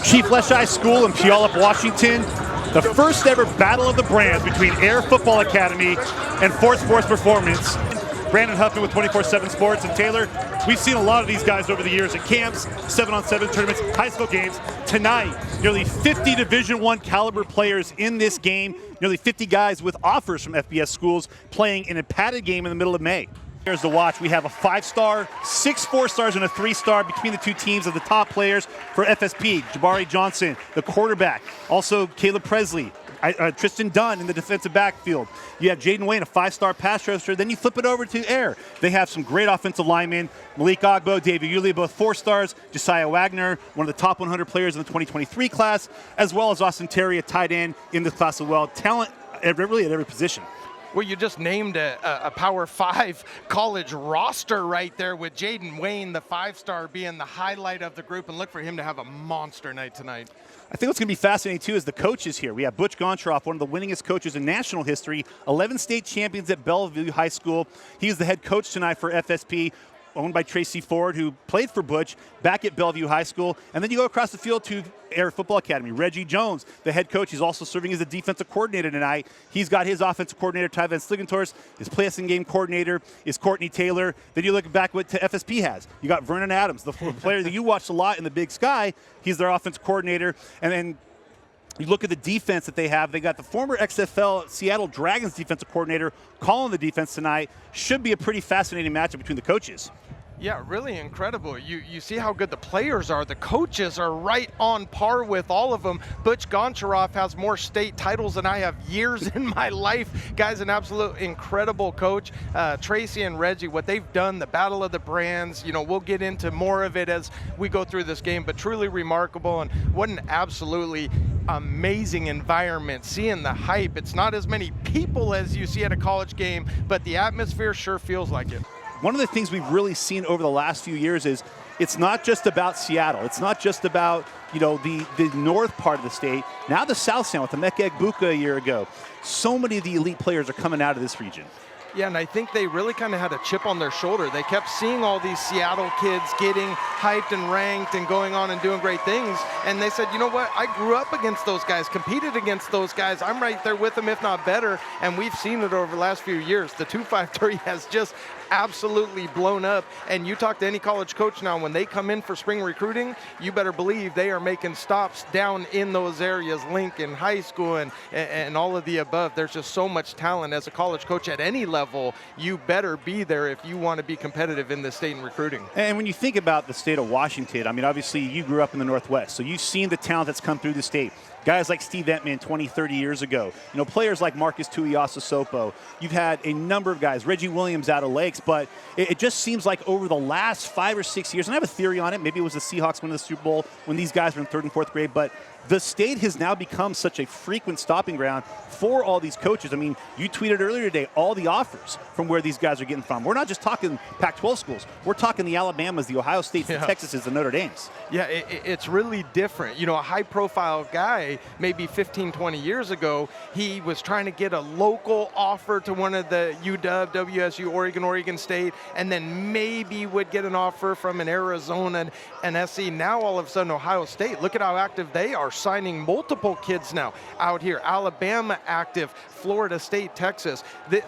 Chief Leshai School in Puyallup, Washington. The first ever battle of the brands between Heir Football Academy and Fort Sports Performance. Brandon Huffman with 24/7 Sports, and Taylor, we've seen a lot of these guys over the years at camps, 7-on-7 tournaments, high school games. Tonight, nearly 50 Division I caliber players in this game, nearly 50 guys with offers from FBS schools playing in a padded game in the middle of May. Here's to watch. We have a 5-star, 6 4-stars, and a 3-star between the two teams of the top players for FSP. Jabari Johnson, the quarterback. Also, Caleb Presley. Tristan Dunn in the defensive backfield. You have Jaden Wayne, a 5-star pass rusher. Then you flip it over to Heir. They have some great offensive linemen. Malik Ogbo, David Yulia, both 4-stars. Josiah Wagner, one of the top 100 players in the 2023 class, as well as Austin Terry, a tight end in this class as well. Talent really at every position. Well, you just named a Power 5 college roster right there with Jaden Wayne, the 5-star, being the highlight of the group, and look for him to have a monster night tonight. I think what's going to be fascinating, too, is the coaches here. We have Butch Goncharoff, one of the winningest coaches in national history, 11 state champions at Bellevue High School. He's the head coach tonight for FSP, owned by Tracy Ford, who played for Butch back at Bellevue High School. And then you go across the field to Heir Football Academy. Reggie Jones, the head coach, he's also serving as the defensive coordinator tonight. He's got his offensive coordinator, Ty Van Sligentors. His passing game coordinator is Courtney Taylor. Then you look back what FSP has. You got Vernon Adams, the player that you watched a lot in the Big Sky. He's their offensive coordinator. And then you look at the defense that they have. They got the former XFL Seattle Dragons defensive coordinator calling the defense tonight. Should be a pretty fascinating matchup between the coaches. Yeah, really incredible. You see how good the players are. The coaches are right on par with all of them. Butch Goncharoff has more state titles than I have years in my life. Guy's an absolute incredible coach. Tracy and Reggie, what they've done, the battle of the brands, we'll get into more of it as we go through this game, but truly remarkable, and what an absolutely amazing environment. Seeing the hype. It's not as many people as you see at a college game, but the atmosphere sure feels like it. One of the things we've really seen over the last few years is it's not just about Seattle. It's not just about, the north part of the state. Now the south sound with the Emeka Egbuka a year ago. So many of the elite players are coming out of this region. Yeah, and I think they really kind of had a chip on their shoulder. They kept seeing all these Seattle kids getting hyped and ranked and going on and doing great things. And they said, you know what? I grew up against those guys, competed against those guys. I'm right there with them, if not better. And we've seen it over the last few years. The 253 has just absolutely blown up. And you talk to any college coach now, when they come in for spring recruiting, you better believe they are making stops down in those areas, Lincoln, high school, and all of the above. There's just so much talent. As a college coach at any level, you better be there if you want to be competitive in the state in recruiting. And when you think about the state of Washington, I mean, obviously you grew up in the Northwest, so you've seen the talent that's come through the state. Guys like Steve Entman 20, 30 years ago. Players like Marcus Tuiasosopo. You've had a number of guys, Reggie Williams out of Lakes, but it just seems like over the last 5 or 6 years, and I have a theory on it, maybe it was the Seahawks winning the Super Bowl when these guys were in 3rd and 4th grade, but the state has now become such a frequent stopping ground for all these coaches. I mean, you tweeted earlier today all the offers from where these guys are getting from. We're not just talking Pac-12 schools. We're talking the Alabamas, the Ohio States, the Texases, the Notre Dames. Yeah, it's really different. A high-profile guy, maybe 15, 20 years ago, he was trying to get a local offer to one of the UW, WSU, Oregon State, and then maybe would get an offer from an Arizona and SC. Now, all of a sudden, Ohio State, look at how active they are, signing multiple kids now out here. Alabama active, Florida State, Texas.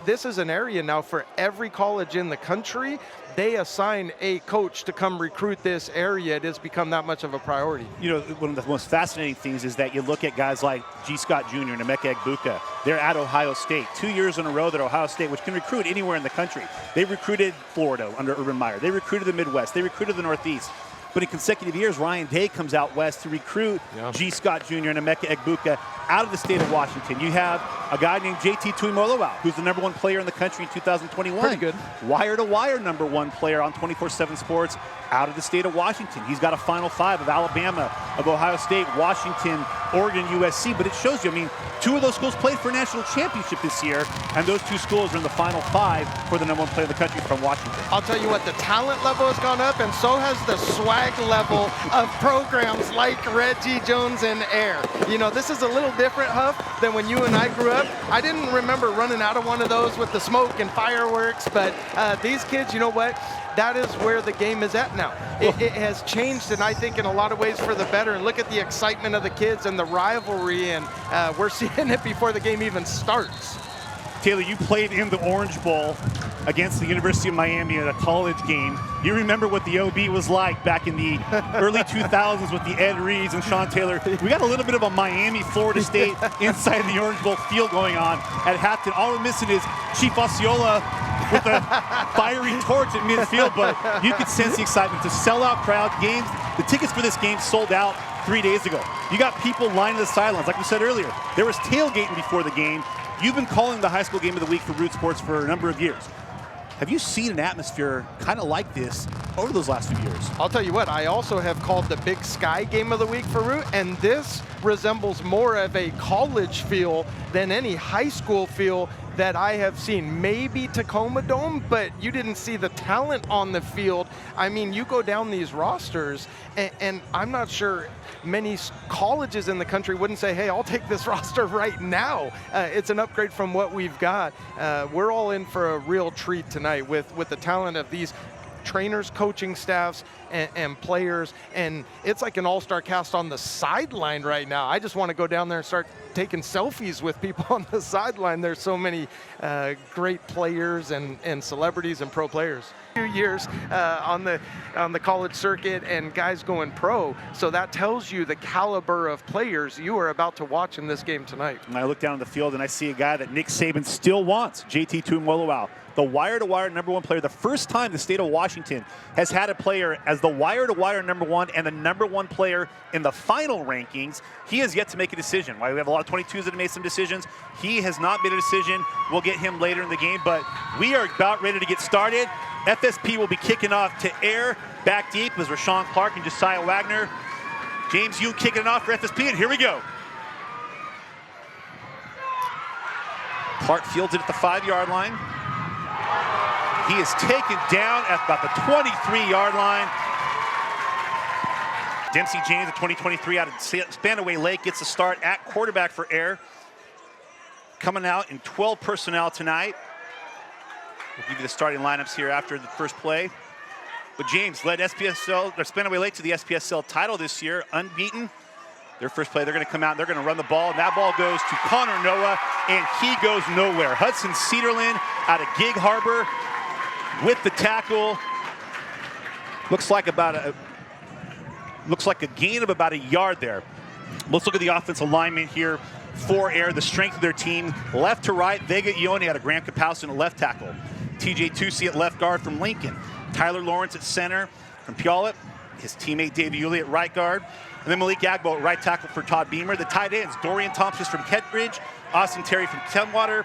This is an area now for every college in the country. They assign a coach to come recruit this area. It has become that much of a priority. One of the most fascinating things is that you look at guys like G. Scott Jr. and Emeka Egbuka. They're at Ohio State. 2 years in a row that Ohio State, which can recruit anywhere in the country. They recruited Florida under Urban Meyer. They recruited the Midwest. They recruited the Northeast. But in consecutive years, Ryan Day comes out west to recruit G. Scott Jr. and Emeka Egbuka out of the state of Washington. You have a guy named JT Tuimoloau, who's the #1 player in the country in 2021. Pretty good. Wire-to-wire #1 player on 24/7 Sports out of the state of Washington. He's got a Final Five of Alabama, of Ohio State, Washington, Oregon, USC. But it shows you, 2 of those schools played for a national championship this year, and those 2 schools are in the Final Five for the #1 player in the country from Washington. I'll tell you what, the talent level has gone up, and so has the swag swag level of programs like Reggie Jones and Heir. You know, this is a little different, Huff, than when you and I grew up. I didn't remember running out of one of those with the smoke and fireworks, but these kids, you know what? That is where the game is at now. It has changed, and I think in a lot of ways for the better. And look at the excitement of the kids and the rivalry, and we're seeing it before the game even starts. Taylor, you played in the Orange Bowl against the University of Miami at a college game. You remember what the OB was like back in the early 2000s with the Ed Reeds and Sean Taylor. We got a little bit of a Miami, Florida State inside the Orange Bowl field going on at halftime. All we're missing is Chief Osceola with a fiery torch at midfield, but you could sense the excitement. It's a sellout crowd. Games, the tickets for this game sold out 3 days ago. You got people lining the sidelines. Like we said earlier, there was tailgating before the game. You've been calling the high school game of the week for Root Sports for a number of years. Have you seen an atmosphere kind of like this over those last few years? I'll tell you what, I also have called the Big Sky game of the week for Root, and this resembles more of a college feel than any high school feel that I have seen. Maybe Tacoma Dome, but you didn't see the talent on the field. I mean, you go down these rosters, and I'm not sure many colleges in the country wouldn't say, hey, I'll take this roster right now. It's an upgrade from what we've got. We're all in for a real treat tonight with the talent of these trainers, coaching staffs, and players, and it's like an all-star cast on the sideline right now. I just want to go down there and start taking selfies with people on the sideline. There's so many great players and celebrities and pro players. 2 years on the college circuit and guys going pro, so that tells you the caliber of players you are about to watch in this game tonight. And I look down the field and I see a guy that Nick Saban still wants, JT Tuimoloau, the wire-to-wire #1 player. The first time the state of Washington has had a player as the wire-to-wire #1 and the #1 player in the final rankings. He has yet to make a decision. While we have a lot of 22s that have made some decisions, he has not made a decision. We'll get him later in the game, but we are about ready to get started. FSP will be kicking off to Heir. Back deep was Rashawn Clark and Josiah Wagner. James Young kicking it off for FSP, and here we go. Clark fields it at the 5-yard line. He is taken down at about the 23-yard line. Dempsey James, the 2023 out of Spanaway Lake, gets the start at quarterback for Heir. Coming out in 12 personnel tonight. We'll give you the starting lineups here after the first play. But James led SPSL, or Spanaway Lake to the SPSL title this year, unbeaten. Their first play, they're going to come out, they're going to run the ball, and that ball goes to Connor Noah, and he goes nowhere. Hudson Cedarland out of Gig Harbor with the tackle. Looks like a gain of about a yard there. Let's look at the offensive alignment here for Heir, the strength of their team. Left to right, Vega Ione out of Graham Kapowski at left tackle. TJ Tusi at left guard from Lincoln. Tyler Lawrence at center from Puyallup. His teammate Dave Yulee at right guard. And then Malik Agbo at right tackle for Todd Beamer. The tight ends, Dorian Thompson from Ketbridge, Austin Terry from Kenwater,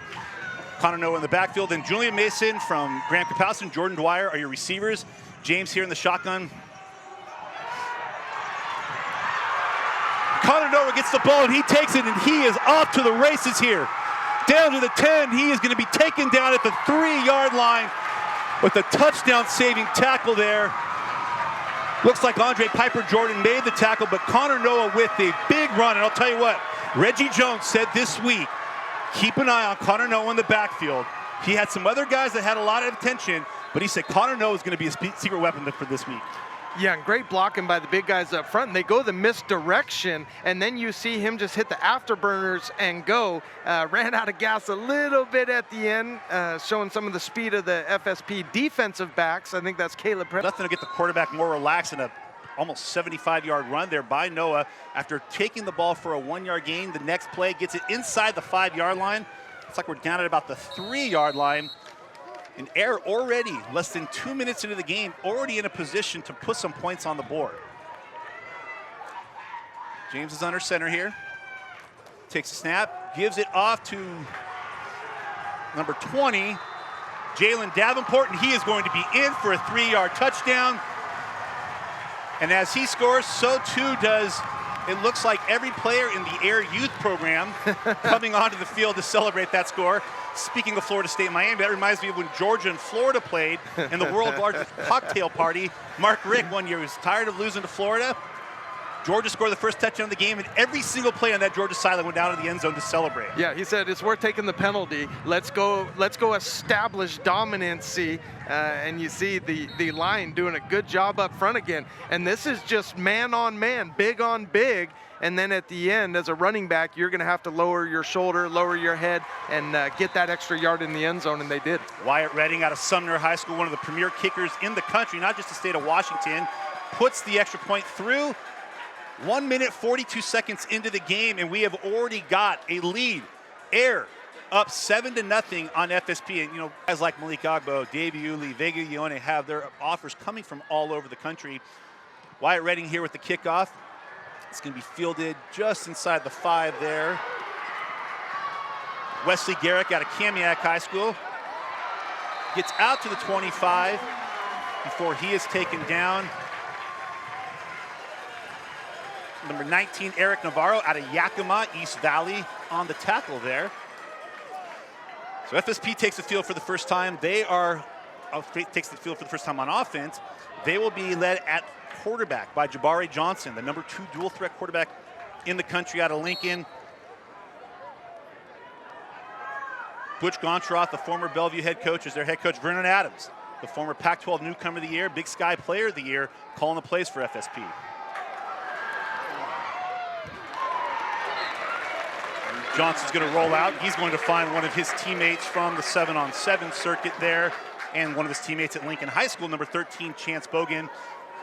Connor Noah in the backfield, and Julian Mason from Graham Kapowski and Jordan Dwyer are your receivers. James here in the shotgun. Connor Noah gets the ball and he takes it, and he is off to the races here. Down to the 10, he is going to be taken down at the 3-yard line with a touchdown-saving tackle there. Looks like Andre Piper Jordan made the tackle, but Connor Noah with a big run. And I'll tell you what, Reggie Jones said this week, keep an eye on Connor Noah in the backfield. He had some other guys that had a lot of attention, but he said Connor Noah is going to be a secret weapon for this week. Yeah, and great blocking by the big guys up front. And they go the misdirection, and then you see him just hit the afterburners and go. Ran out of gas a little bit at the end, showing some of the speed of the FSP defensive backs. I think that's Caleb. Nothing to get the quarterback more relaxed in a almost 75-yard run there by Noah. After taking the ball for a 1-yard gain, the next play gets it inside the 5-yard line. It's like we're down at about the 3-yard line. And Heir already, less than 2 minutes into the game, already in a position to put some points on the board. James is under center here. Takes a snap, gives it off to number 20, Jalen Davenport, and he is going to be in for a 3-yard touchdown. And as he scores, so too does It looks like every player in the Air Youth program coming onto the field to celebrate that score. Speaking of Florida State and Miami, that reminds me of when Georgia and Florida played in the world's largest cocktail party. Mark Richt one year was tired of losing to Florida. Georgia scored the first touchdown of the game, and every single play on that Georgia sideline went down to the end zone to celebrate. Yeah, he said it's worth taking the penalty. Let's go establish dominancy. And you see the line doing a good job up front again. And this is just man on man, big on big. And then at the end, as a running back, you're going to have to lower your shoulder, lower your head, and get that extra yard in the end zone, and they did. Wyatt Redding out of Sumner High School, one of the premier kickers in the country, not just the state of Washington, puts the extra point through. 1 minute, 42 seconds into the game, and we have already got a lead. Air up 7-0 on FSP. And, you know, guys like Malik Agbo, Dave Iuli, Vega Ione have their offers coming from all over the country. Wyatt Redding here with the kickoff. It's going to be fielded just inside the 5 there. Wesley Garrick out of Kamiak High School gets out to the 25 before he is taken down. Number 19, Eric Navarro out of Yakima, East Valley on the tackle there. So FSP takes the field for the first time. Takes the field for the first time on offense. They will be led at quarterback by Jabari Johnson, the number 2 dual threat quarterback in the country out of Lincoln. Butch Gontroth, the former Bellevue head coach, is their head coach. Vernon Adams, the former Pac-12 newcomer of the year, Big Sky player of the year, calling the plays for FSP. Johnson's going to roll out. He's going to find one of his teammates from the 7-on-7 circuit there, and one of his teammates at Lincoln High School, number 13, Chance Bogan.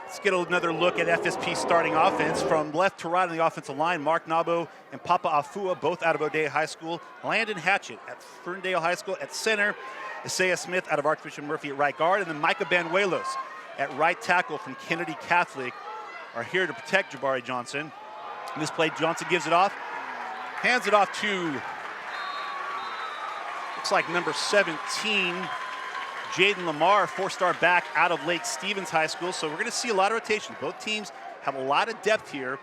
Let's get another look at FSP starting offense. From left to right on the offensive line, Mark Nabo and Papa Afua, both out of O'Dea High School. Landon Hatchett at Ferndale High School at center. Isaiah Smith out of Archbishop Murphy at right guard. And then Micah Banuelos at right tackle from Kennedy Catholic are here to protect Jabari Johnson. In this play, Johnson gives it off. Hands it off to, looks like number 17, Jaden Lamar, 4-star back out of Lake Stevens High School. So we're going to see a lot of rotation. Both teams have a lot of depth here.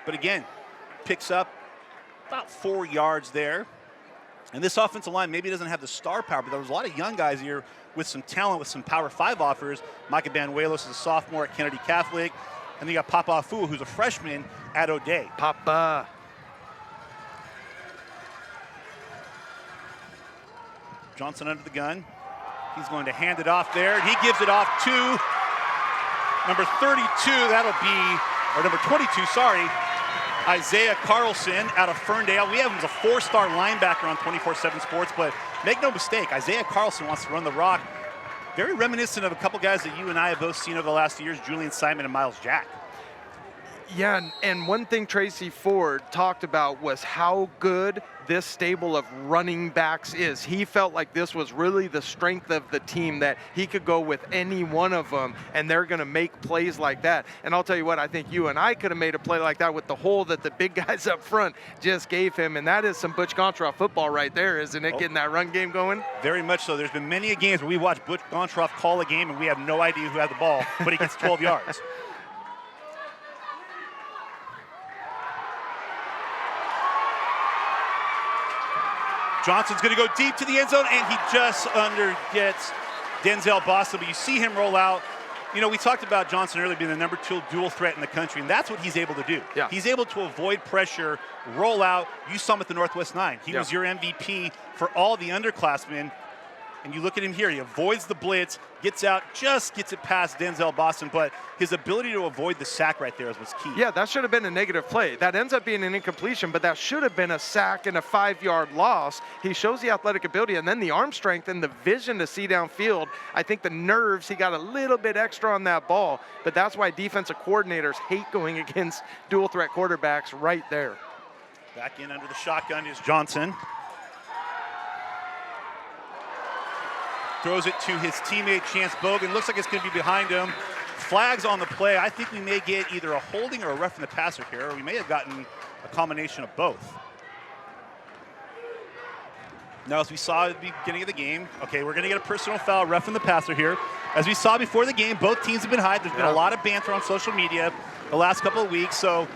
But again, picks up about 4 yards there. And this offensive line maybe doesn't have the star power, but there was a lot of young guys here with some talent, with some Power 5 offers. Micah Banuelos is a sophomore at Kennedy Catholic. And then you got Papa Afua, who's a freshman at O'Dea. Papa. Johnson under the gun. He's going to hand it off there. He gives it off to number 32. That'll be, or number 22, sorry, Isaiah Carlson out of Ferndale. We have him as a 4-star linebacker on 24/7 Sports, but make no mistake, Isaiah Carlson wants to run the rock. Very reminiscent of a couple guys that you and I have both seen over the last 2 years, Julian Simon and Miles Jack. Yeah, and one thing Tracy Ford talked about was how good this stable of running backs is. He felt like this was really the strength of the team, that he could go with any one of them and they're going to make plays like that. And I'll tell you what, I think you and I could have made a play like that with the hole that the big guys up front just gave him. And that is some Butch Gontroth football right there, isn't it? Getting that run game going. Very much so. There's been many games where we watch Butch Gontroth call a game and we have no idea who had the ball, but he gets 12 yards. Johnson's going to go deep to the end zone, and he just gets Denzel Boston. But you see him roll out. You know, we talked about Johnson earlier being the number 2 dual threat in the country, and that's what he's able to do. Yeah. He's able to avoid pressure, roll out. You saw him at the Northwest 9. He was your MVP for all the underclassmen. And you look at him here, he avoids the blitz, gets out, just gets it past Denzel Boston, but his ability to avoid the sack right there is what's key. Yeah, that should have been a negative play. That ends up being an incompletion, but that should have been a sack and a 5-yard loss. He shows the athletic ability and then the arm strength and the vision to see downfield. I think the nerves, he got a little bit extra on that ball, but that's why defensive coordinators hate going against dual threat quarterbacks right there. Back in under the shotgun is Johnson. Throws it to his teammate, Chance Bogan. Looks like it's going to be behind him. Flags on the play. I think we may get either a holding or a roughing the passer here, or we may have gotten a combination of both. Now, as we saw at the beginning of the game, okay, we're going to get a personal foul, roughing the passer here. As we saw before the game, both teams have been high. There's been a lot of banter on social media the last couple of weeks, so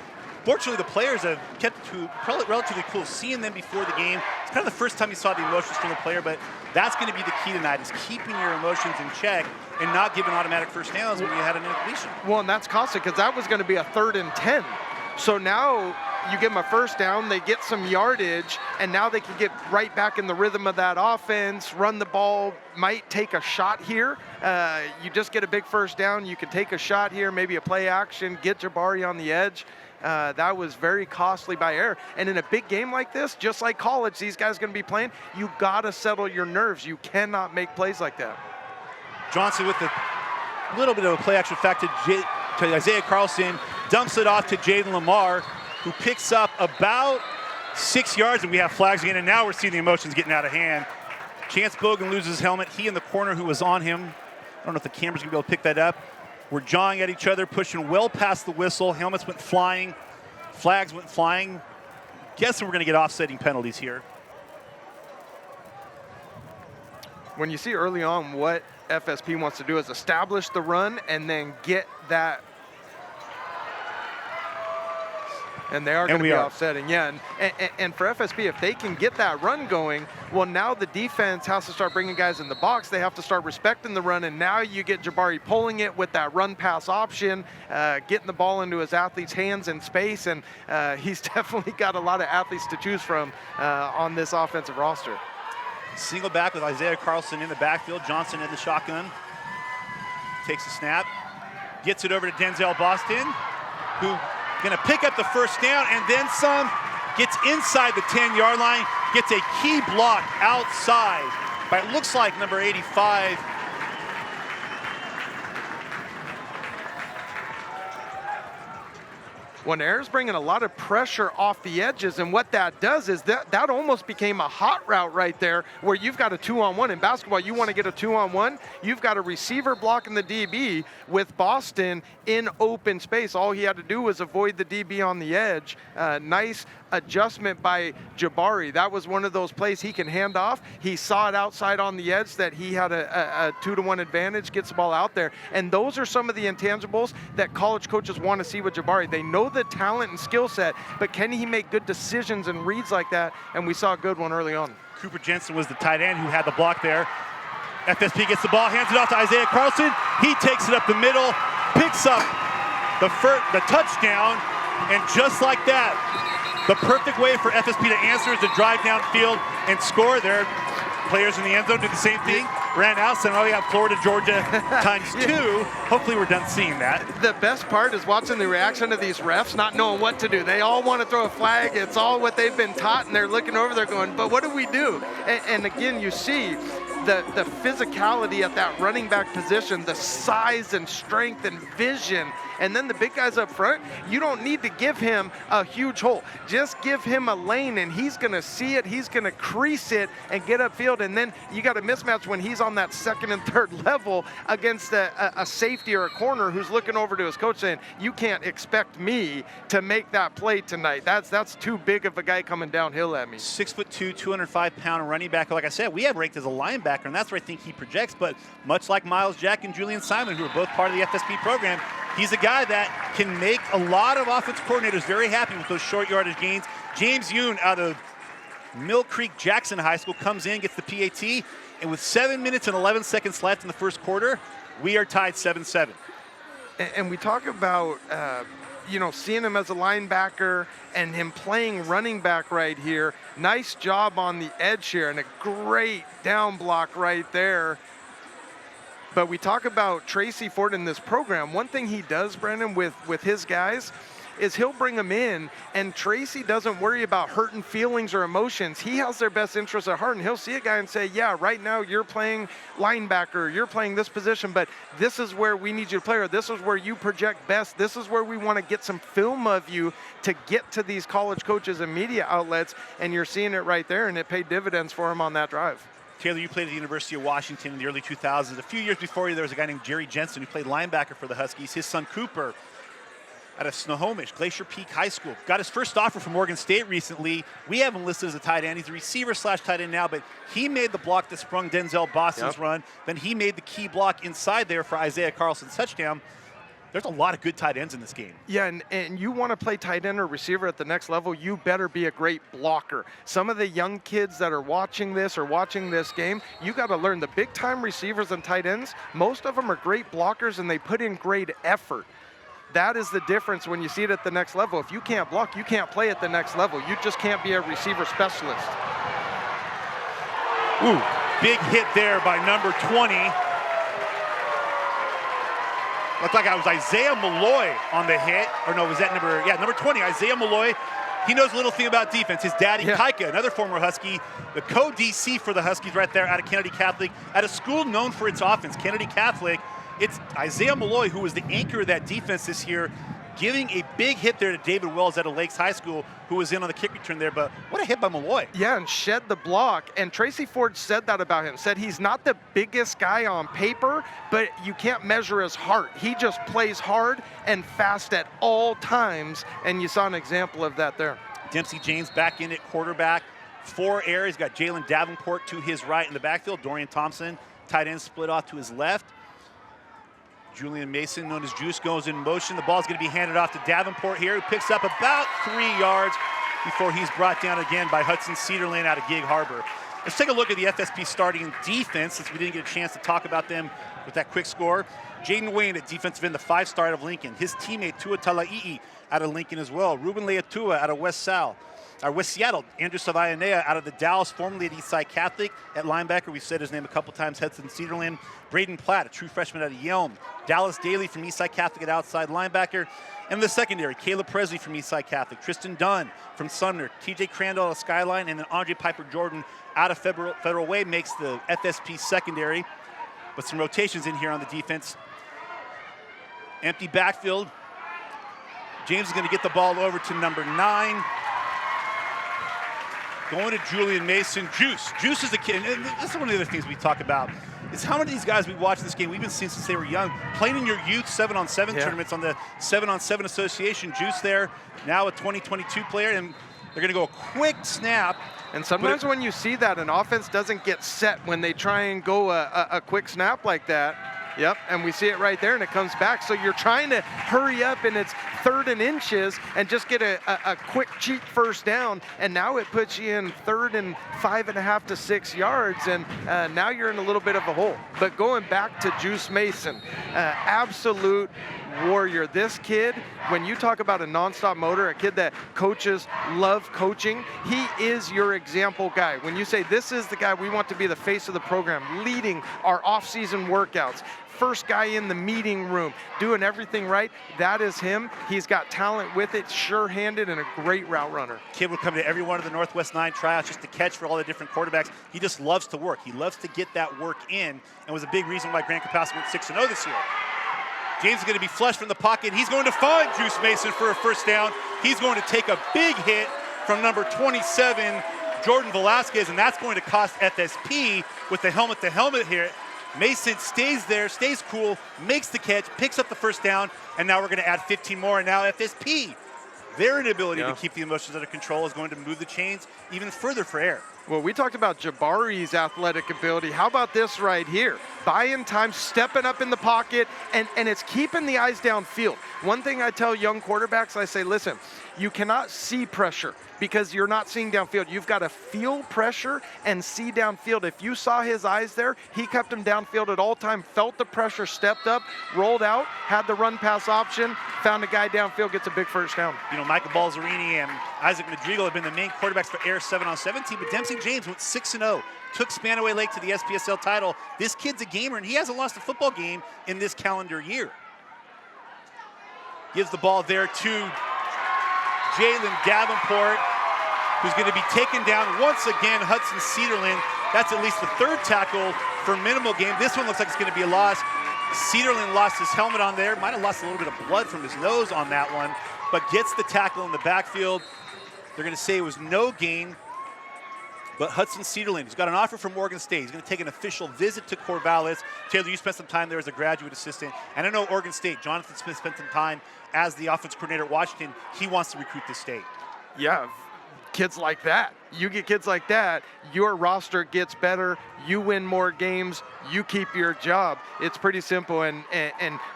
Fortunately, the players have kept it to relatively cool. Seeing them before the game, it's kind of the first time you saw the emotions from the player, but that's going to be the key tonight, is keeping your emotions in check and not giving automatic first downs when you had an incompletion. Well, and that's costly because that was going to be a 3rd and 10. So now you give them a first down, they get some yardage, and now they can get right back in the rhythm of that offense, run the ball, might take a shot here. You just get a big first down, you could take a shot here, maybe a play action, get Jabari on the edge. That was very costly by Heir. And in a big game like this, just like college, these guys are going to be playing, you got to settle your nerves. You cannot make plays like that. Johnson with a little bit of a play action fact to Isaiah Carlson, dumps it off to Jaden Lamar, who picks up about 6 yards, and we have flags again, and now we're seeing the emotions getting out of hand. Chance Bogan loses his helmet. He and the corner who was on him, I don't know if the camera's gonna be able to pick that up, were jawing at each other, pushing well past the whistle. Helmets went flying, flags went flying. Guessing we're gonna get offsetting penalties here. When you see early on what FSP wants to do is establish the run and then get that. And they are going to be offsetting, yeah. And for FSP, if they can get that run going, well, now the defense has to start bringing guys in the box. They have to start respecting the run, and now you get Jabari pulling it with that run-pass option, getting the ball into his athletes' hands in space, and he's definitely got a lot of athletes to choose from on this offensive roster. Single back with Isaiah Carlson in the backfield. Johnson in the shotgun. Takes a snap. Gets it over to Denzel Boston, who going to pick up the first down and then some. Gets inside the 10-yard line. Gets a key block outside by, it looks like, number 85. When Heir's bringing a lot of pressure off the edges, and what that does is that almost became a hot route right there, where you've got a 2-on-1. In basketball, you want to get a 2-on-1, you've got a receiver blocking the DB with Boston in open space. All he had to do was avoid the DB on the edge. Nice adjustment by Jabari. That was one of those plays he can hand off. He saw it outside on the edge that he had a 2-to-1 advantage, gets the ball out there. And those are some of the intangibles that college coaches want to see with Jabari. They know the talent and skill set, but can he make good decisions and reads like that? And we saw a good one early on. Cooper Jensen was the tight end who had the block there. FSP gets the ball, hands it off to Isaiah Carlson. He takes it up the middle, picks up the touchdown, and just like that, the perfect way for FSP to answer is to drive downfield and score. Their players in the end zone did the same thing. Ran out, so now we got Florida, Georgia times 2. Hopefully we're done seeing that. The best part is watching the reaction of these refs not knowing what to do. They all want to throw a flag. It's all what they've been taught, and they're looking over there going, but what do we do? And again, you see the physicality at that running back position, the size and strength and vision. And then the big guys up front, you don't need to give him a huge hole. Just give him a lane, and he's going to see it. He's going to crease it and get upfield. And then you got a mismatch when he's on that second and third level against a safety or a corner who's looking over to his coach saying, you can't expect me to make that play tonight. That's too big of a guy coming downhill at me. 6'2", 205-pound running back. Like I said, we have ranked as a linebacker, and that's where I think he projects. But much like Miles Jack and Julian Simon, who are both part of the FSP program, he's a guy that can make a lot of offensive coordinators very happy with those short yardage gains. James Yoon out of Mill Creek Jackson High School comes in, gets the PAT, and with 7 minutes and 11 seconds left in the first quarter, we are tied 7-7. And we talk about, seeing him as a linebacker and him playing running back right here. Nice job on the edge here, and a great down block right there. But we talk about Tracy Ford in this program. One thing he does, Brandon, with his guys is he'll bring them in, and Tracy doesn't worry about hurting feelings or emotions. He has their best interests at heart, and he'll see a guy and say, yeah, right now you're playing linebacker, you're playing this position, but this is where we need you to play, or this is where you project best. This is where we want to get some film of you to get to these college coaches and media outlets, and you're seeing it right there, and it paid dividends for him on that drive. Taylor, you played at the University of Washington in the early 2000s. A few years before you, there was a guy named Jerry Jensen who played linebacker for the Huskies. His son, Cooper, out of Snohomish, Glacier Peak High School, got his first offer from Oregon State recently. We have him listed as a tight end. He's a receiver/tight end now, but he made the block that sprung Denzel Boston's run. Then he made the key block inside there for Isaiah Carlson's touchdown. there's a lot of good tight ends in this game. Yeah, and you want to play tight end or receiver at the next level, you better be a great blocker. Some of the young kids that are watching this or watching this game, you got to learn the big-time receivers and tight ends, most of them are great blockers and they put in great effort. That is the difference when you see it at the next level. If you can't block, you can't play at the next level. You just can't be a receiver specialist. Ooh, big hit there by number 20. Looked like it was Isaiah Malloy on the hit. Or no, was that number 20, Isaiah Malloy. He knows a little thing about defense. His daddy, Kaika, another former Husky, the co-DC for the Huskies right there out of Kennedy Catholic, at a school known for its offense, Kennedy Catholic. It's Isaiah Malloy, who was the anchor of that defense this year, giving a big hit there to David Wells out of Lakes High School, who was in on the kick return there. But what a hit by Malloy. Yeah, and shed the block. And Tracy Ford said that about him. Said he's not the biggest guy on paper, but you can't measure his heart. He just plays hard and fast at all times. And you saw an example of that there. Dempsey James back in at quarterback for Heir. He's got Jalen Davenport to his right in the backfield. Dorian Thompson, tight end, split off to his left. Julian Mason, known as Juice, goes in motion. The ball's going to be handed off to Davenport here, who picks up about 3 yards before he's brought down again by Hudson Cedarland out of Gig Harbor. Let's take a look at the FSP starting defense, since we didn't get a chance to talk about them with that quick score. Jaden Wayne at defensive end, the 5-star out of Lincoln. His teammate, Tua Tala'i'i, out of Lincoln as well. Ruben Leatua out of West Seattle. Andrew Savayanea out of the Dallas, formerly at Eastside Catholic. At linebacker, we've said his name a couple times, Hudson Cedarland. Braden Platt, a true freshman out of Yelm. Dallas Daly from Eastside Catholic at outside linebacker. And the secondary, Caleb Presley from Eastside Catholic. Tristan Dunn from Sumner. TJ Crandall out of Skyline. And then Andre Piper Jordan out of Federal Way makes the FSP secondary. But some rotations in here on the defense. Empty backfield. James is going to get the ball over to number 9. Going to Julian Mason. Juice is the kid, and this is one of the other things we talk about, is how many of these guys we watch this game, we've been seeing since they were young, playing in your youth 7-on-7 tournaments on the 7-on-7 association. Juice there, now a 2022 player, and they're gonna go a quick snap. And sometimes when you see that, an offense doesn't get set when they try and go a quick snap like that. Yep, and we see it right there, and it comes back. So you're trying to hurry up, and it's 3rd and inches, and just get a quick, cheap first down. And now it puts you in 3rd and 5.5 to 6 yards, and now you're in a little bit of a hole. But going back to Juice Mason, absolute warrior. This kid, when you talk about a nonstop motor, a kid that coaches love coaching, he is your example guy. When you say this is the guy we want to be the face of the program, leading our off-season workouts, first guy in the meeting room, doing everything right, that is him. He's got talent with it, sure-handed, and a great route runner. Kid would come to every one of the Northwest 9 tryouts just to catch for all the different quarterbacks. He just loves to work. He loves to get that work in, and was a big reason why Grand Capacity went 6-0 this year. James is going to be flushed from the pocket. He's going to find Juice Mason for a first down. He's going to take a big hit from number 27, Jordan Velasquez, and that's going to cost FSP with the helmet-to-helmet here. Mason stays there, stays cool, makes the catch, picks up the first down, and now we're going to add 15 more, and now FSP, their inability to keep the emotions under control is going to move the chains even further for Heir. Well, we talked about Jabari's athletic ability. How about this right here? Buying time, stepping up in the pocket, and it's keeping the eyes downfield. One thing I tell young quarterbacks, I say, listen, you cannot see pressure because you're not seeing downfield. You've got to feel pressure and see downfield. If you saw his eyes there, he kept him downfield at all time, felt the pressure, stepped up, rolled out, had the run-pass option, found a guy downfield, gets a big first down. You know, Michael Balzerini and Isaac Madrigal have been the main quarterbacks for Heir's 7-on-7 team, but Dempsey James went 6-0, took Spanaway Lake to the SPSL title. This kid's a gamer, and he hasn't lost a football game in this calendar year. Gives the ball there to Jalen Davenport, who's going to be taken down once again. Hudson Cedarland, that's at least the 3rd tackle for minimal game. This one looks like it's going to be a loss. Cedarland lost his helmet on there, might have lost a little bit of blood from his nose on that one, but gets the tackle in the backfield. They're going to say it was no gain, but Hudson Cedarland, who's got an offer from Oregon State, he's going to take an official visit to Corvallis. Taylor, you spent some time there as a graduate assistant, and I know Oregon State, Jonathan Smith spent some time as the offensive coordinator at Washington. He wants to recruit this state. Yeah, kids like that. You get kids like that, your roster gets better, you win more games, you keep your job. It's pretty simple, and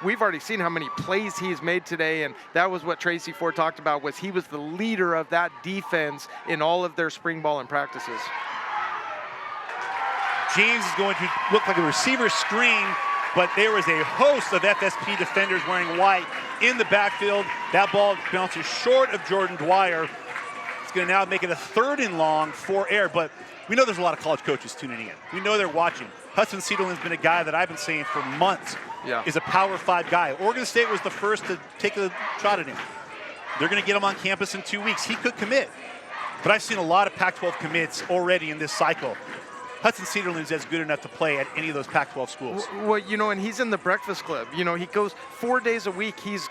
we've already seen how many plays he's made today, and that was what Tracy Ford talked about, was he was the leader of that defense in all of their spring ball and practices. James is going to look like a receiver screen, but there was a host of FSP defenders wearing white in the backfield. That ball bounces short of Jordan Dwyer. It's going to now make it a 3rd and long for Heir, but we know there's a lot of college coaches tuning in. We know they're watching. Hudson Cederland's been a guy that I've been saying for months is a Power 5 guy. Oregon State was the first to take a shot at him. They're going to get him on campus in 2 weeks. He could commit, but I've seen a lot of Pac-12 commits already in this cycle. Hudson Cederland's as good enough to play at any of those Pac-12 schools. Well, you know, and he's in the Breakfast Club. You know, he goes 4 days a week. He's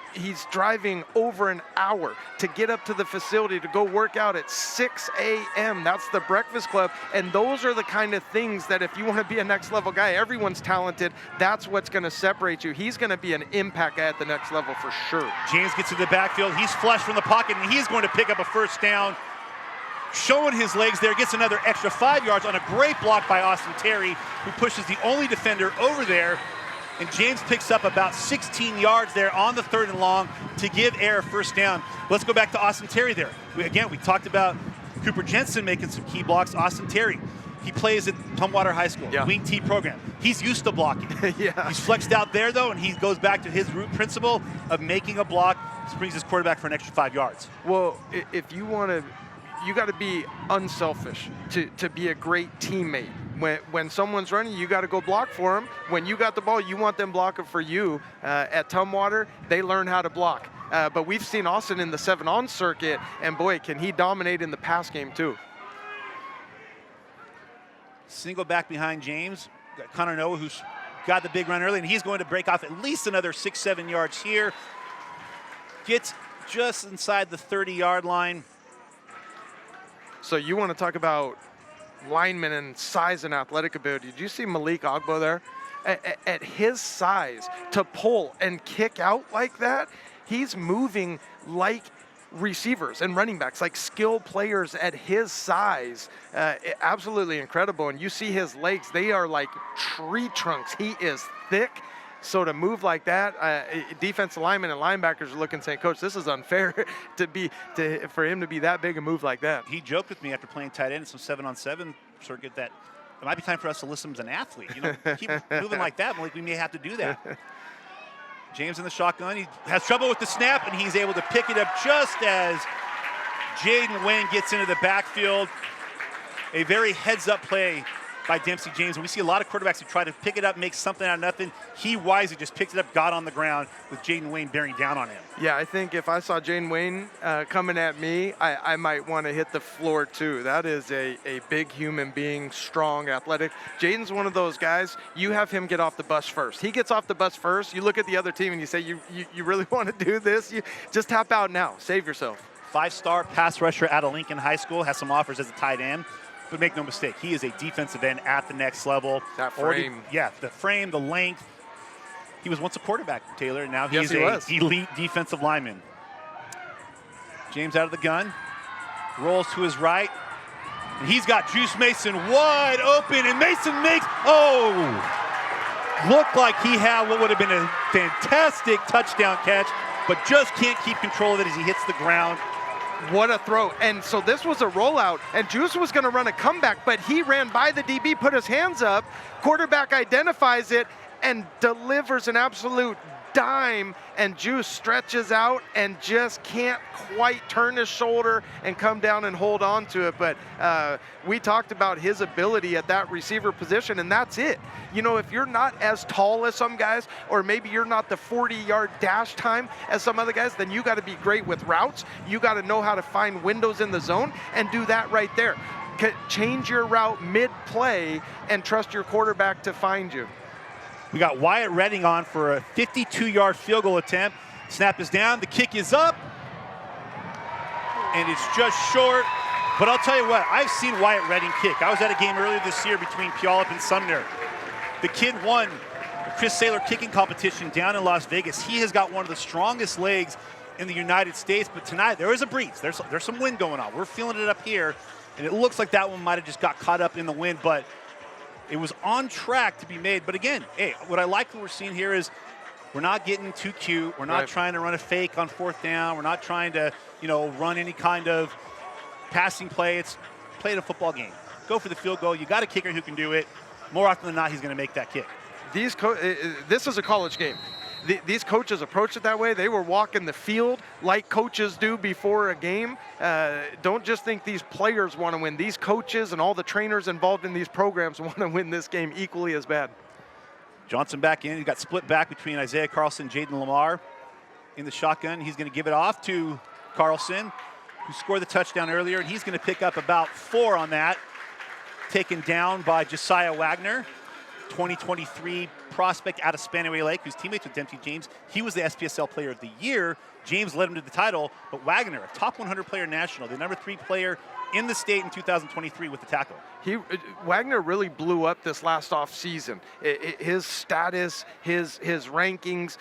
driving over an hour to get up to the facility to go work out at 6 a.m. That's the Breakfast Club. And those are the kind of things that if you want to be a next level guy, everyone's talented. That's what's going to separate you. He's going to be an impact guy at the next level for sure. James gets in the backfield. He's flush from the pocket, and he's going to pick up a 1st down. Showing his legs there, gets another extra 5 yards on a great block by Austin Terry, who pushes the only defender over there. And James picks up about 16 yards there on the 3rd and long to give Heir a 1st down. Let's go back to Austin Terry there. We talked about Cooper Jensen making some key blocks. Austin Terry, he plays at Tumwater High School, Wing T program. He's used to blocking. He's flexed out there, though, and he goes back to his root principle of making a block. Brings his quarterback for an extra 5 yards. Well, if you want to, you got to be unselfish to be a great teammate. When someone's running, you got to go block for them. When you got the ball, you want them blocking for you. At Tumwater, they learn how to block. But we've seen Austin in the 7-on circuit, and boy, can he dominate in the pass game too. Single back behind James. Got Connor Noah, who's got the big run early, and he's going to break off at least another 6-7 yards here. Gets just inside the 30-yard line. So you want to talk about linemen and size and athletic ability. Did you see Malik Ogbo there? At his size, to pull and kick out like that, he's moving like receivers and running backs, like skill players at his size. Absolutely incredible. And you see his legs, they are like tree trunks. He is thick. So to move like that, defensive linemen and linebackers are looking saying, Coach, this is unfair for him to be that big a move like that. He joked with me after playing tight end in some 7-on-7 circuit that it might be time for us to list him as an athlete. You know, keep moving like that, Malik, we may have to do that. James in the shotgun. He has trouble with the snap, and he's able to pick it up just as Jaden Wayne gets into the backfield. A very heads-up play by Dempsey James. And we see a lot of quarterbacks who try to pick it up, make something out of nothing. He wisely just picked it up, got on the ground with Jaden Wayne bearing down on him. Yeah, I think if I saw Jaden Wayne coming at me, I might want to hit the floor too. That is a big human being, strong, athletic. Jaden's one of those guys, you have him get off the bus first. He gets off the bus first, you look at the other team and you say, you really want to do this? You just tap out now, save yourself. 5-star pass rusher out of Lincoln High School, has some offers as a tight end. But make no mistake, he is a defensive end at the next level. That frame. The frame, the length. He was once a quarterback, Taylor, and now he's an elite defensive lineman. James out of the gun, rolls to his right, and he's got Juice Mason wide open, and Mason makes, looked like he had what would have been a fantastic touchdown catch, but just can't keep control of it as he hits the ground. What a throw. And so this was a rollout, and Juice was going to run a comeback, but he ran by the DB, put his hands up, quarterback identifies it, and delivers an absolute dime, and Juice stretches out and just can't quite turn his shoulder and come down and hold on to it. But we talked about his ability at that receiver position, and that's it. You know, if you're not as tall as some guys, or maybe you're not the 40-yard dash time as some other guys, then you got to be great with routes. You got to know how to find windows in the zone and do that right there. Change your route mid-play and trust your quarterback to find you. We got Wyatt Redding on for a 52-yard field goal attempt. Snap is down, the kick is up, and it's just short. But I'll tell you what, I've seen Wyatt Redding kick. I was at a game earlier this year between Puyallup and Sumner. The kid won the Chris Saylor kicking competition down in Las Vegas. He has got one of the strongest legs in the United States, but tonight there is a breeze. There's some wind going on. We're feeling it up here, and it looks like that one might have just got caught up in the wind, but it was on track to be made. But again, hey, what I like what we're seeing here is we're not getting too cute. We're not trying to run a fake on 4th down. We're not trying to, run any kind of passing play. It's playing a football game. Go for the field goal. You got a kicker who can do it. More often than not, he's going to make that kick. This is a college game. These coaches approach it that way. They were walking the field like coaches do before a game. Don't just think these players want to win. These coaches and all the trainers involved in these programs want to win this game equally as bad. Johnson back in. He got split back between Isaiah Carlson and Jaden Lamar in the shotgun. He's going to give it off to Carlson, who scored the touchdown earlier, and he's going to pick up about 4 on that. Taken down by Josiah Wagner, 2023 prospect out of Spanaway Lake, who's teammates with Dempsey James. He was the SPSL Player of the Year. James led him to the title, but Wagner, a top 100 player national, the number 3 player in the state in 2023 with the tackle. Wagner really blew up this last off season. His status, his rankings,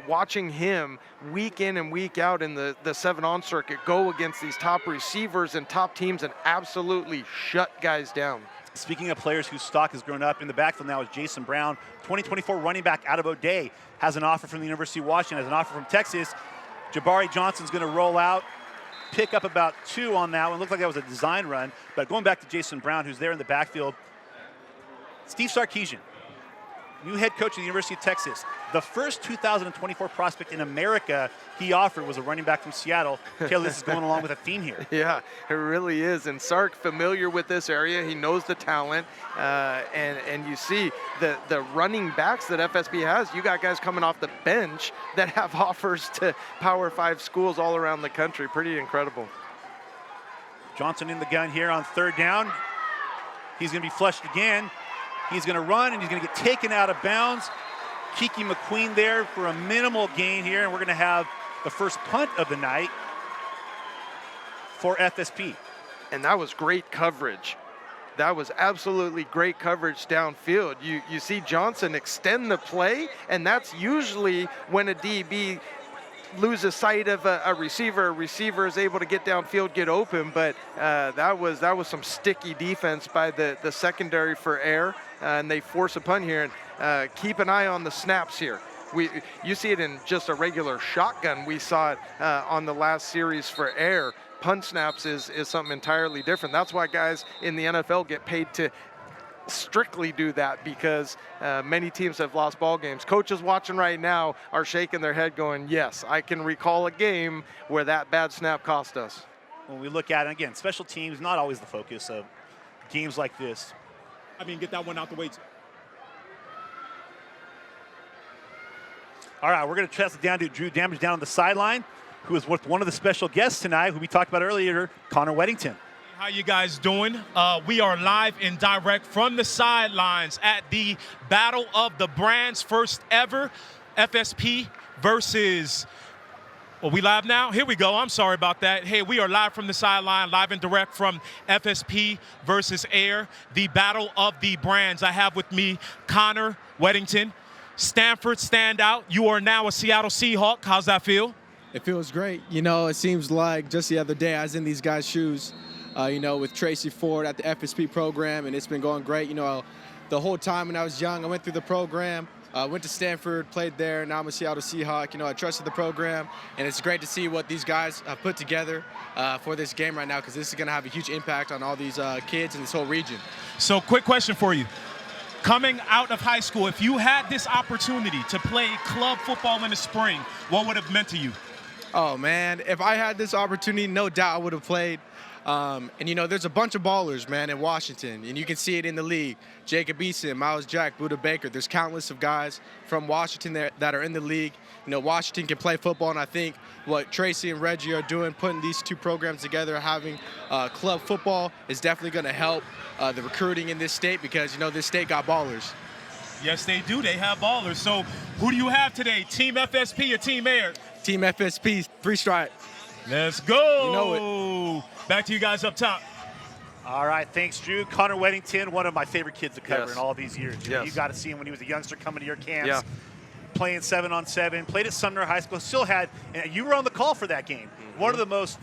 watching him week in and week out in the 7-on circuit go against these top receivers and top teams and absolutely shut guys down. Speaking of players whose stock has grown up, in the backfield now is Jason Brown, 2024 running back out of O'Dea, has an offer from the University of Washington, has an offer from Texas. Jabari Johnson's going to roll out, pick up about 2 on that one. Looked like that was a design run. But going back to Jason Brown, who's there in the backfield, Steve Sarkisian, new head coach of the University of Texas. The first 2024 prospect in America he offered was a running back from Seattle. Taylor, this is going along with a theme here. Yeah, it really is. And Sark, familiar with this area, he knows the talent. And you see the running backs that FSP has, you got guys coming off the bench that have offers to Power 5 schools all around the country. Pretty incredible. Johnson in the gun here on 3rd down. He's going to be flushed again. He's going to run, and he's going to get taken out of bounds. Kiki McQueen there for a minimal gain here, and we're going to have the first punt of the night for FSP. And that was great coverage. That was absolutely great coverage downfield. You see Johnson extend the play, and that's usually when a DB loses sight of a receiver is able to get downfield, get open, but that was some sticky defense by the secondary for Heir, and they force a punt here. And keep an eye on the snaps here. You see it in just a regular shotgun. We saw it on the last series for Heir. Punt snaps is something entirely different. That's why guys in the NFL get paid to strictly do that, because many teams have lost ball games. Coaches watching right now are shaking their head going, yes, I can recall a game where that bad snap cost us. When we look at it, again, special teams, not always the focus of games like this. Get that one out the way. All right, we're going to test it down to Drew Damage down on the sideline, who is with one of the special guests tonight, who we talked about earlier, Connor Weddington. How you guys doing? We are live and direct from the sidelines at the Battle of the Brands, first ever FSP versus. Well, we live now? Here we go. I'm sorry about that. Hey, we are live from the sideline, live and direct from FSP versus Heir, the Battle of the Brands. I have with me Connor Weddington, Stanford standout. You are now a Seattle Seahawk. How's that feel? It feels great. It seems like just the other day I was in these guys' shoes, with Tracy Ford at the FSP program, and it's been going great. The whole time when I was young, I went through the program, went to Stanford, played there. Now I'm a Seattle Seahawk. I trusted the program, and it's great to see what these guys have put together for this game right now, because this is going to have a huge impact on all these kids in this whole region. So, quick question for you. Coming out of high school, if you had this opportunity to play club football in the spring, what would it have meant to you? Oh, man, if I had this opportunity, no doubt I would have played. There's a bunch of ballers, man, in Washington, and you can see it in the league. Jacob Eason, Miles Jack, Buda Baker. There's countless of guys from Washington that are in the league. Washington can play football, and I think what Tracy and Reggie are doing, putting these two programs together, having club football, is definitely going to help the recruiting in this state, because, this state got ballers. Yes, they do. They have ballers. So who do you have today, Team FSP or Team Heir? Team FSP, 3 strike. Let's go. You know it. Back to you guys up top. All right, thanks, Drew. Connor Weddington, one of my favorite kids to cover in all these years. You got to see him when he was a youngster coming to your camps. playing 7-on-7, played at Sumner High School, still had, and you were on the call for that game. One of the most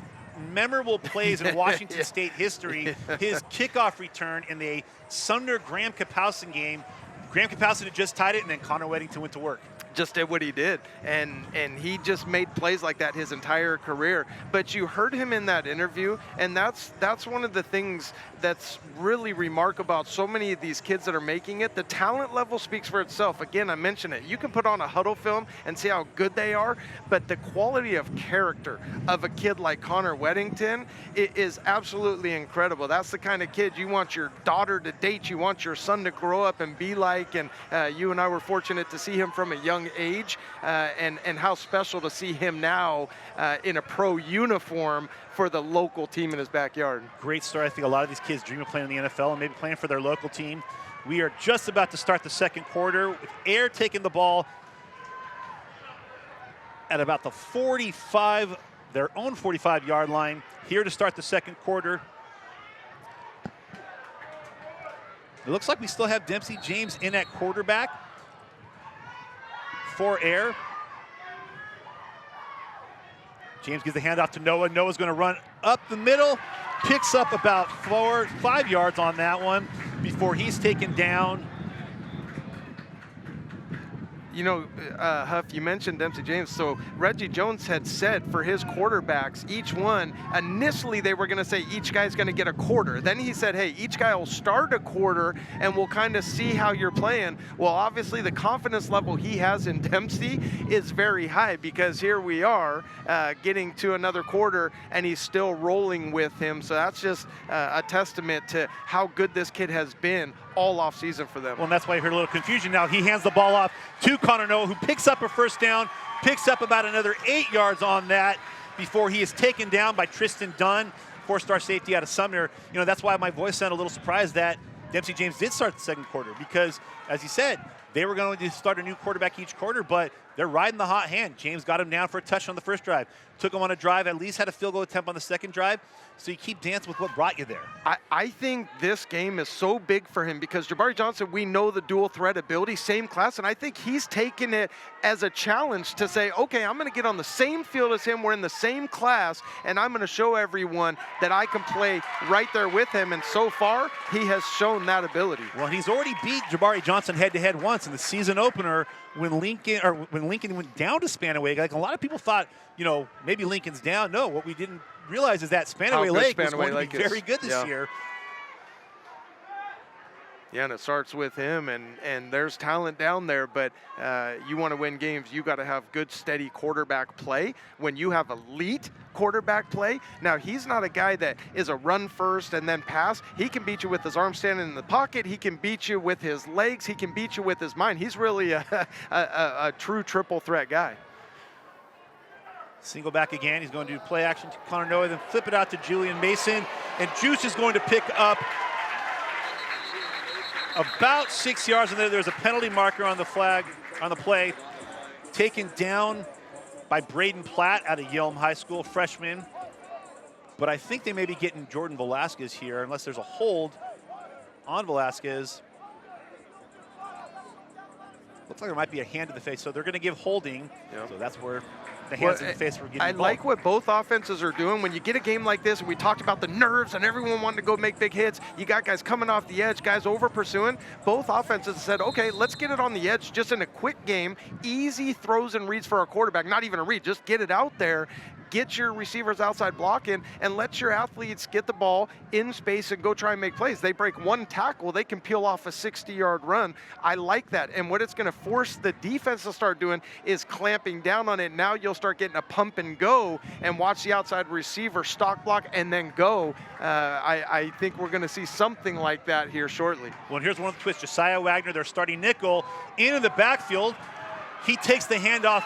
memorable plays in Washington State history, his kickoff return in the Sumner Graham Kapowsin game. Graham Kapowsin had just tied it, and then Connor Weddington went to work. Just did what he did, and he just made plays like that his entire career. But you heard him in that interview, and that's one of the things that's really remarkable about so many of these kids that are making it. The talent level speaks for itself. Again, I mentioned it. You can put on a huddle film and see how good they are, but the quality of character of a kid like Connor Weddington is absolutely incredible. That's the kind of kid you want your daughter to date, you want your son to grow up and be like, and you and I were fortunate to see him from a young age, and how special to see him now in a pro uniform for the local team in his backyard. Great story. I think a lot of these kids dream of playing in the NFL and maybe playing for their local team. We are just about to start the second quarter with Heir taking the ball at about the 45, their own 45-yard line, here to start the second quarter. It looks like we still have Dempsey James in at quarterback for Heir. James gives the handoff to Noah. Noah's going to run up the middle, picks up about 5 yards on that one before he's taken down. You know, Huff, you mentioned Dempsey James. So Reggie Jones had said for his quarterbacks, each one, initially they were going to say each guy's going to get a quarter. Then he said, hey, each guy will start a quarter and we'll kind of see how you're playing. Well, obviously the confidence level he has in Dempsey is very high, because here we are getting to another quarter and he's still rolling with him. So that's just a testament to how good this kid has been all off season for them. Well, and that's why you heard a little confusion. Now he hands the ball off to Connor Noah, who picks up a first down, picks up about another 8 yards on that before he is taken down by Tristan Dunn, four-star safety out of Sumner. You know, that's why my voice sounded a little surprised that Dempsey James did start the second quarter, because, as he said, they were going to start a new quarterback each quarter, but they're riding the hot hand. James got him down for a touchdown on the first drive, took him on a drive, at least had a field goal attempt on the second drive, so you keep dancing with what brought you there. I think this game is so big for him because Jabari Johnson, we know the dual threat ability, same class, and I think he's taken it as a challenge to say, okay, I'm going to get on the same field as him, we're in the same class, and I'm going to show everyone that I can play right there with him, and so far, he has shown that ability. Well, he's already beat Jabari Johnson head-to-head once in the season opener when Lincoln went down to Spanaway. Like, a lot of people thought, you know, maybe Lincoln's down. No, what we didn't realize is that Spanaway Lake was going to be very good this year. Yeah, and it starts with him, and there's talent down there, but you want to win games, you got to have good, steady quarterback play. When you have elite quarterback play, now he's not a guy that is a run first and then pass. He can beat you with his arm standing in the pocket. He can beat you with his legs. He can beat you with his mind. He's really a true triple threat guy. Single back again. He's going to do play action to Connor Noah, then flip it out to Julian Mason, and Juice is going to pick up about 6 yards, and there's a penalty marker on the flag, on the play, taken down by Braden Platt out of Yelm High School, freshman. But I think they may be getting Jordan Velasquez here, unless there's a hold on Velasquez. Looks like there might be a hand to the face, so they're going to give holding. Yep. So that's where the hands in the face were getting I like what both offenses are doing. When you get a game like this, and we talked about the nerves and everyone wanting to go make big hits, you got guys coming off the edge, guys over pursuing. Both offenses said, okay, let's get it on the edge just in a quick game. Easy throws and reads for our quarterback. Not even a read, just get it out there. Get your receivers outside blocking and let your athletes get the ball in space and go try and make plays. They break one tackle, they can peel off a 60-yard run. I like that. And what it's going to force the defense to start doing is clamping down on it. Now you'll start getting a pump and go and watch the outside receiver stock block and then go. I think we're going to see something like that here shortly. Well, here's one of the twists. Josiah Wagner, their starting nickel, into the backfield. He takes the handoff,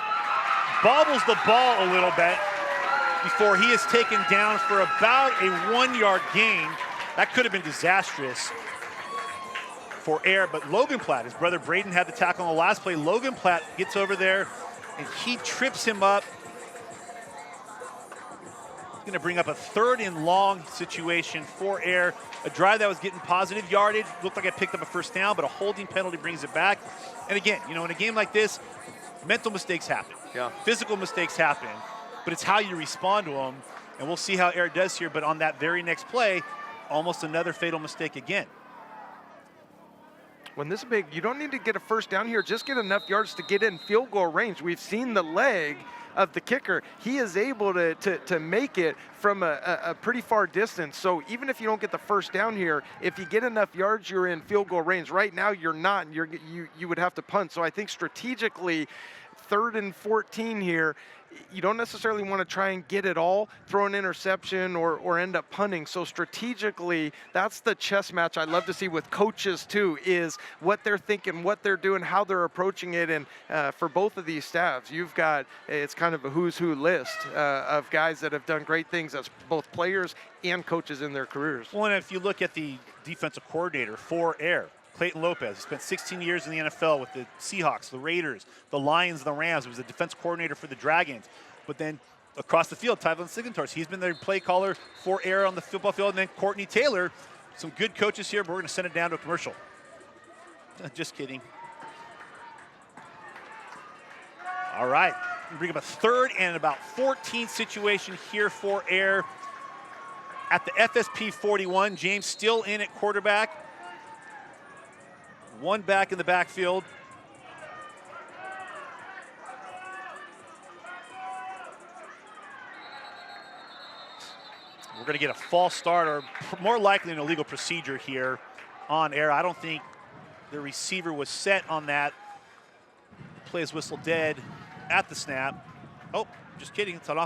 bobbles the ball a little bit before he is taken down for about a 1-yard gain. That could have been disastrous for Heir, but Logan Platt, his brother Braden had the tackle on the last play. Logan Platt gets over there and he trips him up. He's going to bring up a 3rd and long situation for Heir. A drive that was getting positive yardage. Looked like it picked up a first down, but a holding penalty brings it back. And again, you know, in a game like this, mental mistakes happen. Yeah. Physical mistakes happen, but it's how you respond to them. And we'll see how Heir does here, but on that very next play, almost another fatal mistake again. When this big, you don't need to get a first down here, just get enough yards to get in field goal range. We've seen the leg of the kicker. He is able to make it from a pretty far distance. So even if you don't get the first down here, if you get enough yards, you're in field goal range. Right now, you're not, and you would have to punt. So I think strategically, 3rd and 14 here, you don't necessarily want to try and get it all, throw an interception or end up punting. So strategically, that's the chess match I love to see with coaches too, is what they're thinking, what they're doing, how they're approaching it. And for both of these staffs, you've got, it's kind of a who's who list of guys that have done great things as both players and coaches in their careers. Well, and if you look at the defensive coordinator for Heir, Clayton Lopez, he spent 16 years in the NFL with the Seahawks, the Raiders, the Lions, the Rams. He was a defense coordinator for the Dragons. But then across the field, Tyvon Signators, he's been their play caller for Heir on the football field. And then Courtney Taylor, some good coaches here, but we're going to send it down to a commercial. Just kidding. All right, we bring up a 3rd and about 14 situation here for Heir. At the FSP 41, James still in at quarterback. One back in the backfield. We're going to get a false start, or more likely an illegal procedure here on Heir. I don't think the receiver was set on that. Play is whistled dead at the snap. Oh, just kidding. It's an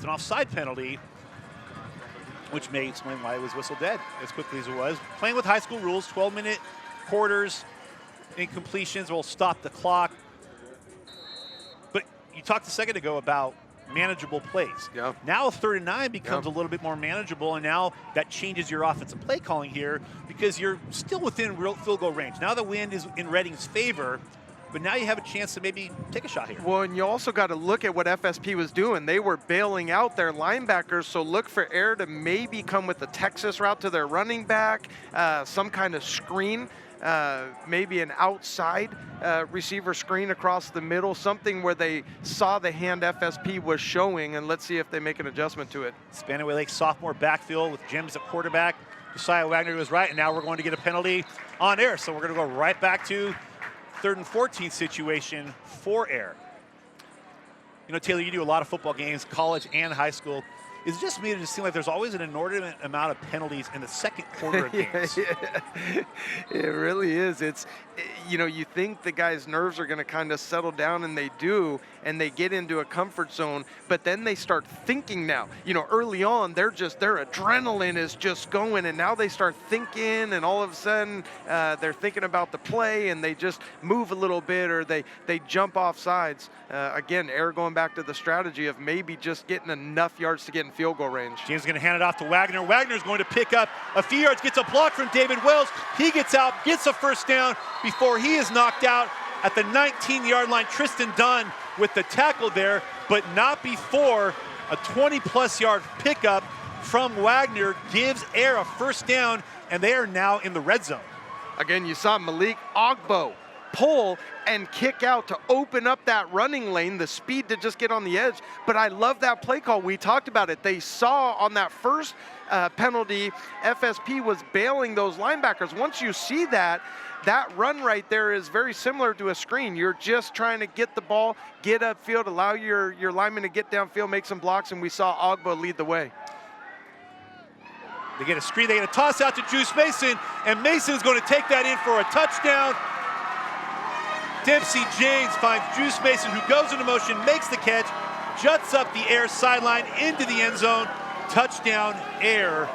offside penalty, which may explain why it was whistled dead as quickly as it was. Playing with high school rules, 12-minute quarters, incompletions will stop the clock. But you talked a second ago about manageable plays. Yeah. Now 3rd and 9 becomes a little bit more manageable, and now that changes your offensive play calling here because you're still within real field goal range. Now the wind is in Reading's favor, but now you have a chance to maybe take a shot here. Well, and you also got to look at what FSP was doing. They were bailing out their linebackers, so look for Heir to maybe come with the Texas route to their running back, some kind of screen. Maybe an outside receiver screen across the middle, something where they saw the hand FSP was showing, and let's see if they make an adjustment to it. Spanaway Lake sophomore backfield with Gems at quarterback. Josiah Wagner was right, and now we're going to get a penalty on Heir. So we're going to go right back to 3rd and 14 situation for Heir. You know, Taylor, you do a lot of football games, college and high school. It's just made it to seem like there's always an inordinate amount of penalties in the second quarter of games. It really is. It's, you know, you think the guy's nerves are going to kind of settle down, and they do, and they get into a comfort zone, but then they start thinking now. You know, early on, their adrenaline is just going, and now they start thinking, and all of a sudden, they're thinking about the play, and they just move a little bit, or they jump off sides. Again, Heir going back to the strategy of maybe just getting enough yards to get in field goal range. James is going to hand it off to Wagner. Wagner's going to pick up a few yards, gets a block from David Wells. He gets out, gets a first down before he is knocked out at the 19-yard line. Tristan Dunn with the tackle there, but not before a 20-plus yard pickup from Wagner gives Heir a first down, and they are now in the red zone. Again, you saw Malik Ogbo pull and kick out to open up that running lane, the speed to just get on the edge. But I love that play call. We talked about it. They saw on that first penalty, FSP was bailing those linebackers. Once you see that run right there is very similar to a screen. You're just trying to get the ball, get upfield, allow your lineman to get downfield, make some blocks, and we saw Ogbo lead the way. They get a screen, they get a toss out to Juice Mason, and Mason's going to take that in for a touchdown. Dempsey James finds Juice Mason, who goes into motion, makes the catch, juts up the Heir sideline into the end zone. Touchdown, Heir.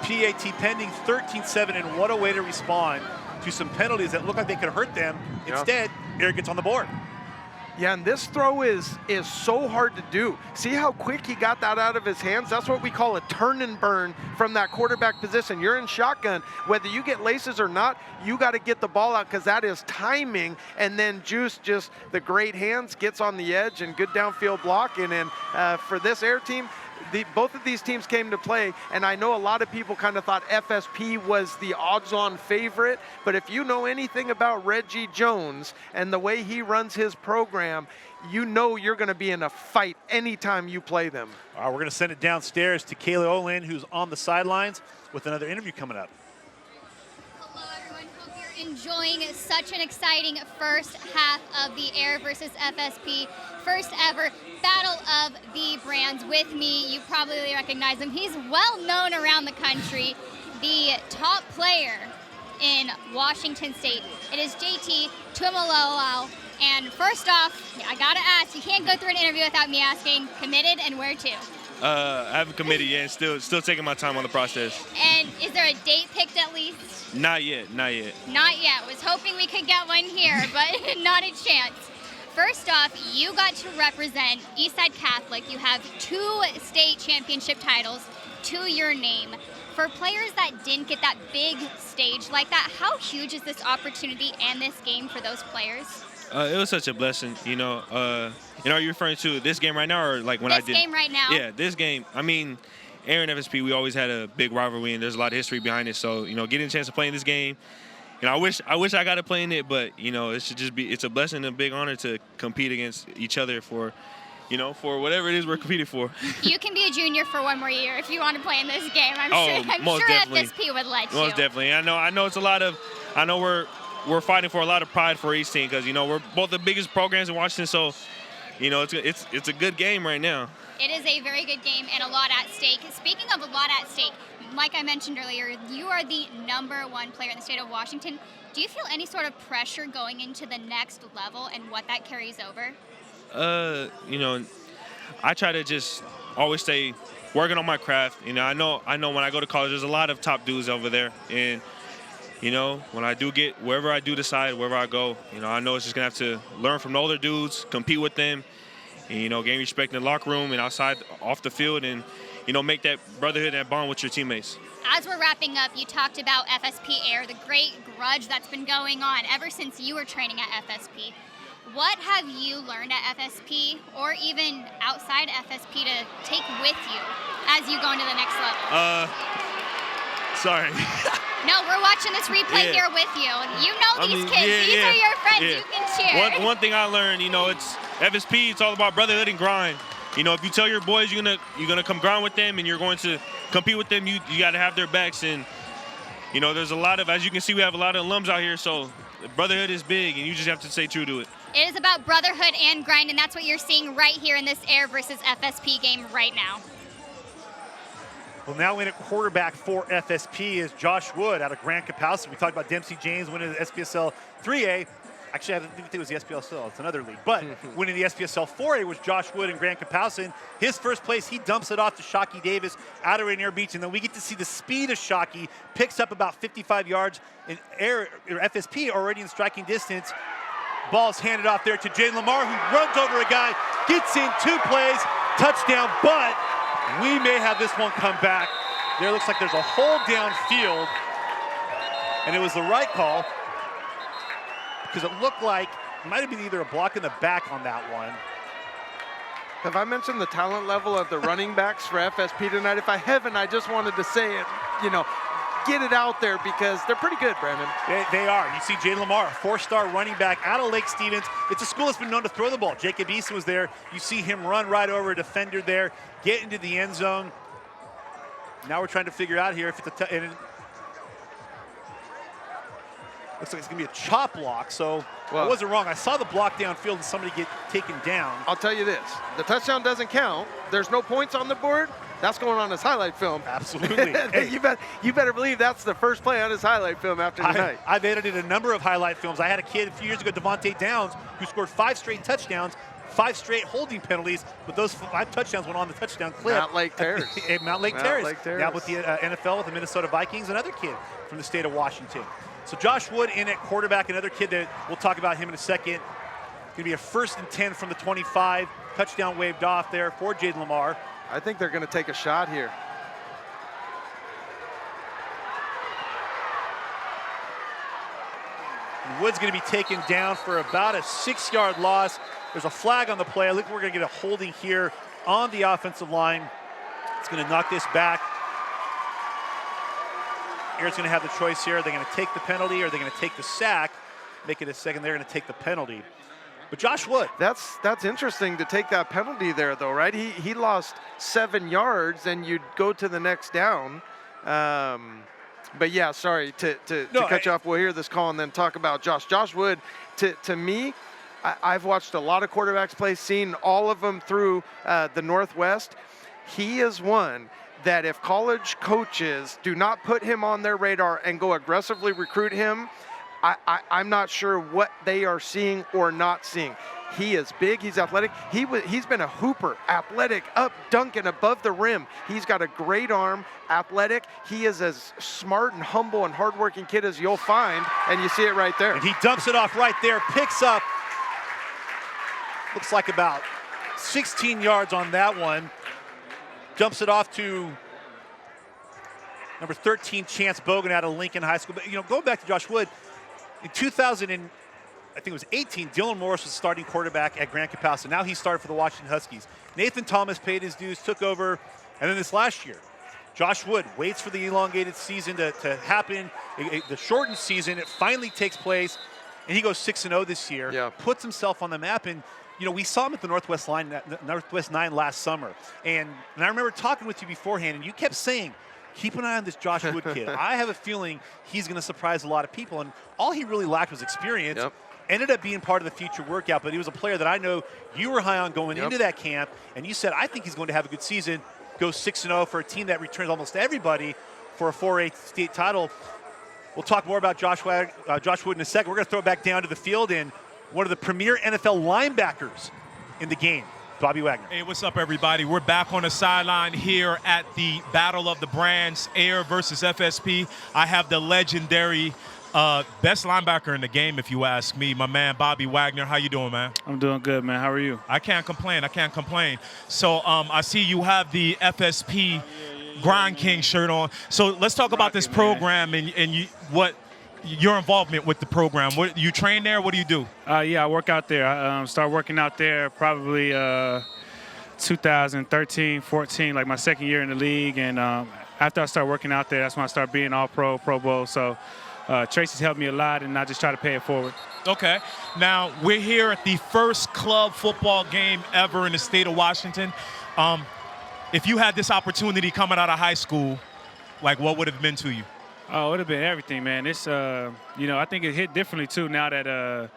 PAT pending 13-7, and what a way to respond to some penalties that look like they could hurt them. Instead, Heir gets on the board. Yeah, and this throw is so hard to do. See how quick he got that out of his hands? That's what we call a turn and burn from that quarterback position. You're in shotgun. Whether you get laces or not, you got to get the ball out because that is timing. And then Juice, just the great hands, gets on the edge and good downfield block. And then for this Heir team, both of these teams came to play, and I know a lot of people kind of thought FSP was the odds-on favorite, but if you know anything about Reggie Jones and the way he runs his program, you know you're going to be in a fight anytime you play them. All right, we're going to send it downstairs to Kayla Olin, who's on the sidelines with another interview coming up. Hello, everyone. Hope you're enjoying such an exciting first half of the Heir versus FSP first ever Battle of the Brands. With me, you probably recognize him. He's well known around the country, the top player in Washington State. It is JT Tuimoloau. And first off, I gotta ask, you can't go through an interview without me asking, committed and where to? I haven't committed yet. Still taking my time on the process. And is there a date picked at least? Not yet. Not yet. Was hoping we could get one here, but not a chance. First off, you got to represent Eastside Catholic. You have 2 state championship titles to your name. For players that didn't get that big stage like that, how huge is this opportunity and this game for those players? It was such a blessing, you know. Are you referring to this game right now or like when I did? This game right now. Yeah, this game. I mean, Heir and FSP, we always had a big rivalry, and there's a lot of history behind it. So, you know, getting a chance to play in this game, you know, I wish I got to play in it, but, you know, it's a blessing and a big honor to compete against each other for, you know, for whatever it is we're competing for. You can be a junior for one more year if you want to play in this game. I'm most sure definitely. FSP would let you. Most definitely. I know it's a lot of, I know we're fighting for a lot of pride for each team because, you know, we're both the biggest programs in Washington, so, you know, it's a good game right now. It is a very good game and a lot at stake. Speaking of a lot at stake, like I mentioned earlier, you are the #1 player in the state of Washington. Do you feel any sort of pressure going into the next level and what that carries over? You know, I try to just always stay working on my craft. You know, I know when I go to college, there's a lot of top dudes over there, and you know, when I do get wherever I do decide, wherever I go, you know, I know it's just gonna have to learn from the older dudes, compete with them, and, you know, gain respect in the locker room and outside, off the field, and, you know, make that brotherhood and bond with your teammates. As we're wrapping up, you talked about FSP Heir, the great grudge that's been going on ever since you were training at FSP. What have you learned at FSP or even outside FSP to take with you as you go into the next level? Sorry. No, we're watching this replay here with you. You know these kids. These are your friends. You can cheer. One thing I learned, you know, it's FSP. It's all about brotherhood and grind. You know, if you tell your boys you're gonna come grind with them and you're going to compete with them, you got to have their backs. And, you know, there's a lot of, as you can see, we have a lot of alums out here. So brotherhood is big, and you just have to stay true to it. It is about brotherhood and grind, and that's what you're seeing right here in this Heir versus FSP game right now. Well, now in at quarterback for FSP is Josh Wood out of Grand Capacity. We talked about Dempsey James winning the SPSL 3A. Actually, I didn't think it was the SPSL. It's another league. But winning the SPSL 4A was Josh Wood in Grand Capacity. His first place, he dumps it off to Shockey Davis out of Rainier Beach. And then we get to see the speed of Shockey. Picks up about 55 yards in Heir, or FSP already in striking distance. Ball's handed off there to Jalen Lamar, who runs over a guy, gets in 2 plays, touchdown, but we may have this one come back. There looks like there's a hold downfield, and it was the right call because it looked like it might have been either a block in the back on that one. Have I mentioned the talent level of the running backs for FSP tonight? If I haven't, I just wanted to say it, you know, get it out there because they're pretty good, Brandon. They are. You see Jalen Lamar, a 4-star running back out of Lake Stevens. It's a school that's been known to throw the ball. Jacob Eason was there. You see him run right over a defender there, get into the end zone. Now we're trying to figure out here if it's a looks like it's going to be a chop block, so I wasn't wrong. I saw the block downfield and somebody get taken down. I'll tell you this. The touchdown doesn't count. There's no points on the board. That's going on his highlight film. Absolutely. Hey, you better believe that's the first play on his highlight film after tonight. I've edited a number of highlight films. I had a kid a few years ago, Devontae Downs, who scored 5 straight touchdowns, 5 straight holding penalties, but those 5 touchdowns went on the touchdown clip. Mount Lake Terrace. Mount Lake Terrace. Now with the NFL, with the Minnesota Vikings, another kid from the state of Washington. So Josh Wood in at quarterback, another kid that we'll talk about him in a second. Going to be a 1st and 10 from the 25. Touchdown waved off there for Jaden Lamar. I think they're going to take a shot here. Wood's going to be taken down for about a 6-yard loss. There's a flag on the play. I think we're going to get a holding here on the offensive line. It's going to knock this back. Air's going to have the choice here. Are they going to take the penalty or are they going to take the sack? Make it a second. They're going to take the penalty. But Josh Wood. That's interesting to take that penalty there, though, right? He lost 7 yards, and you'd go to the next down. But yeah, sorry to cut you off. We'll hear this call and then talk about Josh. Josh Wood, to me, I've watched a lot of quarterbacks play, seen all of them through the Northwest. He is one that if college coaches do not put him on their radar and go aggressively recruit him, I'm not sure what they are seeing or not seeing. He is big. He's athletic. He's been a hooper, athletic, up, dunking above the rim. He's got a great arm, athletic. He is as smart and humble and hardworking kid as you'll find, and you see it right there. And he dumps it off right there, picks up, looks like about 16 yards on that one. Dumps it off to number 13, Chance Bogan out of Lincoln High School. But, you know, going back to Josh Wood, in 2018, Dylan Morris was starting quarterback at Grand Capassa. Now he started for the Washington Huskies. Nathan Thomas paid his dues, took over, and then this last year, Josh Wood waits for the elongated season to happen, the shortened season. It finally takes place, and he goes 6-0 this year, puts himself on the map. And, you know, we saw him at the Northwest 9 last summer. And I remember talking with you beforehand, and you kept saying, keep an eye on this Josh Wood kid. I have a feeling he's going to surprise a lot of people. And all he really lacked was experience. Ended up being part of the future workout, but he was a player that I know you were high on going into that camp. And you said, I think he's going to have a good season. Goes 6-0 for a team that returns almost everybody for a 4A state title. We'll talk more about Josh Wood in a second. We're going to throw it back down to the field and one of the premier NFL linebackers in the game, Bobby Wagner. Hey, what's up, everybody? We're back on the sideline here at the Battle of the Brands, Heir versus FSP. I have the legendary best linebacker in the game, if you ask me, my man Bobby Wagner. How you doing, man? I'm doing good, man. How are you? I can't complain. So I see you have the FSP Grind King shirt on. So let's talk about this program and what your involvement with the program. What you train there? What do you do? Yeah, I work out there. I started working out there probably 2013, 14, like my second year in the league. And after I started working out there, that's when I started being all-pro, Pro Bowl. So Tracy's helped me a lot, and I just try to pay it forward. Okay. Now, we're here at the first club football game ever in the state of Washington. If you had this opportunity coming out of high school, like, what would it have been to you? Oh, it would have been everything, man. It's, you know, I think it hit differently, too, now that,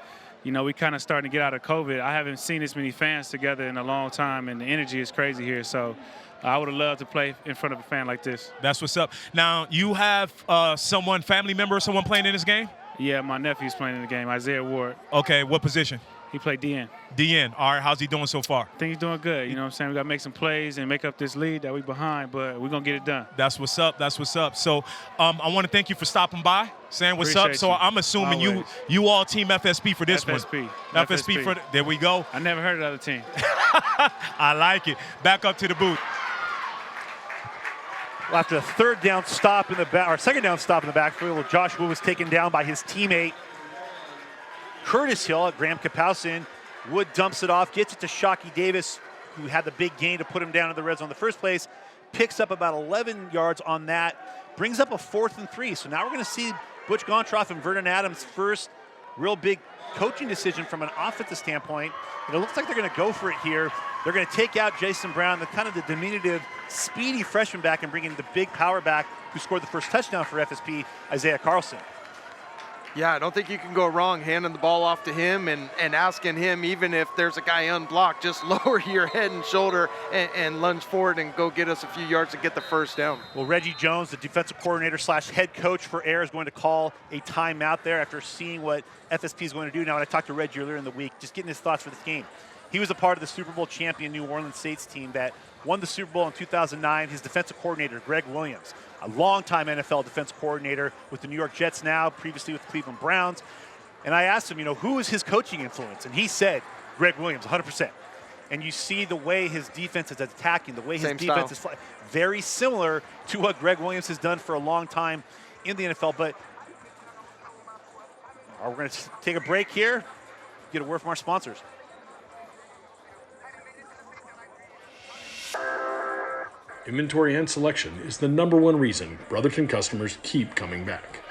you know, we kind of starting to get out of COVID. I haven't seen this many fans together in a long time, and the energy is crazy here. So I would have loved to play in front of a fan like this. That's what's up. Now, you have family member or someone playing in this game? Yeah, my nephew's playing in the game, Isaiah Ward. Okay, what position? He played DN. DN. All right, how's he doing so far? I think he's doing good. You know what I'm saying? We got to make some plays and make up this lead that we behind, but we're going to get it done. That's what's up. That's what's up. So I want to thank you for stopping by, saying what's Appreciate up. So you. I'm assuming you all team FSP for this FSP. one. FSP for there we go. I never heard of the other team. I like it. Back up to the booth. Well, after a second down stop in the backfield, Josh Wood was taken down by his teammate Curtis Hill at Graham Kapowsin. Wood dumps it off, gets it to Shockey Davis, who had the big gain to put him down in the red zone in the first place. Picks up about 11 yards on that. Brings up a 4th and 3. So now we're going to see Butch Gontroff and Vernon Adams' first real big coaching decision from an offensive standpoint. And it looks like they're going to go for it here. They're going to take out Jason Brown, the kind of the diminutive, speedy freshman back, and bring in the big power back who scored the first touchdown for FSP, Isaiah Carlson. Yeah, I don't think you can go wrong handing the ball off to him and asking him, even if there's a guy unblocked, just lower your head and shoulder and lunge forward and go get us a few yards to get the first down. Well, Reggie Jones, the defensive coordinator / head coach for Heir, is going to call a timeout there after seeing what FSP is going to do. Now, when I talked to Reggie earlier in the week, just getting his thoughts for this game. He was a part of the Super Bowl champion New Orleans Saints team that won the Super Bowl in 2009. His defensive coordinator, Greg Williams, a longtime NFL defense coordinator with the New York Jets now, previously with the Cleveland Browns. And I asked him, you know, who is his coaching influence? And he said, Greg Williams, 100%. And you see the way his defense is attacking, the way his defense is very similar to what Greg Williams has done for a long time in the NFL. But we're going to take a break here, get a word from our sponsors. Inventory and selection is the #1 reason Brotherton customers keep coming back.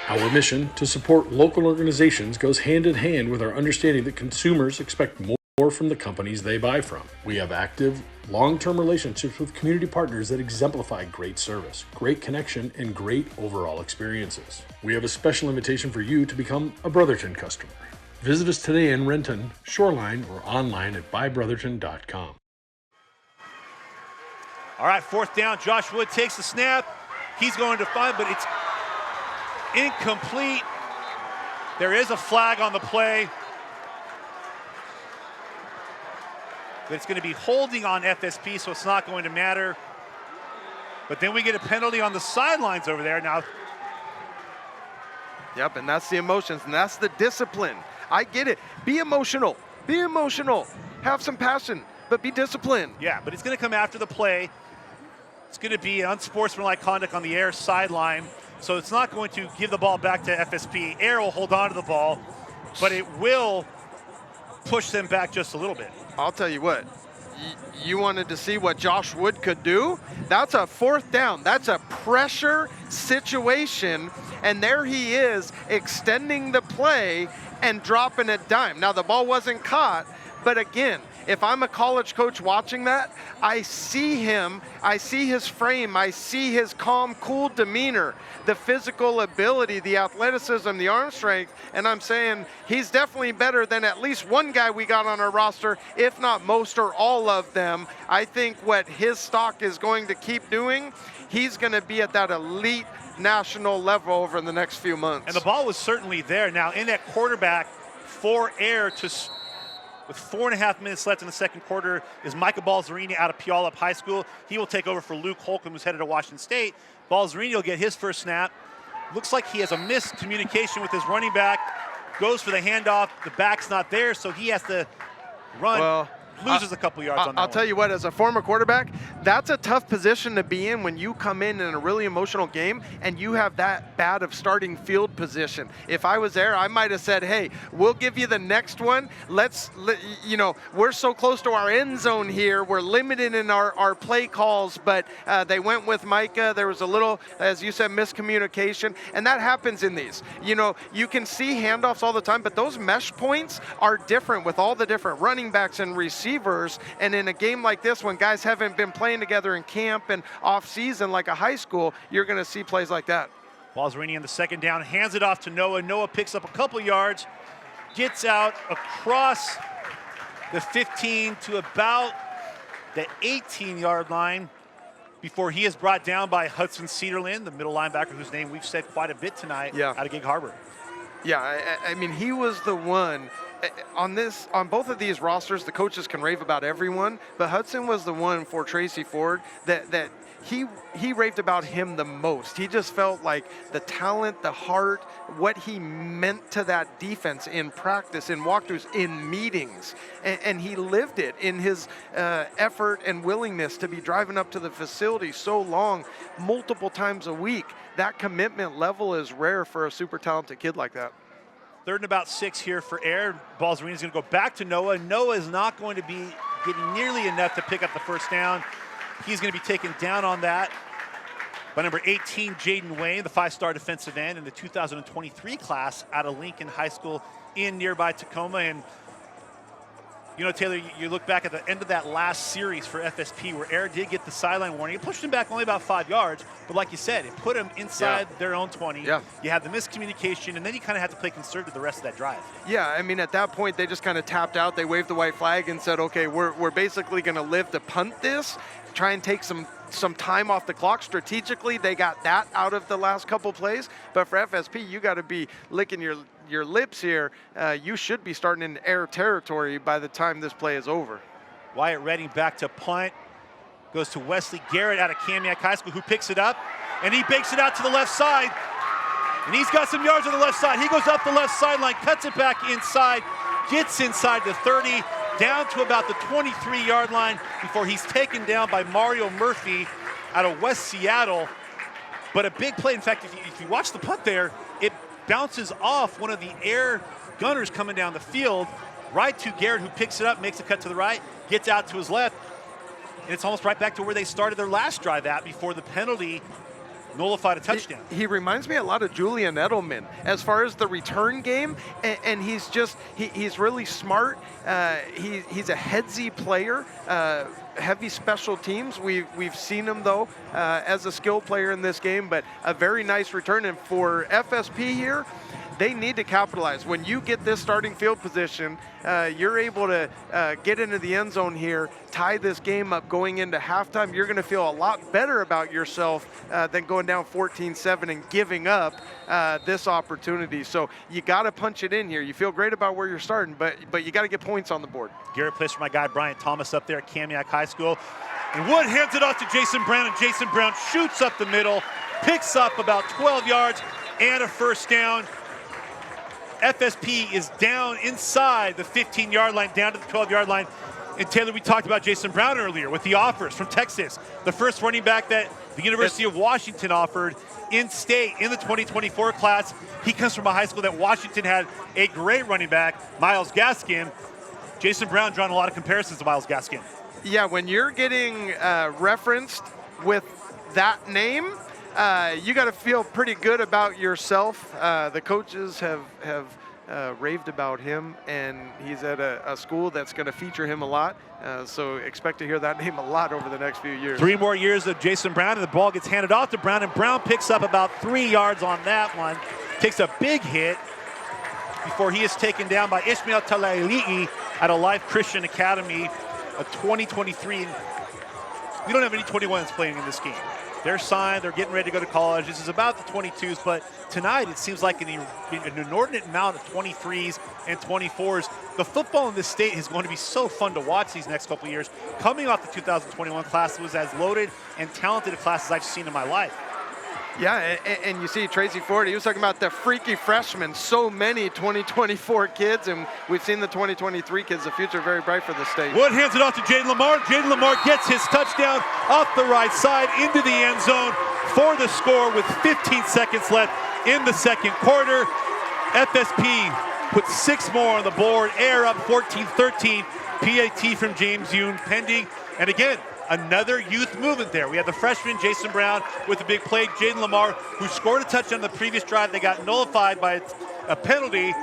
Our mission to support local organizations goes hand in hand with our understanding that consumers expect more from the companies they buy from. We have active, long-term relationships with community partners that exemplify great service, great connection, and great overall experiences. We have a special invitation for you to become a Brotherton customer. Visit us today in Renton, Shoreline, or online at buybrotherton.com. All right, 4th down. Josh Wood takes the snap. He's going to find, but it's incomplete. There is a flag on the play. But it's going to be holding on FSP, so it's not going to matter. But then we get a penalty on the sidelines over there. Now, Yep, and that's the emotions, and that's the discipline. I get it. Be emotional. Be emotional. Have some passion, but be disciplined. yeah, but it's going to come after the play. It's going to be unsportsmanlike conduct on the Heir sideline. So it's not going to give the ball back to FSP. Heir will hold on to the ball, but it will push them back just a little bit. I'll tell you what, you wanted to see what Josh Wood could do? That's a 4th down. That's a pressure situation, and there he is extending the play and dropping a dime. Now, the ball wasn't caught, but again, if I'm a college coach watching that, I see him, I see his frame, I see his calm, cool demeanor, the physical ability, the athleticism, the arm strength, and I'm saying he's definitely better than at least one guy we got on our roster, if not most or all of them. I think what his stock is going to keep doing, he's going to be at that elite national level over the next few months. And the ball was certainly there. Now, in that quarterback for Heir with 4.5 minutes left in the second quarter is Micah Balzerini out of Puyallup High School. He will take over for Luke Holcomb, who's headed to Washington State. Balzerini will get his first snap. Looks like he has a miscommunication with his running back. Goes for the handoff. The back's not there, so he has to run. Well, loses a couple yards on that I'll tell you what, as a former quarterback, that's a tough position to be in when you come in a really emotional game and you have that bad of starting field position. If I was there, I might have said, hey, we'll give you the next one. We're so close to our end zone here. We're limited in our play calls, but they went with Micah. There was a little, as you said, miscommunication, and that happens in these. You can see handoffs all the time, but those mesh points are different with all the different running backs and receivers. And in a game like this, when guys haven't been playing together in camp and off season like a high school, you're going to see plays like that. Balzerini in the 2nd down, hands it off to Noah. Noah picks up a couple yards, gets out across the 15 to about the 18-yard line before he is brought down by Hudson Cedarland, the middle linebacker whose name we've said quite a bit tonight out of Gig Harbor. Yeah, I mean, he was the one. On both of these rosters, the coaches can rave about everyone, but Hudson was the one for Tracy Ford that he raved about him the most. He just felt like the talent, the heart, what he meant to that defense in practice, in walkthroughs, in meetings, and he lived it in his effort and willingness to be driving up to the facility so long, multiple times a week. That commitment level is rare for a super talented kid like that. 3rd and about 6 here for Heir. Balzerini's going to go back to Noah. Noah is not going to be getting nearly enough to pick up the first down. He's going to be taken down on that by number 18, Jaden Wayne, the 5-star defensive end in the 2023 class out of Lincoln High School in nearby Tacoma. And Taylor, you look back at the end of that last series for FSP where Heir did get the sideline warning. It pushed him back only about 5 yards, but like you said, it put him inside their own 20. Yeah. You had the miscommunication, and then you kind of had to play conservative the rest of that drive. Yeah, I mean, at that point, they just kind of tapped out. They waved the white flag and said, okay, we're basically going to live to punt this, try and take some time off the clock. Strategically, they got that out of the last couple plays, but for FSP, you got to be licking your lips here. You should be starting in Heir territory by the time this play is over. Wyatt Redding back to punt. Goes to Wesley Garrett out of Kamiak High School, who picks it up, and he bakes it out to the left side. And he's got some yards on the left side. He goes up the left sideline, cuts it back inside, gets inside the 30, down to about the 23-yard line before he's taken down by Mario Murphy out of West Seattle. But a big play. In fact, if you watch the punt there, it bounces off one of the Heir gunners coming down the field right to Garrett, who picks it up, makes a cut to the right, gets out to his left. And it's almost right back to where they started their last drive at before the penalty nullified a touchdown. He reminds me a lot of Julian Edelman as far as the return game, and he's really smart. He's a headsy player, heavy special teams. We've seen him though as a skill player in this game, but a very nice return. And for FSP here, they need to capitalize. When you get this starting field position, you're able to get into the end zone here, tie this game up going into halftime. You're going to feel a lot better about yourself than going down 14-7 and giving up this opportunity. So you got to punch it in here. You feel great about where you're starting, but you got to get points on the board. Garrett plays for my guy Brian Thomas up there at Kamiak High School. And Wood hands it off to Jason Brown, and Jason Brown shoots up the middle, picks up about 12 yards and a first down. FSP is down inside the 15-yard line, down to the 12-yard line. And Taylor, we talked about Jason Brown earlier with the offers from Texas, the first running back that the University of Washington offered in state in the 2024 class. He comes from a high school that Washington had a great running back, Miles Gaskin. Jason Brown drawing a lot of comparisons to Miles Gaskin. Yeah, when you're getting referenced with that name, you got to feel pretty good about yourself. The coaches have raved about him, and he's at a school that's going to feature him a lot. So expect to hear that name a lot over the next few years. 3 more years of Jason Brown, and the ball gets handed off to Brown, and Brown picks up about 3 yards on that one. Takes a big hit before he is taken down by Ishmael Talaili'i at a Life Christian Academy, a 2023. We don't have any 21s playing in this game. They're signed, they're getting ready to go to college. This is about the 22s, but tonight it seems like an inordinate amount of 23s and 24s. The football in this state is going to be so fun to watch these next couple of years. Coming off the 2021 class, it was as loaded and talented a class as I've seen in my life. Yeah, and you see Tracy Ford, he was talking about the freaky freshmen, so many 2024 kids, and we've seen the 2023 kids, the future very bright for the state. Wood hands it off to Jaden Lamar. Jaden Lamar gets his touchdown off the right side into the end zone for the score with 15 seconds left in the second quarter. FSP puts 6 more on the board. Heir up 14-13. PAT from James Yoon pending. And again, another youth movement there. We had the freshman Jason Brown with a big play. Jaden Lamar, who scored a touchdown on the previous drive. They got nullified by a penalty.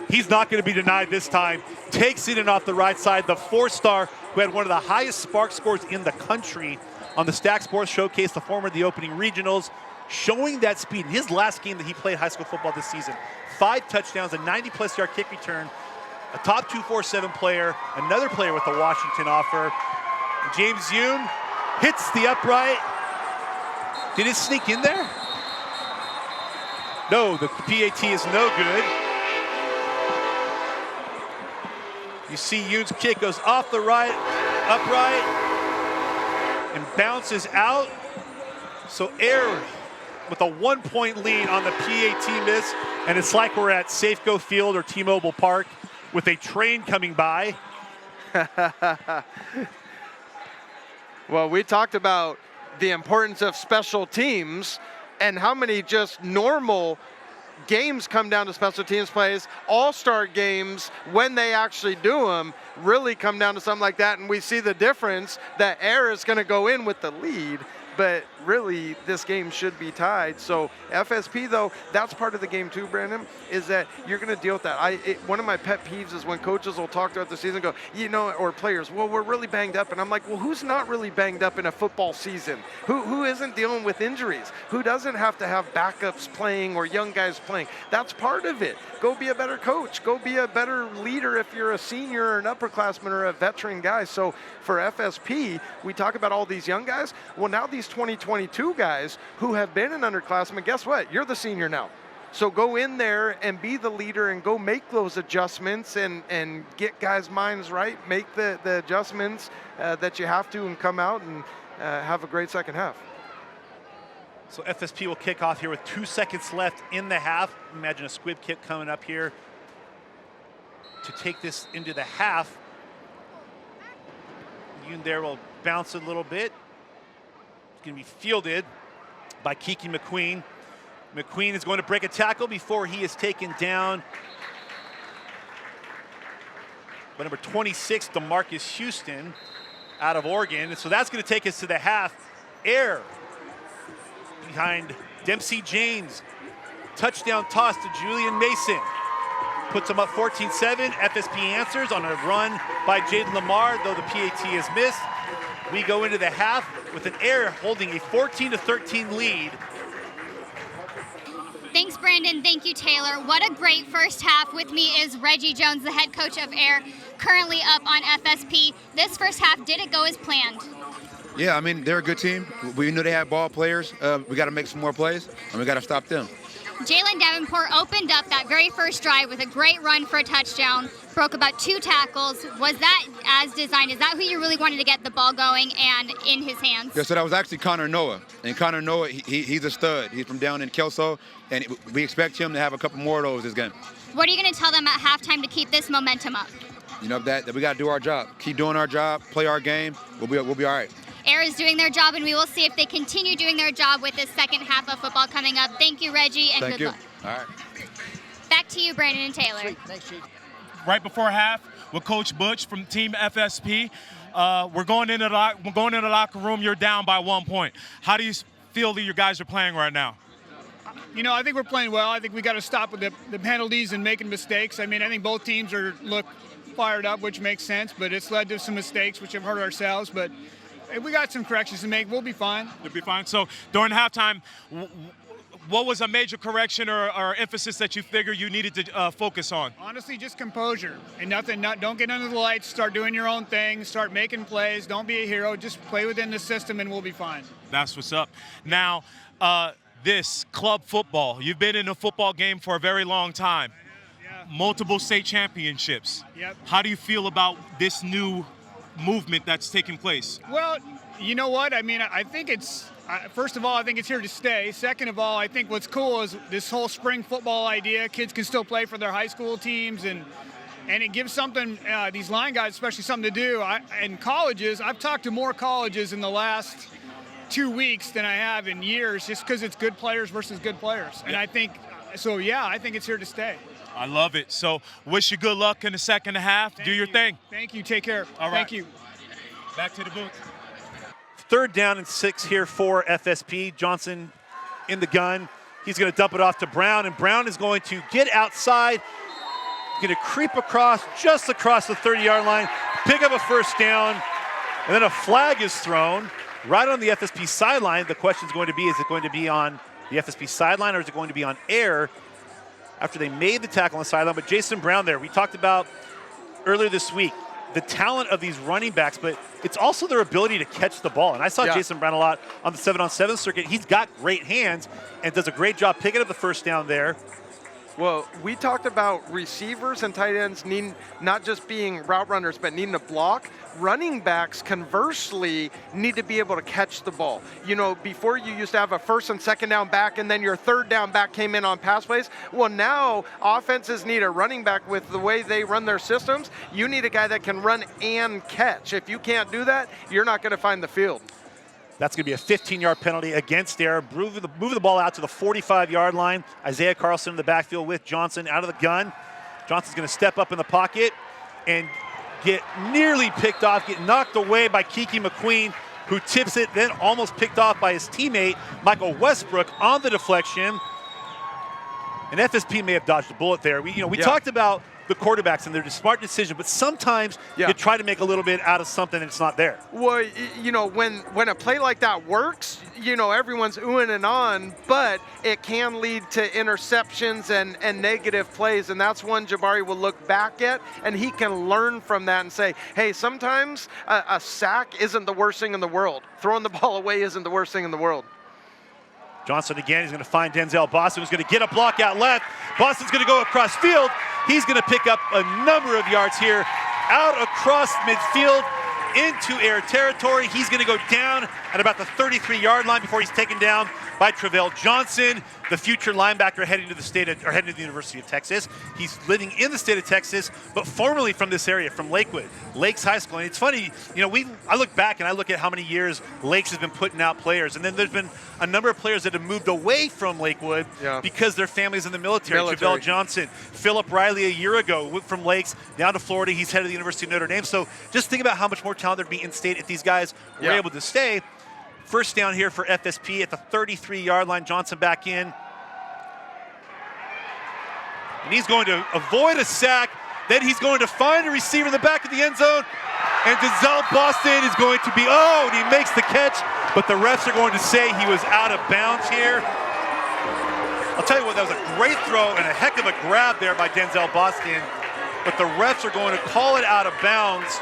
He's not going to be denied this time. Takes it in off the right side. The 4-star who had one of the highest spark scores in the country on the Stack Sports Showcase, the former of the opening regionals, showing that speed. In his last game that he played high school football this season, 5 touchdowns, a 90-plus yard kick return, a top 247 player, another player with the Washington offer. James Yoon hits the upright. Did it sneak in there? No, the PAT is no good. You see Yoon's kick goes off the right, upright, and bounces out. So Heir with a 1-point lead on the PAT miss, and it's like we're at Safeco Field or T-Mobile Park with a train coming by. Well, we talked about the importance of special teams and how many just normal games come down to special teams plays. All-star games, when they actually do them, really come down to something like that. And we see the difference that Heir is going to go in with the lead, but really this game should be tied. So FSP, though, that's part of the game too, Brandon, is that you're going to deal with that. One of my pet peeves is when coaches will talk throughout the season, go, you know, or players, well, we're really banged up. And I'm like, well, who's not really banged up in a football season? Who isn't dealing with injuries? Who doesn't have to have backups playing or young guys playing? That's part of it. Go be a better coach. Go be a better leader if you're a senior or an upperclassman or a veteran guy. So for FSP, we talk about all these young guys. Well, now these 2022 guys who have been an underclassman, guess what? You're the senior now. So go in there and be the leader and go make those adjustments and get guys' minds right, make the adjustments that you have to and come out and have a great second half. So FSP will kick off here with 2 seconds left in the half. Imagine a squib kick coming up here to take this into the half. Yoon there will bounce a little bit. It's going to be fielded by Kiki McQueen. McQueen is going to break a tackle before he is taken down by number 26, DeMarcus Houston. out of Oregon. So that's going to take us to the half. Heir behind Dempsey James. Touchdown toss to Julian Mason. Puts them up 14-7. FSP answers on a run by Jaden Lamar, though the PAT is missed. We go into the half with an Heir holding a 14-13 lead. Thanks, Brandon. Thank you, Taylor. What a great first half. With me is Reggie Jones, the head coach of Heir, currently up on FSP. This first half, did it go as planned? Yeah, I mean, they're a good team. We knew they had ball players. We got to make some more plays, and we got to stop them. Jalen Davenport opened up that very first drive with a great run for a touchdown, broke about 2 tackles. Was that as designed? Is that who you really wanted to get the ball going and in his hands? Yeah, so that was actually Connor Noah. And Connor Noah, he's a stud. He's from down in Kelso, and we expect him to have a couple more of those this game. What are you going to tell them at halftime to keep this momentum up? You know, that we got to do our job. Keep doing our job, play our game. We'll be all right. Heir is doing their job, and we will see if they continue doing their job with this second half of football coming up. Thank you, Reggie, and Thank good you. luck. All right. Back to you, Brandon and Taylor. Sweet. Thanks, Chief. Right before half with Coach Butch from Team FSP. We're going into the locker room. You're down by 1 point. How do you feel that you guys are playing right now? You know, I think we're playing well. I think we got to stop with the penalties and making mistakes. I mean, I think both teams look fired up, which makes sense, but it's led to some mistakes, which have hurt ourselves. But we got some corrections to make. We'll be fine. You'll be fine. So during halftime, what was a major correction or emphasis that you figure you needed to focus on? Honestly, just composure and nothing. Don't get under the lights. Start doing your own thing. Start making plays. Don't be a hero. Just play within the system, and we'll be fine. That's what's up. Now, this club football, you've been in a football game for a very long time. Yeah. Multiple state championships. Yep. How do you feel about this new movement that's taking place? Well, you know what? I mean, I think it's, first of all, I think it's here to stay. Second of all, I think what's cool is this whole spring football idea. Kids can still play for their high school teams, and it gives something, these line guys especially, something to do. In colleges, I've talked to more colleges in the last 2 weeks than I have in years, just because it's good players versus good players. And I think, so yeah, I think it's here to stay. I love it. So wish you good luck in the second half. Do your thing. Thank you. Take care. All right. Thank you. Back to the booth. 3rd down and 6 here for FSP. Johnson in the gun. He's going to dump it off to Brown, and Brown is going to get outside. He's going to creep across, just across the 30-yard line, pick up a first down, and then a flag is thrown right on the FSP sideline. The question is going to be, is it going to be on the FSP sideline or is it going to be on Heir after they made the tackle on the sideline? But Jason Brown there, we talked about earlier this week, the talent of these running backs, but it's also their ability to catch the ball. And I saw Jason Brown a lot on the 7-on-7 circuit. He's got great hands and does a great job picking up the first down there. Well, we talked about receivers and tight ends needing not just being route runners, but needing to block. Running backs, conversely, need to be able to catch the ball. You know, before you used to have a 1st and 2nd down back, and then your 3rd down back came in on pass plays. Well, now offenses need a running back with the way they run their systems. You need a guy that can run and catch. If you can't do that, you're not going to find the field. That's going to be a 15-yard penalty against Heir. Moving the ball out to the 45-yard line. Isaiah Carlson in the backfield with Johnson out of the gun. Johnson's going to step up in the pocket and get nearly picked off, get knocked away by Kiki McQueen, who tips it, then almost picked off by his teammate, Michael Westbrook, on the deflection. And FSP may have dodged a bullet there. We talked about the quarterbacks and their smart decision, but sometimes you try to make a little bit out of something and it's not there. Well, you know, when a play like that works, you know, everyone's oohing and on, but it can lead to interceptions and negative plays, and that's one Jabari will look back at, and he can learn from that and say, hey, sometimes a sack isn't the worst thing in the world. Throwing the ball away isn't the worst thing in the world. Johnson again, he's going to find Denzel Boston, who's going to get a block out left. Boston's going to go across field. He's going to pick up a number of yards here, out across midfield into Heir territory. He's going to go down at about the 33-yard line before he's taken down by Travell Johnson, the future linebacker heading to the University of Texas. He's living in the state of Texas, but formerly from this area, from Lakewood, Lakes High School. And it's funny, you know, I look back and I look at how many years Lakes has been putting out players, and then there's been a number of players that have moved away from Lakewood because their family's in the military. Travell Johnson, Philip Riley a year ago went from Lakes down to Florida. He's head of the University of Notre Dame. So just think about how much more calendar to be in state if these guys were able to stay. First down here for FSP at the 33-yard line. Johnson back in. And he's going to avoid a sack. Then he's going to find a receiver in the back of the end zone. And Denzel Boston is going to be, and he makes the catch. But the refs are going to say he was out of bounds here. I'll tell you what, that was a great throw and a heck of a grab there by Denzel Boston. But the refs are going to call it out of bounds.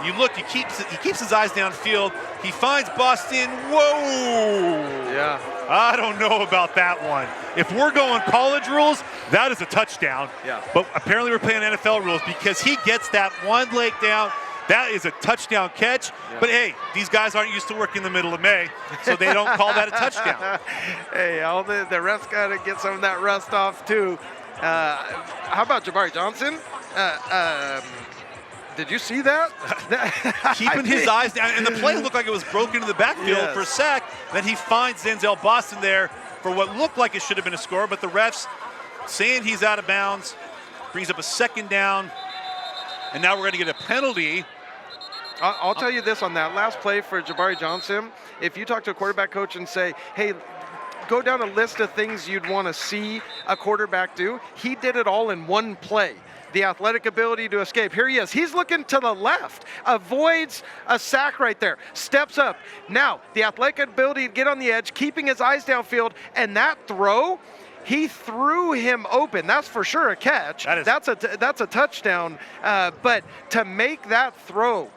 You look, he keeps his eyes downfield. He finds Boston. Whoa! Yeah. I don't know about that one. If we're going college rules, that is a touchdown. Yeah. But apparently we're playing NFL rules because he gets that one leg down. That is a touchdown catch. Yeah. But hey, these guys aren't used to working in the middle of May, so they don't call that a touchdown. Hey, all the refs got to get some of that rust off too. How about Jabari Johnson? Did you see that? Keeping his eyes down, and the play looked like it was broken into the backfield for a sack. Then he finds Denzel Boston there for what looked like it should have been a score, but the refs saying he's out of bounds, brings up a second down, and now we're going to get a penalty. I'll tell you this on that last play for Jabari Johnson. If you talk to a quarterback coach and say, hey, go down a list of things you'd want to see a quarterback do, he did it all in one play. The athletic ability to escape. Here he is. He's looking to the left, avoids a sack right there, steps up. Now, the athletic ability to get on the edge, keeping his eyes downfield, and that throw, he threw him open. That's for sure a catch. That's a touchdown. But to make that throw,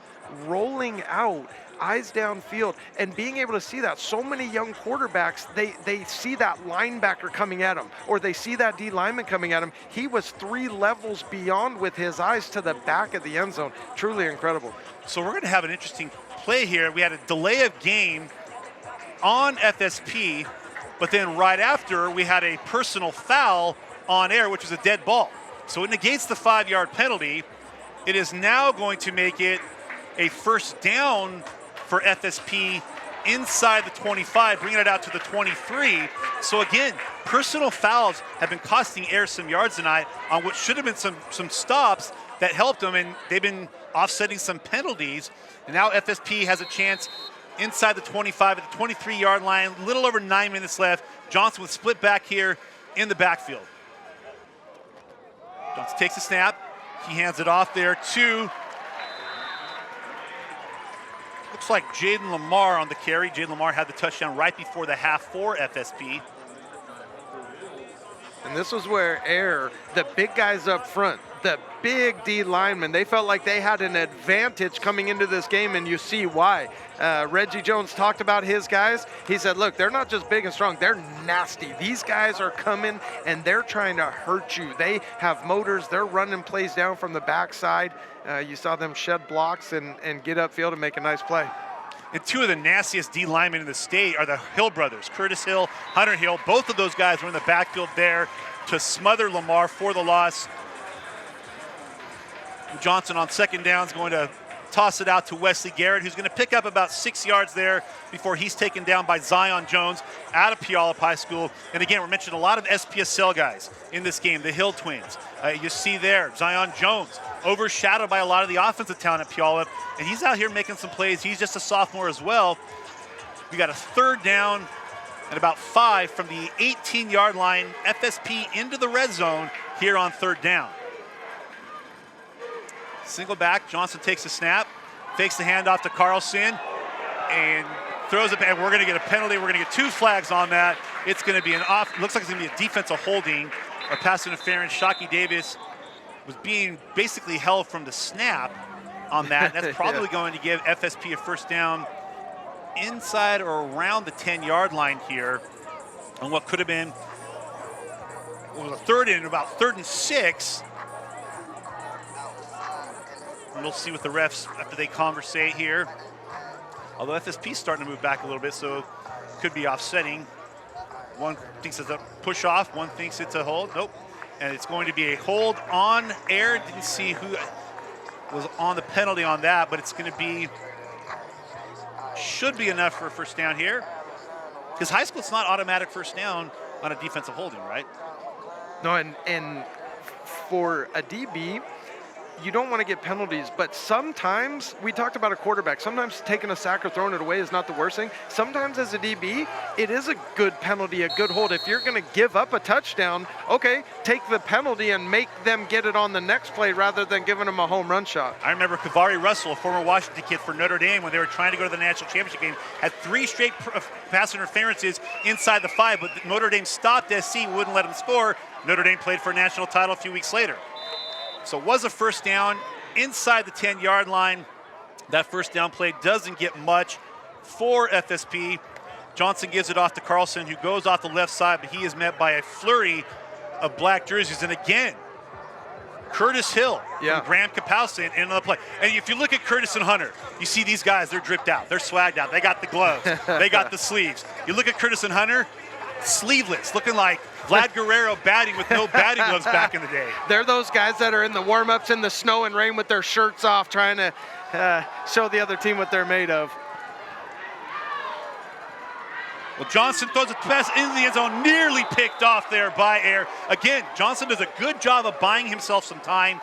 rolling out, eyes downfield, and being able to see that. So many young quarterbacks, they see that linebacker coming at them, or they see that D lineman coming at him. He was 3 levels beyond with his eyes to the back of the end zone. Truly incredible. So we're going to have an interesting play here. We had a delay of game on FSP, but then right after we had a personal foul on Heir, which was a dead ball. So it negates the 5-yard penalty. It is now going to make it a first down for FSP inside the 25, bringing it out to the 23. So again, personal fouls have been costing Heir some yards tonight on what should have been some stops that helped them, and they've been offsetting some penalties. And now FSP has a chance inside the 25 at the 23-yard line, a little over 9 minutes left. Johnson with split back here in the backfield. Johnson takes a snap. He hands it off there to, looks like Jaden Lamar on the carry. Jaden Lamar had the touchdown right before the half for FSP. And this was where Heir, the big guys up front, the big D linemen, they felt like they had an advantage coming into this game, and you see why. Reggie Jones talked about his guys. He said, look, they're not just big and strong, they're nasty. These guys are coming, and they're trying to hurt you. They have motors. They're running plays down from the backside. You saw them shed blocks and get upfield and make a nice play. And 2 of the nastiest D linemen in the state are the Hill brothers, Curtis Hill, Hunter Hill. Both of those guys were in the backfield there to smother Lamar for the loss. Johnson on second down is going to toss it out to Wesley Garrett, who's going to pick up about 6 yards there before he's taken down by Zion Jones out of Puyallup High School. And again, we're mentioning a lot of SPSL guys in this game, the Hill twins. You see there, Zion Jones, overshadowed by a lot of the offensive talent at Puyallup, and he's out here making some plays. He's just a sophomore as well. We got a third down and about 5 from the 18-yard line. FSP into the red zone here on third down. Single back, Johnson takes a snap, fakes the handoff to Carlson, and throws it, and we're going to get a penalty. We're going to get 2 flags on that. It's going to be looks like it's going to be a defensive holding or pass interference. Shockey Davis was being basically held from the snap on that. That's probably going to give FSP a first down inside or around the 10-yard line here on what could have been a third and 6. And we'll see what the refs, after they conversate here. Although FSP's starting to move back a little bit, so could be offsetting. One thinks it's a push off, one thinks it's a hold. Nope. And it's going to be a hold on Heir. Didn't see who was on the penalty on that, but it's going to be, should be enough for a first down here. Because high school, it's not automatic first down on a defensive holding, right? No, and for a DB, you don't want to get penalties, but sometimes, we talked about a quarterback, sometimes taking a sack or throwing it away is not the worst thing. Sometimes as a DB, it is a good penalty, a good hold. If you're going to give up a touchdown, okay, take the penalty and make them get it on the next play rather than giving them a home run shot. I remember Kavari Russell, a former Washington kid for Notre Dame, when they were trying to go to the national championship game, had 3 straight pass interferences inside the 5, but Notre Dame stopped SC, wouldn't let him score. Notre Dame played for a national title a few weeks later. So it was a first down inside the 10-yard line. That first down play doesn't get much for FSP. Johnson gives it off to Carlson, who goes off the left side, but he is met by a flurry of black jerseys. And again, Curtis Hill from Graham Kapowski in another play. And if you look at Curtis and Hunter, you see these guys, they're dripped out. They're swagged out. They got the gloves. They got the sleeves. You look at Curtis and Hunter, sleeveless, looking like Vlad Guerrero batting with no batting gloves back in the day. They're those guys that are in the warm-ups in the snow and rain with their shirts off, trying to show the other team what they're made of. Well, Johnson throws a pass into the end zone, nearly picked off there by Heir. Again, Johnson does a good job of buying himself some time,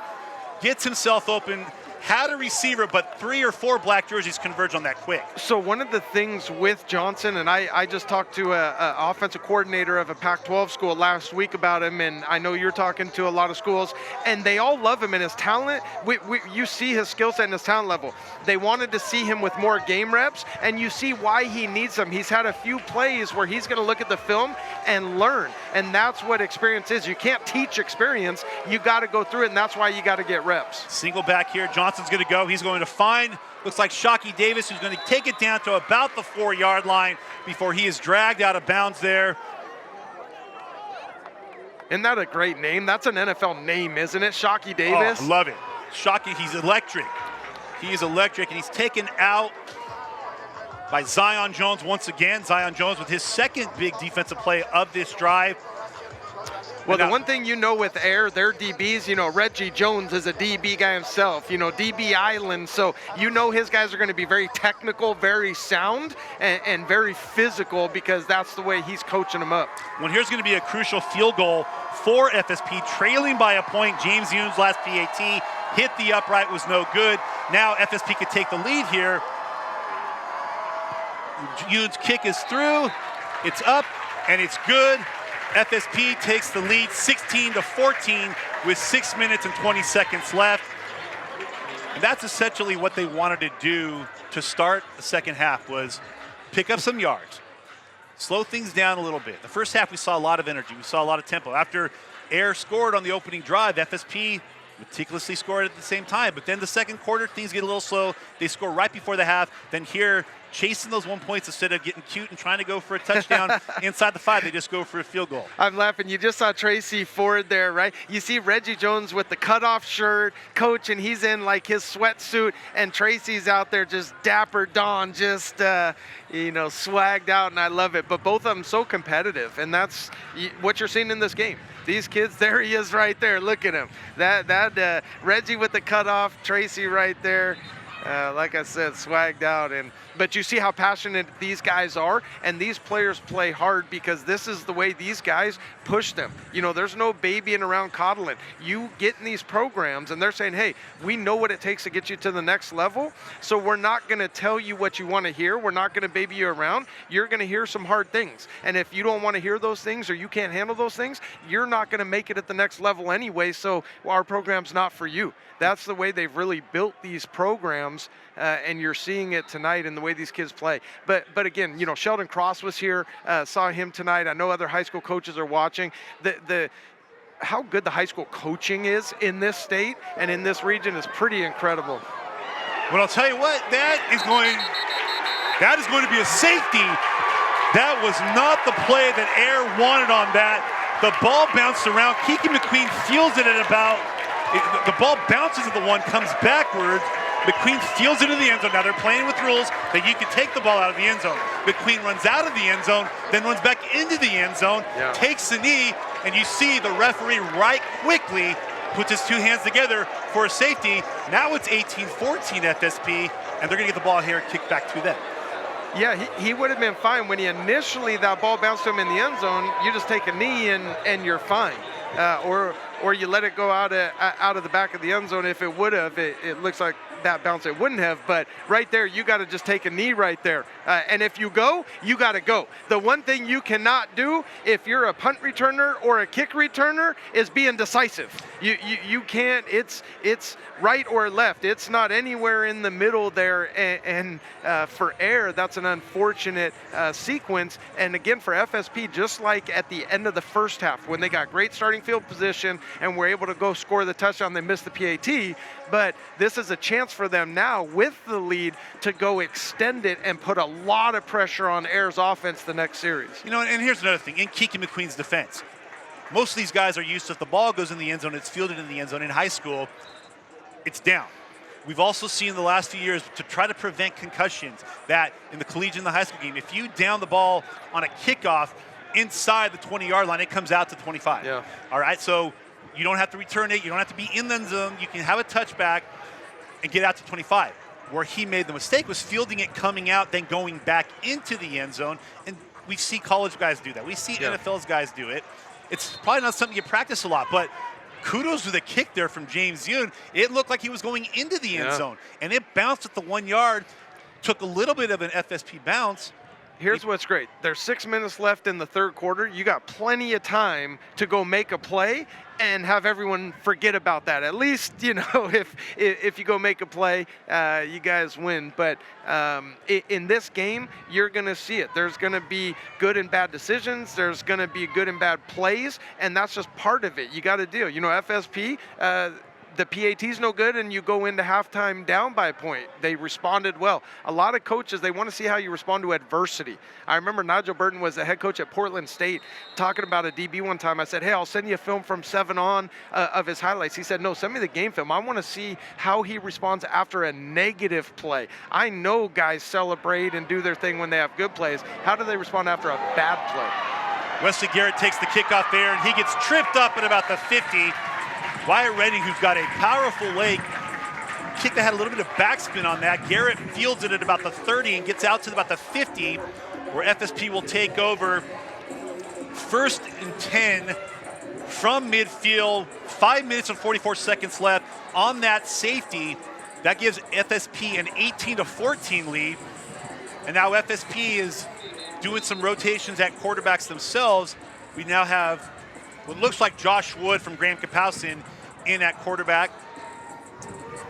gets himself open, had a receiver, but 3 or 4 black jerseys converge on that quick. So one of the things with Johnson, and I just talked to an offensive coordinator of a Pac-12 school last week about him, and I know you're talking to a lot of schools, and they all love him and his talent. You see his skill set and his talent level. They wanted to see him with more game reps, and you see why he needs them. He's had a few plays where he's going to look at the film and learn, and that's what experience is. You can't teach experience. You got to go through it, and that's why you got to get reps. Single back here. Johnson's going to go. He's going to find, looks like Shockey Davis, who's going to take it down to about the 4-yard line before he is dragged out of bounds there. Isn't that a great name? That's an NFL name, isn't it? Shockey Davis. Oh, love it. Shockey, he's electric. He is electric, and he's taken out by Zion Jones once again. Zion Jones with his second big defensive play of this drive. Well, the one thing you know with Heir, their DBs, you know, Reggie Jones is a DB guy himself, you know, DB Island. So you know his guys are going to be very technical, very sound, and very physical because that's the way he's coaching them up. Well, here's going to be a crucial field goal for FSP, trailing by a point. James Youn's last PAT hit the upright, was no good. Now FSP could take the lead here. Youn's kick is through, it's up, and it's good. FSP takes the lead 16-14 with 6 minutes and 20 seconds left. And that's essentially what they wanted to do to start the second half, was pick up some yards, slow things down a little bit. The first half we saw a lot of energy, we saw a lot of tempo. After Heir scored on the opening drive, FSP meticulously scored at the same time. But then the second quarter, things get a little slow. They score right before the half. Then here, chasing those 1 points instead of getting cute and trying to go for a touchdown inside the 5, they just go for a field goal. I'm laughing. You just saw Tracy Ford there, right? You see Reggie Jones with the cutoff shirt, coach, and he's in like his sweatsuit, and Tracy's out there just dapper Don, just, you know, swagged out, and I love it. But both of them so competitive, and that's what you're seeing in this game. These kids, there he is right there. Look at him. That Reggie with the cutoff, Tracy right there. Like I said, swagged out. But you see how passionate these guys are, and these players play hard because this is the way these guys push them. You know, there's no babying around coddling. You get in these programs, and they're saying, hey, we know what it takes to get you to the next level, so we're not going to tell you what you want to hear. We're not going to baby you around. You're going to hear some hard things, and if you don't want to hear those things or you can't handle those things, you're not going to make it at the next level anyway, so our program's not for you. That's the way they've really built these programs, and you're seeing it tonight in the way these kids play. But again, you know, Sheldon Cross was here, saw him tonight. I know other high school coaches are watching. How good the high school coaching is in this state and in this region is pretty incredible. Well, I'll tell you what, that is going to be a safety. That was not the play that Heir wanted on that. The ball bounced around. Kiki McQueen feels it at about, the ball bounces at the one, comes backwards. McQueen fields it in the end zone. Now they're playing with rules that you can take the ball out of the end zone. McQueen runs out of the end zone, then runs back into the end zone, takes the knee, and you see the referee right quickly puts his 2 hands together for a safety. Now it's 18-14 FSP, and they're going to get the ball here and kick back to them. Yeah, he would have been fine when he initially, that ball bounced him in the end zone. You just take a knee and you're fine. or you let it go out of the back of the end zone. If it would have, it looks like that bounce it wouldn't have, but right there you got to just take a knee right there, and if you go, you got to go. The one thing you cannot do if you're a punt returner or a kick returner is be indecisive. You can't. It's right or left. It's not anywhere in the middle there, and for Heir, that's an unfortunate sequence. And again, for FSP, just like at the end of the first half when they got great starting field position and were able to go score the touchdown, they missed the PAT. But this is a chance for them now with the lead to go extend it and put a lot of pressure on Heir's offense the next series. You know, and here's another thing. In Kiki McQueen's defense, most of these guys are used to, if the ball goes in the end zone, it's fielded in the end zone. In high school, it's down. We've also seen the last few years to try to prevent concussions that in the collegiate and the high school game, if you down the ball on a kickoff inside the 20-yard line, it comes out to 25. Yeah. All right, so you don't have to return it. You don't have to be in the end zone. You can have a touchback and get out to 25. Where he made the mistake was fielding it coming out, then going back into the end zone. And we see college guys do that. We see NFL's guys do it. It's probably not something you practice a lot, but kudos to the kick there from James Yoon. It looked like he was going into the end zone, and it bounced at the 1 yard, took a little bit of an FSP bounce. Here's what's great. There's 6 minutes left in the third quarter. You got plenty of time to go make a play and have everyone forget about that. At least, you know, if you go make a play, you guys win. But in this game, you're going to see it. There's going to be good and bad decisions. There's going to be good and bad plays, and that's just part of it. You got to deal. You know, FSP, the PAT's no good, and you go into halftime down by a point. They responded well. A lot of coaches, they want to see how you respond to adversity. I remember Nigel Burton was the head coach at Portland State talking about a DB one time. I said, hey, I'll send you a film from 7 on of his highlights. He said, no, send me the game film. I want to see how he responds after a negative play. I know guys celebrate and do their thing when they have good plays. How do they respond after a bad play? Wesley Garrett takes the kickoff there, and he gets tripped up at about the 50. Wyatt Redding, who's got a powerful leg, kick that had a little bit of backspin on that. Garrett fields it at about the 30 and gets out to about the 50, where FSP will take over. 1st and 10 from midfield, 5 minutes and 44 seconds left on that safety. That gives FSP an 18-14 lead. And now FSP is doing some rotations at quarterbacks themselves. We now have what looks like Josh Wood from Graham Kapowson in at quarterback.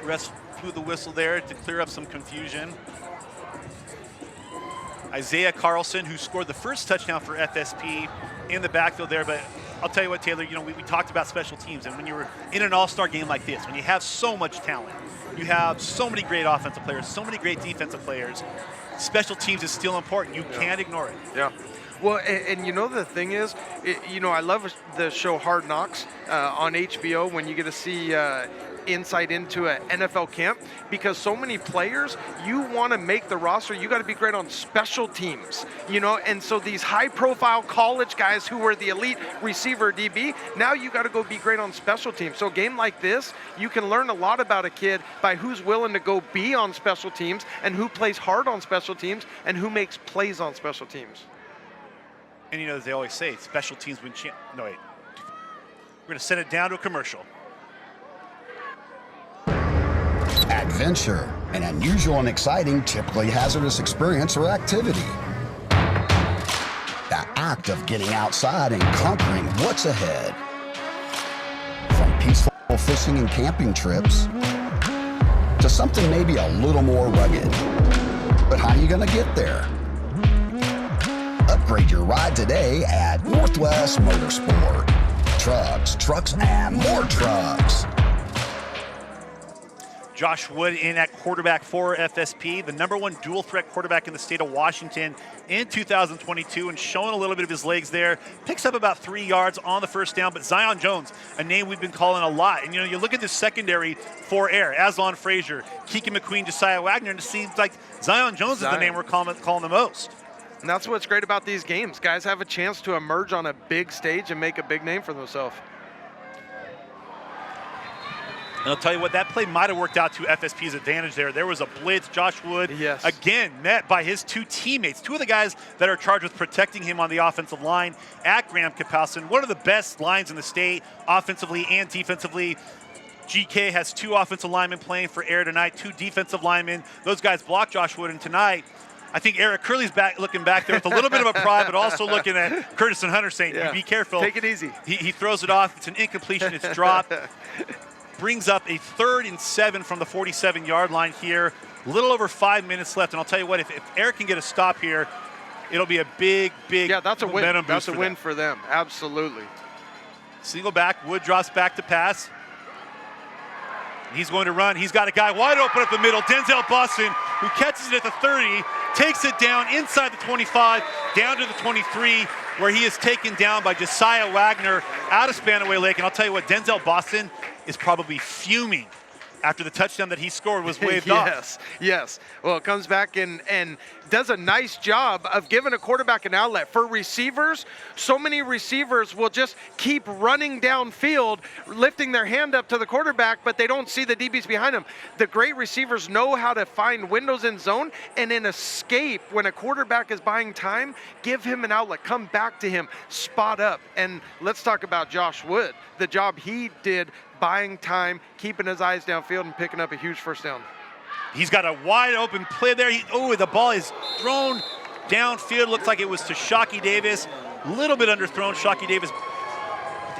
Rest blew the whistle there to clear up some confusion. Isaiah Carlson, who scored the first touchdown for FSP, in the backfield there. But I'll tell you what, Taylor, you know, we talked about special teams, and when you're in an all-star game like this, when you have so much talent, you have so many great offensive players, so many great defensive players, special teams is still important. You can't ignore it. Yeah. Well, and you know the thing is, you know, I love the show Hard Knocks on HBO when you get to see insight into an NFL camp, because so many players, you want to make the roster, you got to be great on special teams, you know, and so these high-profile college guys who were the elite receiver DB, now you got to go be great on special teams. So a game like this, you can learn a lot about a kid by who's willing to go be on special teams and who plays hard on special teams and who makes plays on special teams. And you know, as they always say, special teams win no, wait. We're going to send it down to a commercial. Adventure, an unusual and exciting, typically hazardous experience or activity. The act of getting outside and conquering what's ahead. From peaceful fishing and camping trips to something maybe a little more rugged. But how are you going to get there? Upgrade your ride today at Northwest Motorsport. Trucks, and more trucks. Josh Wood in at quarterback for FSP, the #1 dual threat quarterback in the state of Washington in 2022, and showing a little bit of his legs there. Picks up about 3 yards on the first down, but Zion Jones, a name we've been calling a lot. And you know, you look at this secondary for Heir, Aslan Frazier, Keegan McQueen, Josiah Wagner, and it seems like Zion Jones is the name we're calling the most. And that's what's great about these games. Guys have a chance to emerge on a big stage and make a big name for themselves. And I'll tell you what, that play might have worked out to FSP's advantage there. There was a blitz. Josh Wood, again, met by his two teammates, two of the guys that are charged with protecting him on the offensive line at Graham Kapowsin. One of the best lines in the state, offensively and defensively. GK has two offensive linemen playing for Heir tonight, two defensive linemen. Those guys blocked Josh Wood, and tonight, I think Eric Curley's looking back there with a little bit of a pride, but also looking at Curtis and Hunter saying, be careful. Take it easy. He throws it off. It's an incompletion. It's dropped. Brings up a 3rd and 7 from the 47-yard line here. A little over 5 minutes left, and I'll tell you what, if Eric can get a stop here, it'll be a big that's a win. momentum boost. That's a win for them. Absolutely. Single back. Wood drops back to pass. He's going to run. He's got a guy wide open up the middle. Denzel Boston, who catches it at the 30, takes it down inside the 25, down to the 23, where he is taken down by Josiah Wagner out of Spanaway Lake. And I'll tell you what, Denzel Boston is probably fuming after the touchdown that he scored was waved off. Yes. Well, it comes back and does a nice job of giving a quarterback an outlet. For receivers, so many receivers will just keep running downfield, lifting their hand up to the quarterback, but they don't see the DBs behind them. The great receivers know how to find windows in zone and in escape when a quarterback is buying time, give him an outlet, come back to him, spot up. And let's talk about Josh Wood, the job he did buying time, keeping his eyes downfield, and picking up a huge first down. He's got a wide open play there. The ball is thrown downfield. Looks like it was to Shockey Davis. A little bit underthrown. Shockey Davis,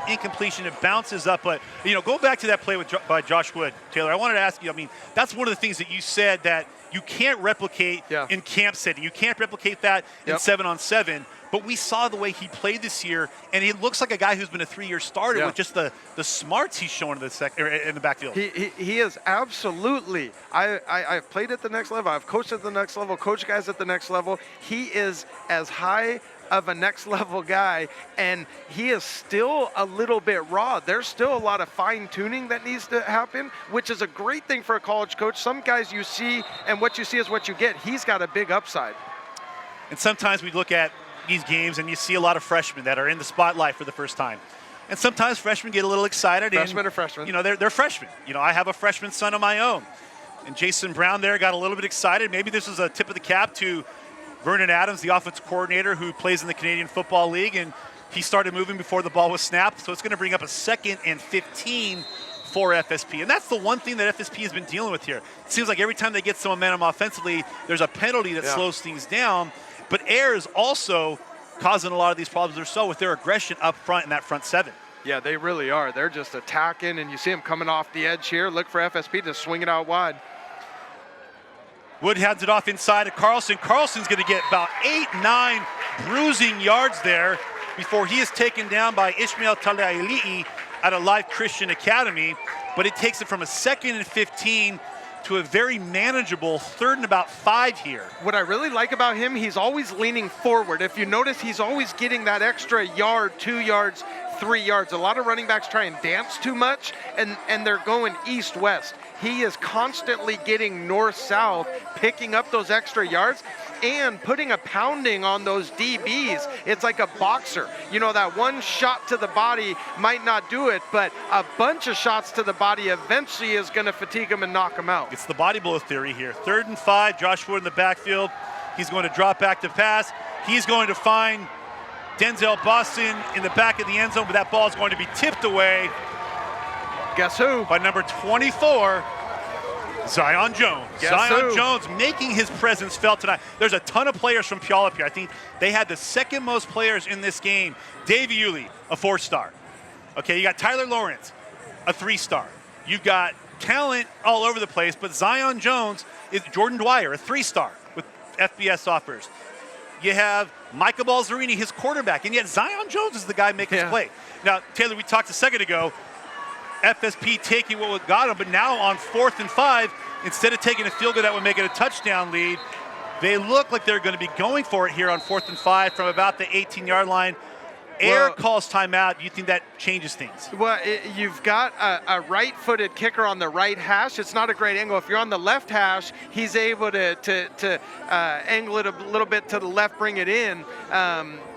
incompletion. It bounces up. But, go back to that play by Josh Wood, Taylor. I wanted to ask you, that's one of the things that you said that you can't replicate in camp setting. You can't replicate that in 7-on-7. But we saw the way he played this year, and he looks like a guy who's been a 3-year starter with just the smarts he's shown in the backfield. He is absolutely. I've played at the next level. I've coached at the next level, coached guys at the next level. He is as high of a next level guy, and he is still a little bit raw. There's still a lot of fine tuning that needs to happen, which is a great thing for a college coach. Some guys you see, and what you see is what you get. He's got a big upside. And sometimes we look at these games and you see a lot of freshmen that are in the spotlight for the first time. And sometimes freshmen get a little excited. Freshmen are freshmen. They're freshmen. I have a freshman son of my own. And Jason Brown there got a little bit excited. Maybe this was a tip of the cap to Vernon Adams, the offensive coordinator who plays in the Canadian Football League, and he started moving before the ball was snapped. So it's going to bring up a 2nd and 15 for FSP. And that's the one thing that FSP has been dealing with here. It seems like every time they get some momentum offensively, there's a penalty that slows things down. But Heir is also causing a lot of these problems themselves with their aggression up front in that front 7. Yeah, they really are. They're just attacking, and you see them coming off the edge here. Look for FSP to swing it out wide. Wood hands it off inside to Carlson. Carlson's going to get about 8-9 bruising yards there before he is taken down by Ishmael Talaili'i out of Life Christian Academy. But it takes it from a 2nd and 15 to a very manageable 3rd and about 5 here. What I really like about him, he's always leaning forward. If you notice, he's always getting that extra yard, 2 yards, 3 yards. A lot of running backs try and dance too much, and they're going east-west. He is constantly getting north-south, picking up those extra yards and putting a pounding on those DBs. It's like a boxer. That one shot to the body might not do it, but a bunch of shots to the body eventually is going to fatigue him and knock him out. It's the body blow theory here. 3rd and 5, Josh Wood in the backfield. He's going to drop back to pass. He's going to find Denzel Boston in the back of the end zone, but that ball is going to be tipped away. Guess who? By number 24, Zion Jones. Zion Jones making his presence felt tonight. There's a ton of players from Puyallup here. I think they had the 2nd most players in this game. Dave Yulee, a 4-star. Okay, you got Tyler Lawrence, a 3-star. You've got talent all over the place, but Zion Jones is Jordan Dwyer, a 3-star with FBS offers. You have Micah Balzerini, his quarterback, and yet Zion Jones is the guy making his play. Now, Taylor, we talked a second ago, FSP taking what got them, but now on 4th and 5, instead of taking a field goal that would make it a touchdown lead, they look like they're going to be going for it here on 4th and 5 from about the 18-yard line. Heir calls timeout. Do you think that changes things? Well, you've got a right-footed kicker on the right hash. It's not a great angle. If you're on the left hash, he's able to angle it a little bit to the left, bring it in.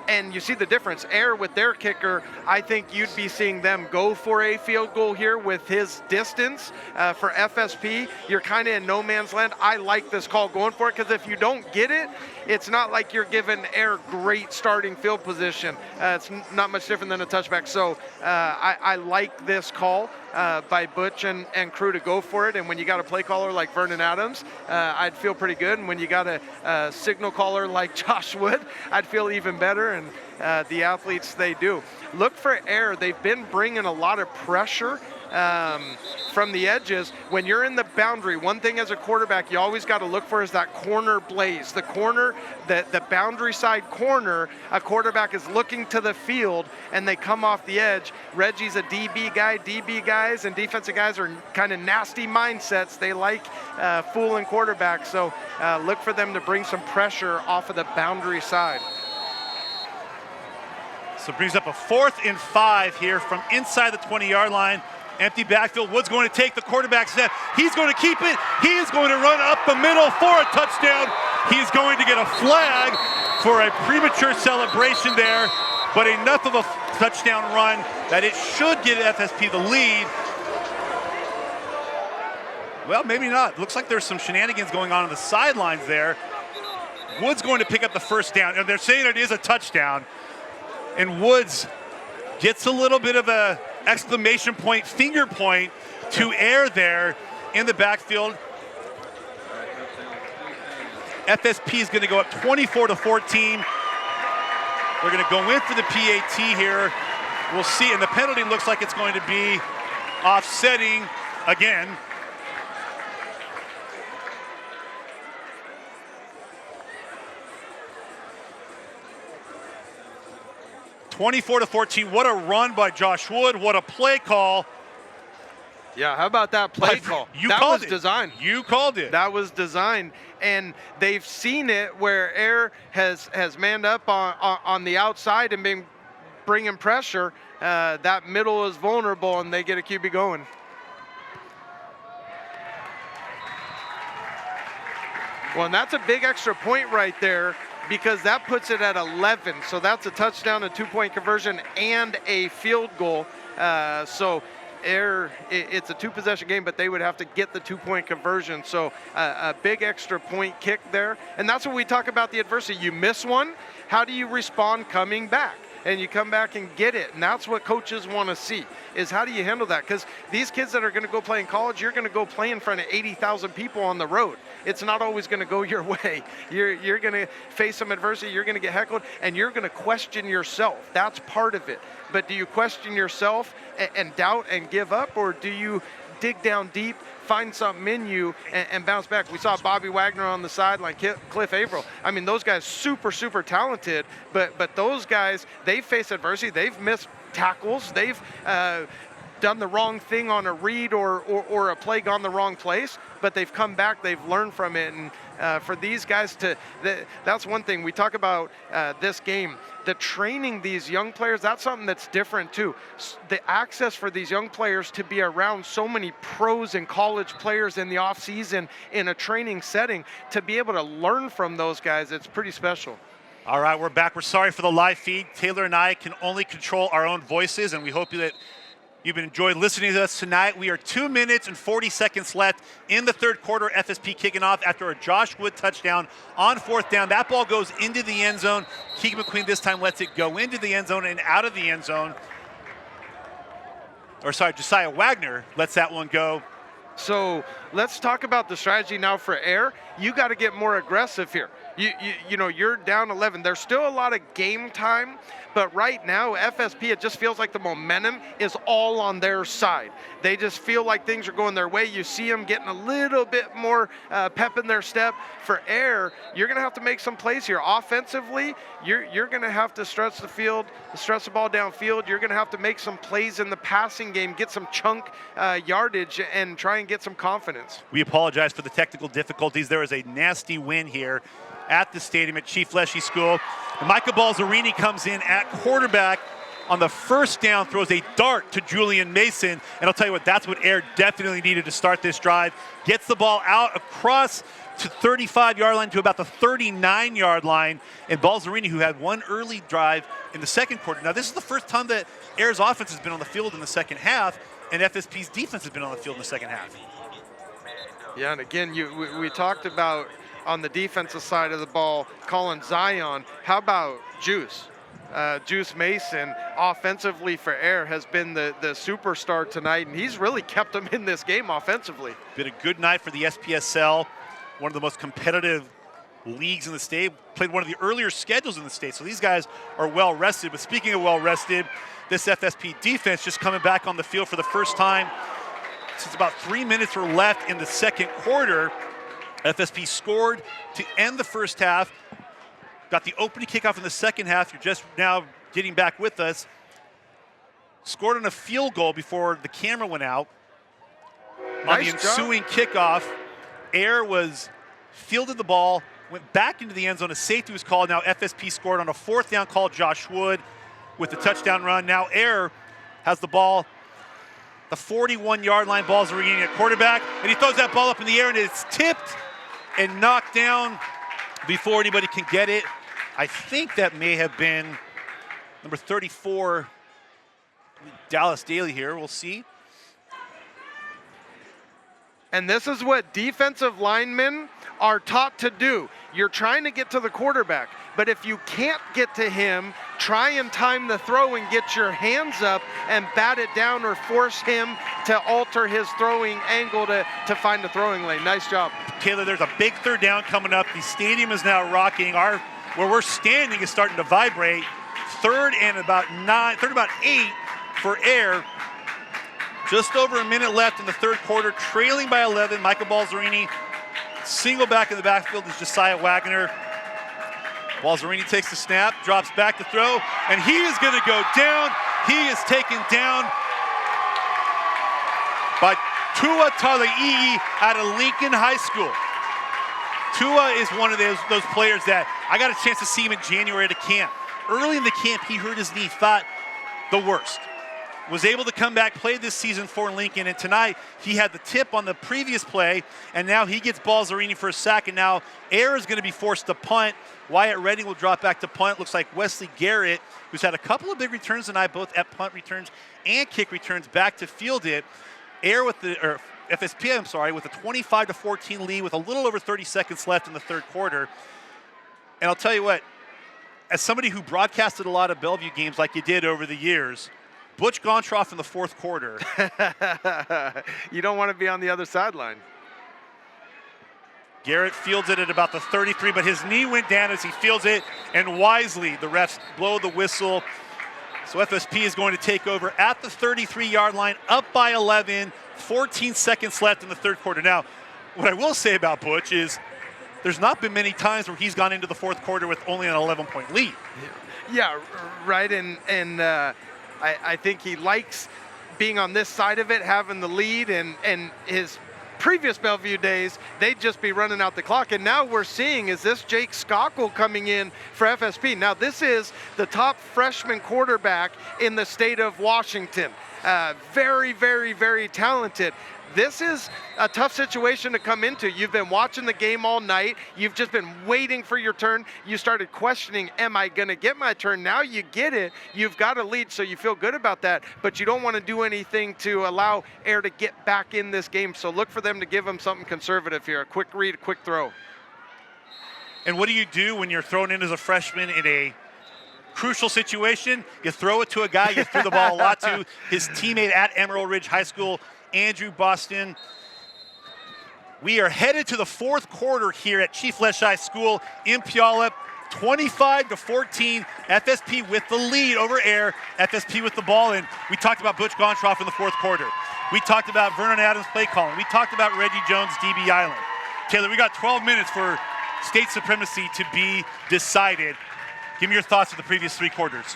And you see the difference. Heir with their kicker, I think you'd be seeing them go for a field goal here with his distance. For FSP, you're kind of in no man's land. I like this call going for it, because if you don't get it, it's not like you're giving Heir great starting field position. It's not much different than a touchback. So I like this call by Butch and crew to go for it. And when you got a play caller like Vernon Adams, I'd feel pretty good. And when you got a signal caller like Josh Wood, I'd feel even better. And the athletes, they do. Look for Heir. They've been bringing a lot of pressure from the edges. When you're in the boundary, one thing as a quarterback you always got to look for is that corner blaze. The corner, the boundary side corner, a quarterback is looking to the field and they come off the edge. Reggie's a DB guy. DB guys and defensive guys are kind of nasty mindsets. They like fooling quarterbacks. So look for them to bring some pressure off of the boundary side. So it brings up a 4th and 5 here from inside the 20-yard line. Empty backfield. Wood's going to take the quarterback snap. He's going to keep it. He is going to run up the middle for a touchdown. He's going to get a flag for a premature celebration there, but enough of a touchdown run that it should give FSP the lead. Well, maybe not. Looks like there's some shenanigans going on the sidelines there. Wood's going to pick up the first down, and they're saying it is a touchdown. And Woods gets a little bit of a exclamation point, finger point to Heir there in the backfield. FSP is going to go up 24-14. They're going to go in for the PAT here. We'll see, and the penalty looks like it's going to be offsetting again. (24-14). What a run by Josh Wood. What a play call. Yeah, how about that play call? That was designed. You called it. That was designed, and they've seen it where Heir has manned up on the outside and been bringing pressure. That middle is vulnerable, and they get a QB going. Well, and that's a big extra point right there, because that puts it at 11. So that's a touchdown, a 2-point conversion, and a field goal. So Heir, it's a 2-possession game, but they would have to get the 2-point conversion. So a big extra point kick there. And that's what we talk about, the adversity. You miss one, how do you respond coming back? And you come back and get it. And that's what coaches want to see, is how do you handle that? Because these kids that are going to go play in college, you're going to go play in front of 80,000 people on the road. It's not always going to go your way. You're going to face some adversity. You're going to get heckled, and you're going to question yourself. That's part of it. But do you question yourself and doubt and give up, or do you dig down deep, find something in you, and bounce back? We saw Bobby Wagner on the sideline, Cliff Averill. I mean, those guys super, super talented, but those guys, they've faced adversity. They've missed tackles. They've done the wrong thing on a read or a play gone the wrong place, but they've come back, they've learned from it. And for these guys that's one thing. We talk about this game, the training these young players, that's something that's different too. The access for these young players to be around so many pros and college players in the off season in a training setting, to be able to learn from those guys, it's pretty special. All right, we're back. We're sorry for the live feed. Taylor and I can only control our own voices, and we hope that you've enjoyed listening to us tonight. We are 2 minutes and 40 seconds left in the third quarter. FSP kicking off after a Josh Wood touchdown on 4th down. That ball goes into the end zone. Keegan McQueen this time lets it go into the end zone and out of the end zone. Josiah Wagner lets that one go. So let's talk about the strategy now for Heir. You got to get more aggressive here. You know, you're down 11. There's still a lot of game time, but right now, FSP, it just feels like the momentum is all on their side. They just feel like things are going their way. You see them getting a little bit more pep in their step. For Heir, you're going to have to make some plays here. Offensively, you're going to have to stretch the field, stretch the ball downfield. You're going to have to make some plays in the passing game, get some chunk yardage, and try and get some confidence. We apologize for the technical difficulties. There is a nasty win here at the stadium at Chief Leshy School. And Micah Balzerini comes in at quarterback on the 1st down, throws a dart to Julian Mason. And I'll tell you what, that's what Heir definitely needed to start this drive. Gets the ball out across to 35-yard line to about the 39-yard line. And Balzerini, who had one early drive in the second quarter. Now, this is the first time that Heir's offense has been on the field in the second half, and FSP's defense has been on the field in the second half. Yeah, and again, we talked about on the defensive side of the ball, Colin Zion. How about Juice? Juice Mason, offensively for Heir, has been the superstar tonight, and he's really kept them in this game offensively. Been a good night for the SPSL, one of the most competitive leagues in the state. Played one of the earlier schedules in the state, so these guys are well rested. But speaking of well rested, this FSP defense just coming back on the field for the first time since about 3 minutes were left in the second quarter. FSP scored to end the first half. Got the opening kickoff in the second half. You're just now getting back with us. Scored on a field goal before the camera went out. On the ensuing kickoff, Heir fielded the ball, went back into the end zone. A safety was called. Now FSP scored on a fourth down call. Josh Wood with the touchdown run. Now Heir has the ball. The 41-yard line. Balzerini at quarterback, and he throws that ball up in the air, and it's tipped and knocked down before anybody can get it. I think that may have been number 34, Dallas Daly here. We'll see. And this is what defensive linemen are taught to do. You're trying to get to the quarterback, but if you can't get to him, try and time the throw and get your hands up and bat it down or force him to alter his throwing angle to find the throwing lane. Nice job. Taylor, there's a big third down coming up. The stadium is now rocking. Where we're standing is starting to vibrate. Third and about 8 for Heir. Just over a minute left in the third quarter, trailing by 11. Michael Balzerini, single back in the backfield is Josiah Wagner. Balzerini takes the snap, drops back to throw, and he is going to go down. He is taken down by Tua Talai'i out of Lincoln High School. Tua is one of those players that I got a chance to see him in January at a camp. Early in the camp, he hurt his knee, thought the worst. Was able to come back, play this season for Lincoln, and tonight he had the tip on the previous play, and now he gets Balzerini for a sack, and now Heir is going to be forced to punt. Wyatt Redding will drop back to punt. Looks like Wesley Garrett, who's had a couple of big returns tonight, both at punt returns and kick returns, back to field it. Heir FSP, with a 25-14 lead with a little over 30 seconds left in the third quarter. And I'll tell you what, as somebody who broadcasted a lot of Bellevue games like you did over the years, Butch Gontroff in the fourth quarter. You don't want to be on the other sideline. Garrett fields it at about the 33, but his knee went down as he fields it, and wisely the refs blow the whistle. So FSP is going to take over at the 33-yard line, up by 11, 14 seconds left in the third quarter. Now, what I will say about Butch is there's not been many times where he's gone into the fourth quarter with only an 11-point lead. Yeah, right, and I think he likes being on this side of it, having the lead, and his previous Bellevue days, they'd just be running out the clock. And now we're seeing, is this Jake Skockle coming in for FSP? Now this is the top freshman quarterback in the state of Washington. Very, very, very talented. This is a tough situation to come into. You've been watching the game all night. You've just been waiting for your turn. You started questioning, am I going to get my turn? Now you get it. You've got a lead, so you feel good about that. But you don't want to do anything to allow Heir to get back in this game. So look for them to give them something conservative here. A quick read, a quick throw. And what do you do when you're thrown in as a freshman in a crucial situation? You throw it to a guy you threw the ball a lot to, his teammate at Emerald Ridge High School, Andrew Boston. We are headed to the fourth quarter here at Chief Leschi School in Puyallup. 25-14, FSP with the lead over Heir. FSP with the ball, and we talked about Butch Gontroff in the fourth quarter. We talked about Vernon Adams play calling. We talked about Reggie Jones, DB Island. Taylor, we got 12 minutes for state supremacy to be decided. Give me your thoughts of the previous three quarters.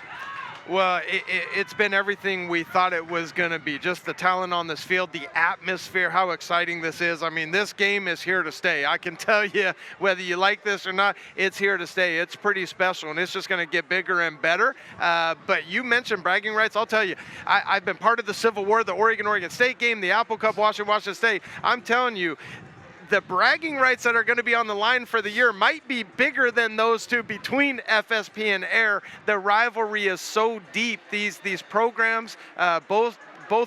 Well, it's been everything we thought it was going to be. Just the talent on this field, the atmosphere, how exciting this is. I mean, this game is here to stay. I can tell you, whether you like this or not, it's here to stay. It's pretty special, and it's just going to get bigger and better. But you mentioned bragging rights. I'll tell you, I've been part of the Civil War, the Oregon-State game, the Apple Cup, Washington State. I'm telling you, the bragging rights that are going to be on the line for the year might be bigger than those two between FSP and Heir. The rivalry is so deep. These programs, both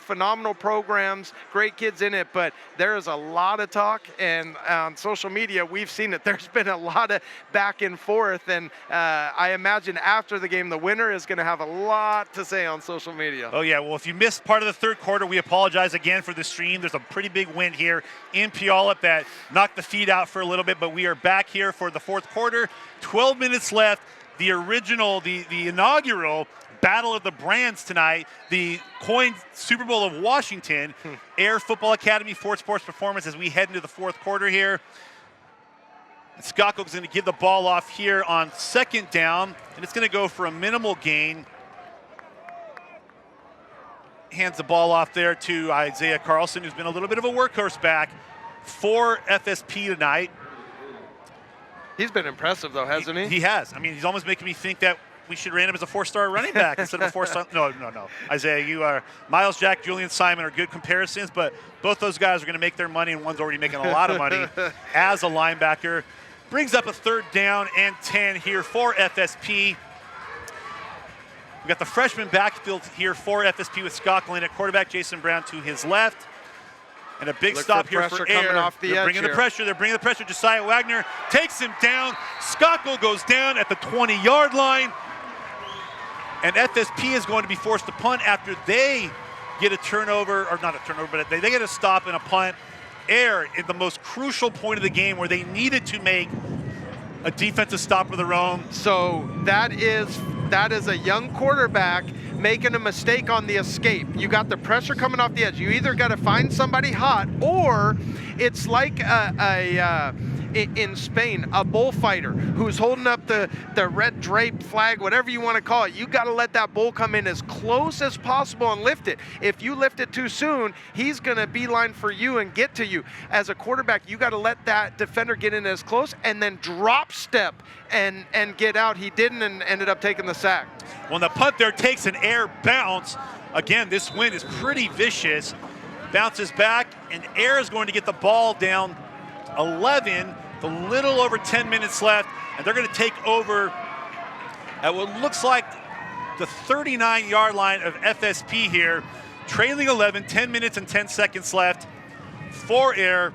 phenomenal programs, great kids in it, but there is a lot of talk, and on social media we've seen it. There's been a lot of back and forth, and I imagine after the game the winner is going to have a lot to say on social media. Oh yeah, well if you missed part of the third quarter, we apologize again for the stream. There's a pretty big win here in Puyallup that knocked the feed out for a little bit, but we are back here for the fourth quarter. 12 minutes left. The original, the inaugural Battle of the Brands tonight, the coined Super Bowl of Washington. Heir Football Academy, Fort Sports Performance as we head into the fourth quarter here. Skako is going to give the ball off here on second down, and it's going to go for a minimal gain. Hands the ball off there to Isaiah Carlson, who's been a little bit of a workhorse back for FSP tonight. He's been impressive, though, hasn't he? He has. I mean, he's almost making me think that we should run him as a four-star running back instead of a four-star. No. Isaiah, you are. Miles Jack, Julian Simon are good comparisons, but both those guys are going to make their money, and one's already making a lot of money as a linebacker. Brings up a third down and 10 here for FSP. We've got the freshman backfield here for FSP with Scott Lane at quarterback, Jason Brown to his left. And a big stop here for Heir. They're bringing the pressure. They're bringing the pressure. Josiah Wagner takes him down. Scotko goes down at the 20-yard line. And FSP is going to be forced to punt after they get a turnover, or not a turnover, but they get a stop and a punt. Heir in the most crucial point of the game where they needed to make a defensive stop of their own. So that is a young quarterback making a mistake on the escape. You got the pressure coming off the edge. You either got to find somebody hot, or it's like in Spain, a bullfighter who's holding up the red drape flag, whatever you want to call it. You got to let that bull come in as close as possible and lift it. If you lift it too soon, he's going to beeline for you and get to you. As a quarterback, you got to let that defender get in as close and then drop step and get out. He didn't and ended up taking the sack. When the punt there takes an Heir bounce, again, this wind is pretty vicious. Bounces back, and Heir is going to get the ball down 11, with a little over 10 minutes left, and they're going to take over at what looks like the 39-yard line of FSP here, trailing 11, 10 minutes and 10 seconds left for Heir.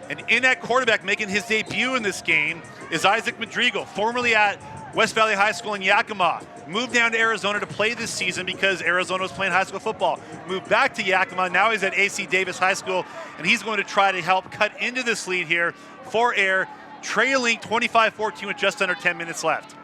And in at quarterback making his debut in this game is Isaac Madrigal, formerly at West Valley High School in Yakima. Moved down to Arizona to play this season because Arizona was playing high school football. Moved back to Yakima. Now he's at AC Davis High School, and he's going to try to help cut into this lead here for Heir, trailing 25-14 with just under 10 minutes left.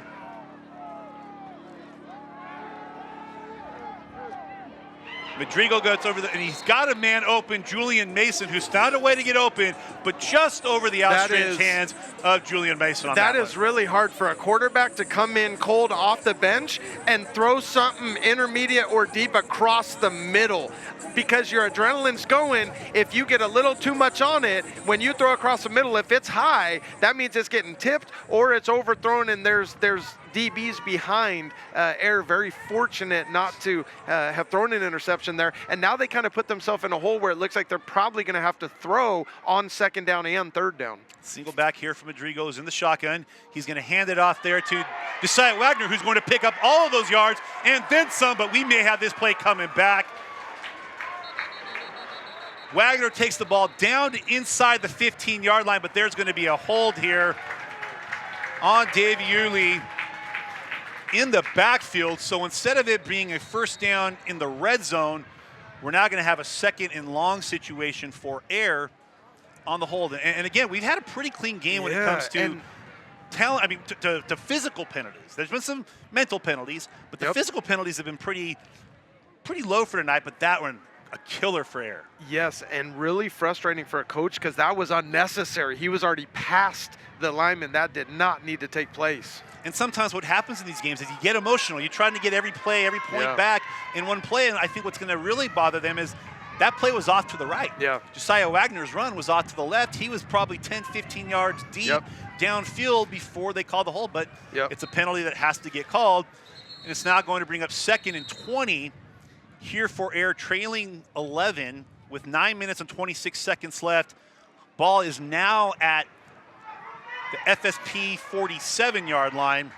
Madrigal goes over and he's got a man open, Julian Mason, who's found a way to get open, but just over the outstretched hands of Julian Mason on that is really hard for a quarterback to come in cold off the bench and throw something intermediate or deep across the middle, because your adrenaline's going. If you get a little too much on it, when you throw across the middle, if it's high, that means it's getting tipped or it's overthrown, and there's DBs behind. Heir very fortunate not to have thrown an interception there, and now they kind of put themselves in a hole where it looks like they're probably going to have to throw on second down and third down. Single back here from Madrigal is in the shotgun. He's going to hand it off there to Josiah Wagner, who's going to pick up all of those yards and then some, but we may have this play coming back. Wagner takes the ball down to inside the 15-yard line, but there's going to be a hold here on Dave Yurley in the backfield. So instead of it being a first down in the red zone, we're now going to have a second and long situation for Heir on the hold. And again, we've had a pretty clean game when it comes to talent. I mean, to physical penalties. There's been some mental penalties, but the physical penalties have been pretty low for tonight. But that one, a killer for Heir. Yes, and really frustrating for a coach because that was unnecessary. He was already past the lineman. That did not need to take place. And sometimes what happens in these games is you get emotional. You're trying to get every play, every point back in one play. And I think what's going to really bother them is that play was off to the right. Yeah. Josiah Wagner's run was off to the left. He was probably 10, 15 yards deep downfield before they called the hold. But it's a penalty that has to get called. And it's now going to bring up 2nd and 20 here for Heir, trailing 11 with 9 minutes and 26 seconds left. Ball is now at the FSP 47-yard line.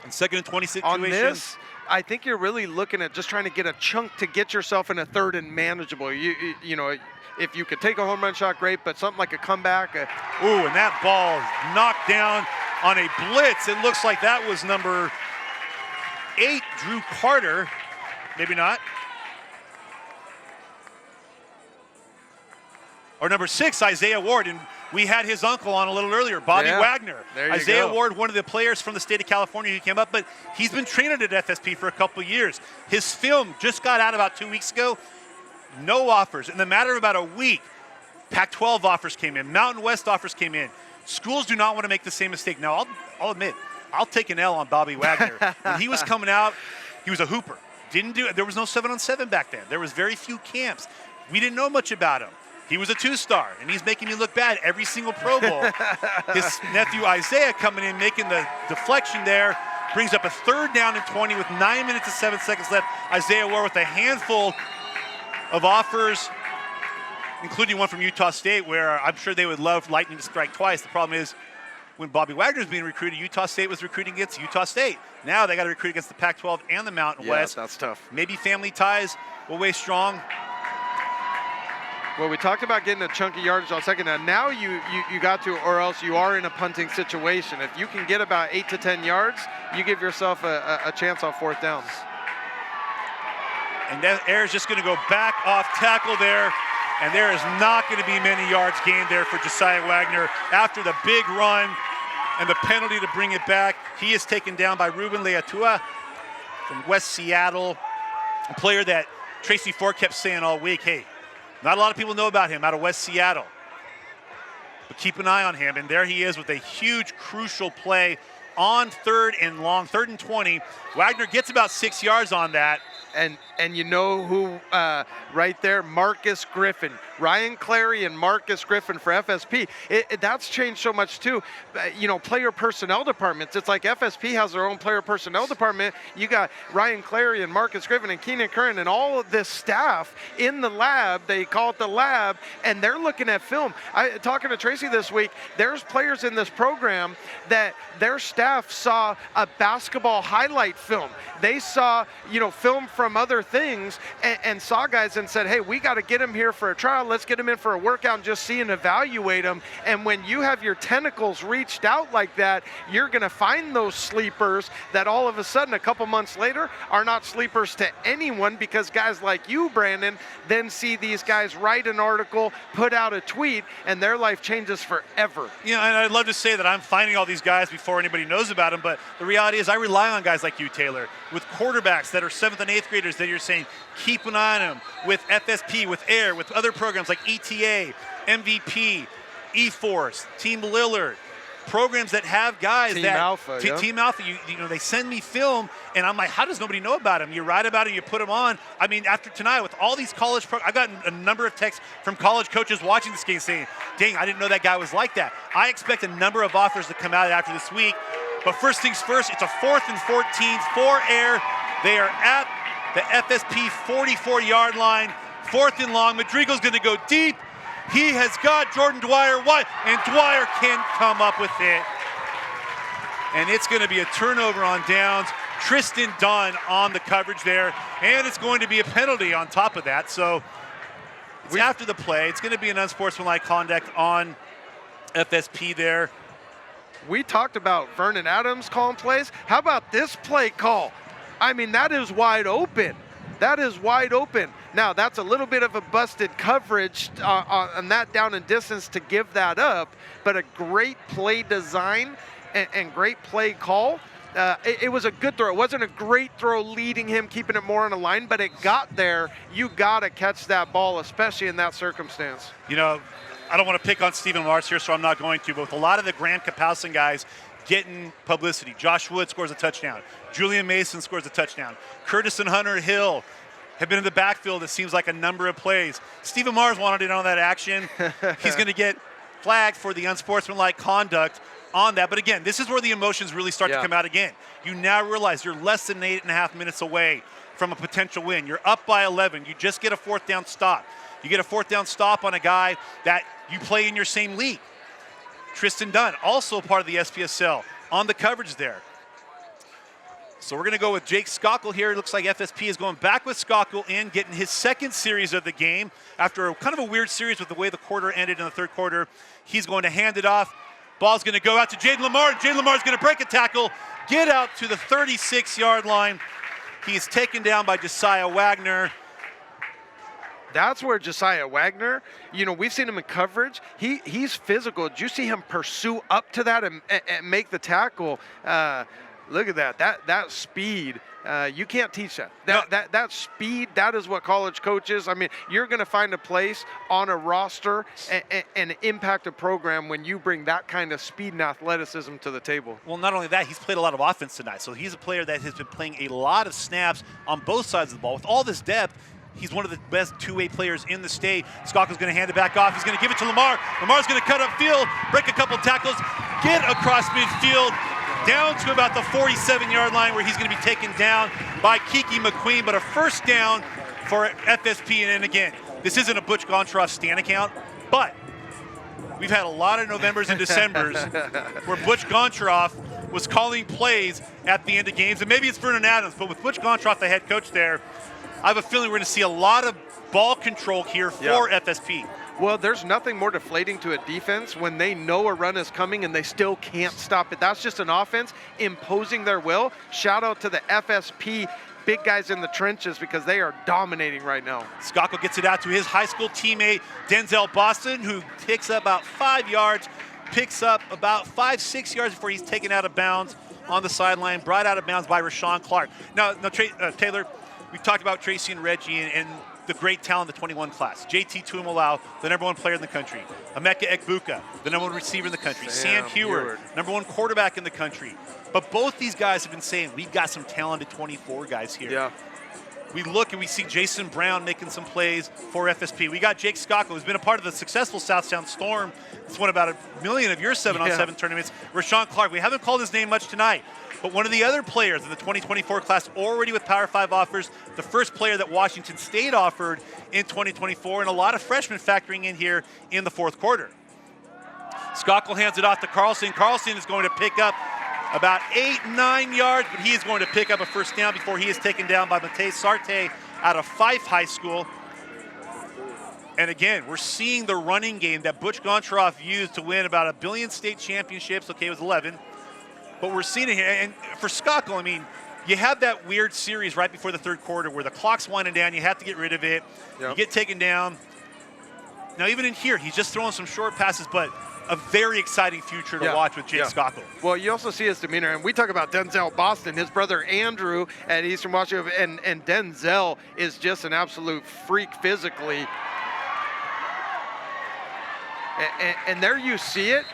And 2nd and 20 situation. On this, I think you're really looking at just trying to get a chunk to get yourself in a 3rd and manageable. You know, if you could take a home run shot, great, but something like a comeback. Ooh, and that ball knocked down on a blitz. It looks like that was number 8, Drew Carter. Maybe not. Or number 6, Isaiah Ward. And we had his uncle on a little earlier, Bobby Wagner. There you Isaiah go. Ward, one of the players from the state of California who came up, but he's been training at FSP for a couple years. His film just got out about 2 weeks ago. No offers. In the matter of about a week, Pac-12 offers came in. Mountain West offers came in. Schools do not want to make the same mistake. Now, I'll admit, I'll take an L on Bobby Wagner. When he was coming out, he was a hooper. Didn't do it. There was no 7-on-7 back then. There was very few camps. We didn't know much about him. He was a 2-star, and he's making me look bad every single Pro Bowl. His nephew Isaiah coming in, making the deflection there, brings up a 3rd down and 20 with 9 minutes and 7 seconds left. Isaiah Ward with a handful of offers, including one from Utah State, where I'm sure they would love Lightning to strike twice. The problem is, when Bobby Wagner's being recruited, Utah State was recruiting against Utah State. Now they got to recruit against the Pac-12 and the Mountain West. That's tough. Maybe family ties will weigh strong. Well, we talked about getting a chunky yardage on 2nd down. Now you got to, or else you are in a punting situation. If you can get about 8 to 10 yards, you give yourself a chance on 4th downs. And that Heir's just going to go back off tackle there, and there is not going to be many yards gained there for Josiah Wagner. After the big run and the penalty to bring it back, he is taken down by Ruben Leatua from West Seattle, a player that Tracy Ford kept saying all week, hey, not a lot of people know about him out of West Seattle, but keep an eye on him. And there he is with a huge, crucial play on 3rd and long, 3rd and 20. Wagner gets about 6 yards on that. And you know who right there? Marcus Griffin. Ryan Clary and Marcus Griffin for FSP. That's changed so much too. You know, player personnel departments. It's like FSP has their own player personnel department. You got Ryan Clary and Marcus Griffin and Keenan Curran and all of this staff in the lab. They call it the lab, and they're looking at film. Talking to Tracy this week, there's players in this program that their staff saw a basketball highlight film. They saw, you know, film from other things and saw guys and said, hey, we got to get him here for a trial. Let's get him in for a workout and just see and evaluate him. And when you have your tentacles reached out like that, you're going to find those sleepers that all of a sudden a couple months later are not sleepers to anyone, because guys like you, Brandon, then see these guys write an article, put out a tweet, and their life changes forever. You know, and I'd love to say that I'm finding all these guys before anybody knows about them, but the reality is I rely on guys like you, Taylor, with quarterbacks that are 7th and 8th graders that you're saying, keep an eye on them, with FSP, with Heir, with other programs like ETA, MVP, eForce, Team Lillard, programs that have guys Team that Alpha, yeah. Team Alpha, you know, they send me film, and I'm like, how does nobody know about him? You write about it, you put them on. I mean, after tonight, with all these college I've gotten a number of texts from college coaches watching this game saying, dang, I didn't know that guy was like that. I expect a number of offers to come out after this week. But first things first, it's a 4th and 14 for Heir. They are at the FSP 44-yard line. 4th and long. Madrigal's going to go deep. He has got Jordan Dwyer wide, and Dwyer can't come up with it. And it's going to be a turnover on downs. Tristan Dunn on the coverage there, and it's going to be a penalty on top of that. So it's after the play. It's going to be an unsportsmanlike conduct on FSP there. We talked about Vernon Adams calling plays. How about this play call? I mean, that is wide open. That is wide open. Now, that's a little bit of a busted coverage on that down and distance to give that up, but a great play design and great play call. It was a good throw. It wasn't a great throw leading him, keeping it more on the line, but it got there. You got to catch that ball, especially in that circumstance. You know, I don't want to pick on Stephen Mars here, so I'm not going to, but with a lot of the Grant Kapowsin guys getting publicity, Josh Wood scores a touchdown. Julian Mason scores a touchdown. Curtis and Hunter Hill have been in the backfield, it seems like, a number of plays. Stephen Mars wanted in on that action. He's going to get flagged for the unsportsmanlike conduct on that. But again, this is where the emotions really start to come out again. You now realize you're less than 8.5 minutes away from a potential win. You're up by 11. You just get a 4th down stop. You get a 4th down stop on a guy that you play in your same league. Tristan Dunn, also part of the SPSL, on the coverage there. So we're going to go with Jake Skockle here. It looks like FSP is going back with Skockle in, getting his 2nd series of the game. After kind of a weird series with the way the quarter ended in the 3rd quarter, he's going to hand it off. Ball's going to go out to Jaden Lamar. Jaden Lamar is going to break a tackle, get out to the 36-yard line. He is taken down by Josiah Wagner. That's where Josiah Wagner, we've seen him in coverage. He's physical. Did you see him pursue up to that and make the tackle? Look at that. That speed. You can't teach that. That speed, that is what college coaches, you're going to find a place on a roster and impact a program when you bring that kind of speed and athleticism to the table. Well, not only that, he's played a lot of offense tonight. So he's a player that has been playing a lot of snaps on both sides of the ball. With all this depth, he's one of the best two-way players in the state. Skockle's going to hand it back off. He's going to give it to Lamar. Lamar's going to cut upfield, break a couple tackles, get across midfield, down to about the 47-yard line where he's going to be taken down by Kiki McQueen, but a 1st down for FSP. And again, this isn't a Butch Gontroff stand account, but we've had a lot of Novembers and Decembers where Butch Gontroff was calling plays at the end of games, and maybe it's Vernon Adams, but with Butch Gontroff, the head coach there, I have a feeling we're going to see a lot of ball control here for FSP. Well, there's nothing more deflating to a defense when they know a run is coming and they still can't stop it. That's just an offense imposing their will. Shout out to the FSP big guys in the trenches because they are dominating right now. Skockle gets it out to his high school teammate, Denzel Boston, who picks up about 5 yards, picks up about 5-6 yards before he's taken out of bounds on the sideline, brought out of bounds by Rashawn Clark. Now Taylor, we talked about Tracy and Reggie and the great talent of the 21 class. JT Tuimalau, the #1 player in the country. Emeka Egbuka, the #1 receiver in the country. Sam Heward, #1 quarterback in the country. But both these guys have been saying, we've got some talented 24 guys here. Yeah. We look and we see Jason Brown making some plays for FSP. We got Jake Skockle, who's been a part of the successful Southtown Storm. It's won about 1 million of your 7-on-7 tournaments. Rashawn Clark, we haven't called his name much tonight, but one of the other players in the 2024 class already with Power 5 offers, the first player that Washington State offered in 2024, and a lot of freshmen factoring in here in the 4th quarter. Skockle hands it off to Carlson. Carlson is going to pick up about 8-9 yards, but he is going to pick up a 1st down before he is taken down by Matei Sarte out of Fife High School. And again, we're seeing the running game that Butch Gontroff used to win about 1 billion state championships. Okay, it was 11. But we're seeing it here. And for Skockle, you have that weird series right before the 3rd quarter where the clock's winding down. You have to get rid of it. Yep. You get taken down. Now, even in here, he's just throwing some short passes, but a very exciting future to watch with Jake Skockle. Well, you also see his demeanor, and we talk about Denzel Boston, his brother Andrew at Eastern Washington, and Denzel is just an absolute freak physically. And there you see it.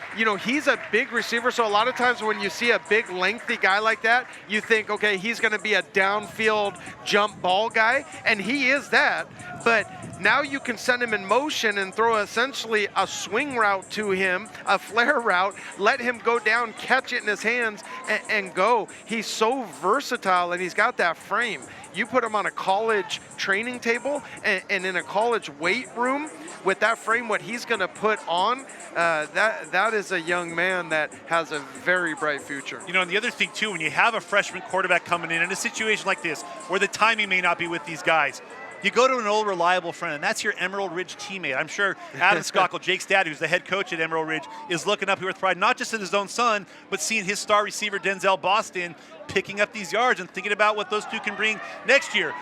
He's a big receiver, so a lot of times when you see a big, lengthy guy like that, you think, okay, he's going to be a downfield jump ball guy, and he is that. But now you can send him in motion and throw essentially a swing route to him, a flare route, let him go down, catch it in his hands, and go. He's so versatile, and he's got that frame. You put him on a college training table and in a college weight room with that frame, what he's going to put on, that is a young man that has a very bright future. And the other thing, too, when you have a freshman quarterback coming in a situation like this where the timing may not be with these guys, you go to an old reliable friend, and that's your Emerald Ridge teammate. I'm sure Adam Skockle, Jake's dad, who's the head coach at Emerald Ridge, is looking up here with pride, not just at his own son, but seeing his star receiver, Denzel Boston, picking up these yards and thinking about what those two can bring next year.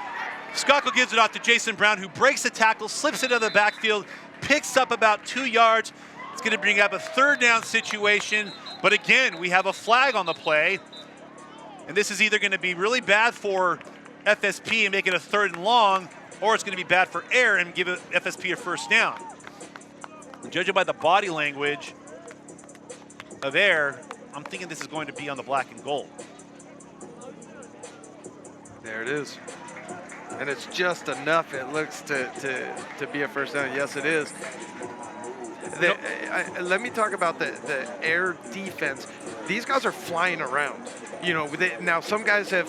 Skockle gives it off to Jason Brown, who breaks the tackle, slips it into the backfield, picks up about 2 yards. It's going to bring up a 3rd down situation. But again, we have a flag on the play. And this is either going to be really bad for FSP and make it a 3rd and long, or it's going to be bad for Heir and give FSP a 1st down. Judging by the body language of Heir, I'm thinking this is going to be on the black and gold. There it is. And it's just enough, it looks, to be a 1st down. Yes, it is. Let me talk about the Heir defense. These guys are flying around. Now some guys have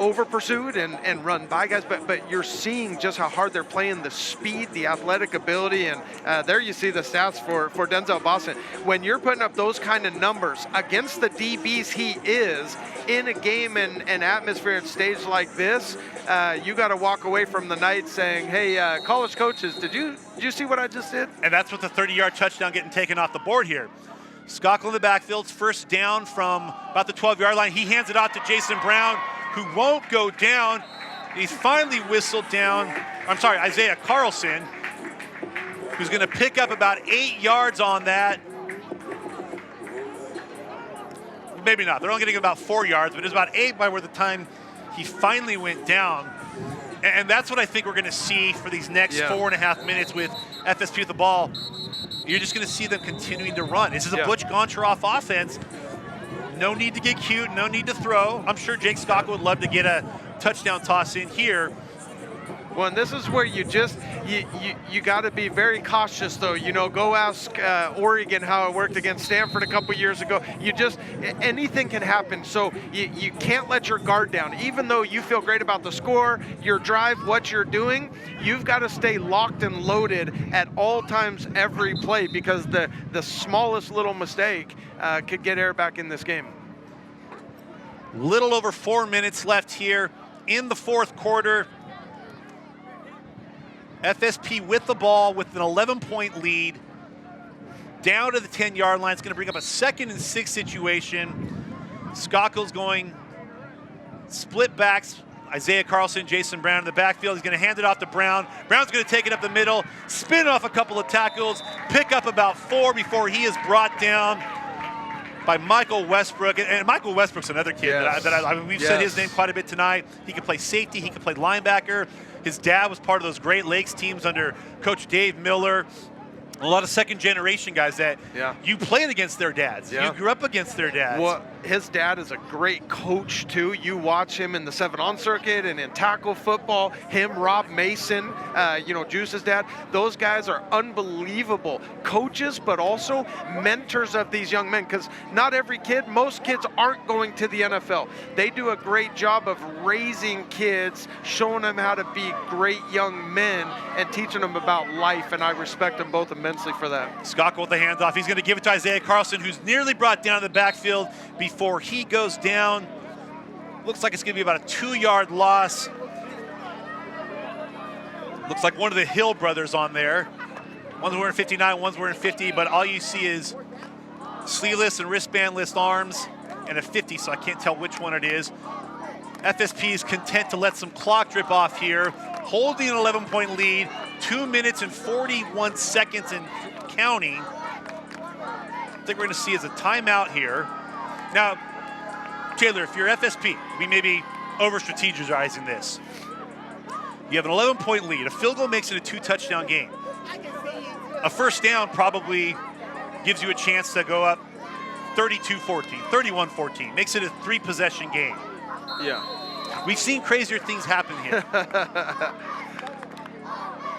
over pursued and run by guys, but you're seeing just how hard they're playing, the speed, the athletic ability, and there you see the stats for Denzel Boston. When you're putting up those kind of numbers against the DBs he is in a game and atmosphere and stage like this, you got to walk away from the night saying, hey, college coaches, did you see what I just did? And that's with the 30-yard touchdown getting taken off the board here. Skockle in the backfield, first down from about the 12-yard line. He hands it off to Jason Brown, who won't go down. He's finally whistled down. I'm sorry, Isaiah Carlson, who's going to pick up about 8 yards on that. Maybe not. They're only getting about 4 yards, but it was about 8 by the time he finally went down. And that's what I think we're going to see for these next 4.5 minutes with FSP with the ball. You're just going to see them continuing to run. This is a Butch Goncharoff offense. No need to get cute, no need to throw. I'm sure Jake Skockle would love to get a touchdown toss in here. Well, and this is where you got to be very cautious, though. You know, go ask Oregon how it worked against Stanford a couple years ago. Anything can happen, so you can't let your guard down. Even though you feel great about the score, your drive, what you're doing, you've got to stay locked and loaded at all times, every play, because the smallest little mistake could get Heir back in this game. Little over 4 minutes left here in the fourth quarter. FSP with the ball with an 11-point lead. Down to the 10-yard line. It's going to bring up a 2nd and 6 situation. Skockle's going split backs. Isaiah Carlson, Jason Brown in the backfield. He's going to hand it off to Brown. Brown's going to take it up the middle, spin off a couple of tackles, pick up about 4 before he is brought down by Michael Westbrook. And Michael Westbrook's another kid that we've said his name quite a bit tonight. He can play safety. He can play linebacker. His dad was part of those Great Lakes teams under Coach Dave Miller. A lot of second-generation guys that you played against their dads. You grew up against their dads. Well, his dad is a great coach, too. You watch him in the 7-on circuit and in tackle football. Him, Rob Mason, Juice's dad. Those guys are unbelievable coaches, but also mentors of these young men, because not every kid, most kids aren't going to the NFL. They do a great job of raising kids, showing them how to be great young men, and teaching them about life, and I respect them both immensely for that. Skockle with the handoff. He's going to give it to Isaiah Carlson, who's nearly brought down in the backfield before he goes down. Looks like it's going to be about a 2-yard loss. Looks like one of the Hill brothers on there. One's wearing 59, one's wearing 50, but all you see is sleeveless and wristbandless arms and a 50, so I can't tell which one it is. FSP is content to let some clock drip off here, holding an 11-point lead, 2 minutes and 41 seconds and counting. I think we're going to see is a timeout here. Now, Taylor, if you're FSP, we may be over-strategizing this. You have an 11-point lead. A field goal makes it a 2-touchdown game. A first down probably gives you a chance to go up 32-14, 31-14. Makes it a 3-possession game. Yeah. We've seen crazier things happen here.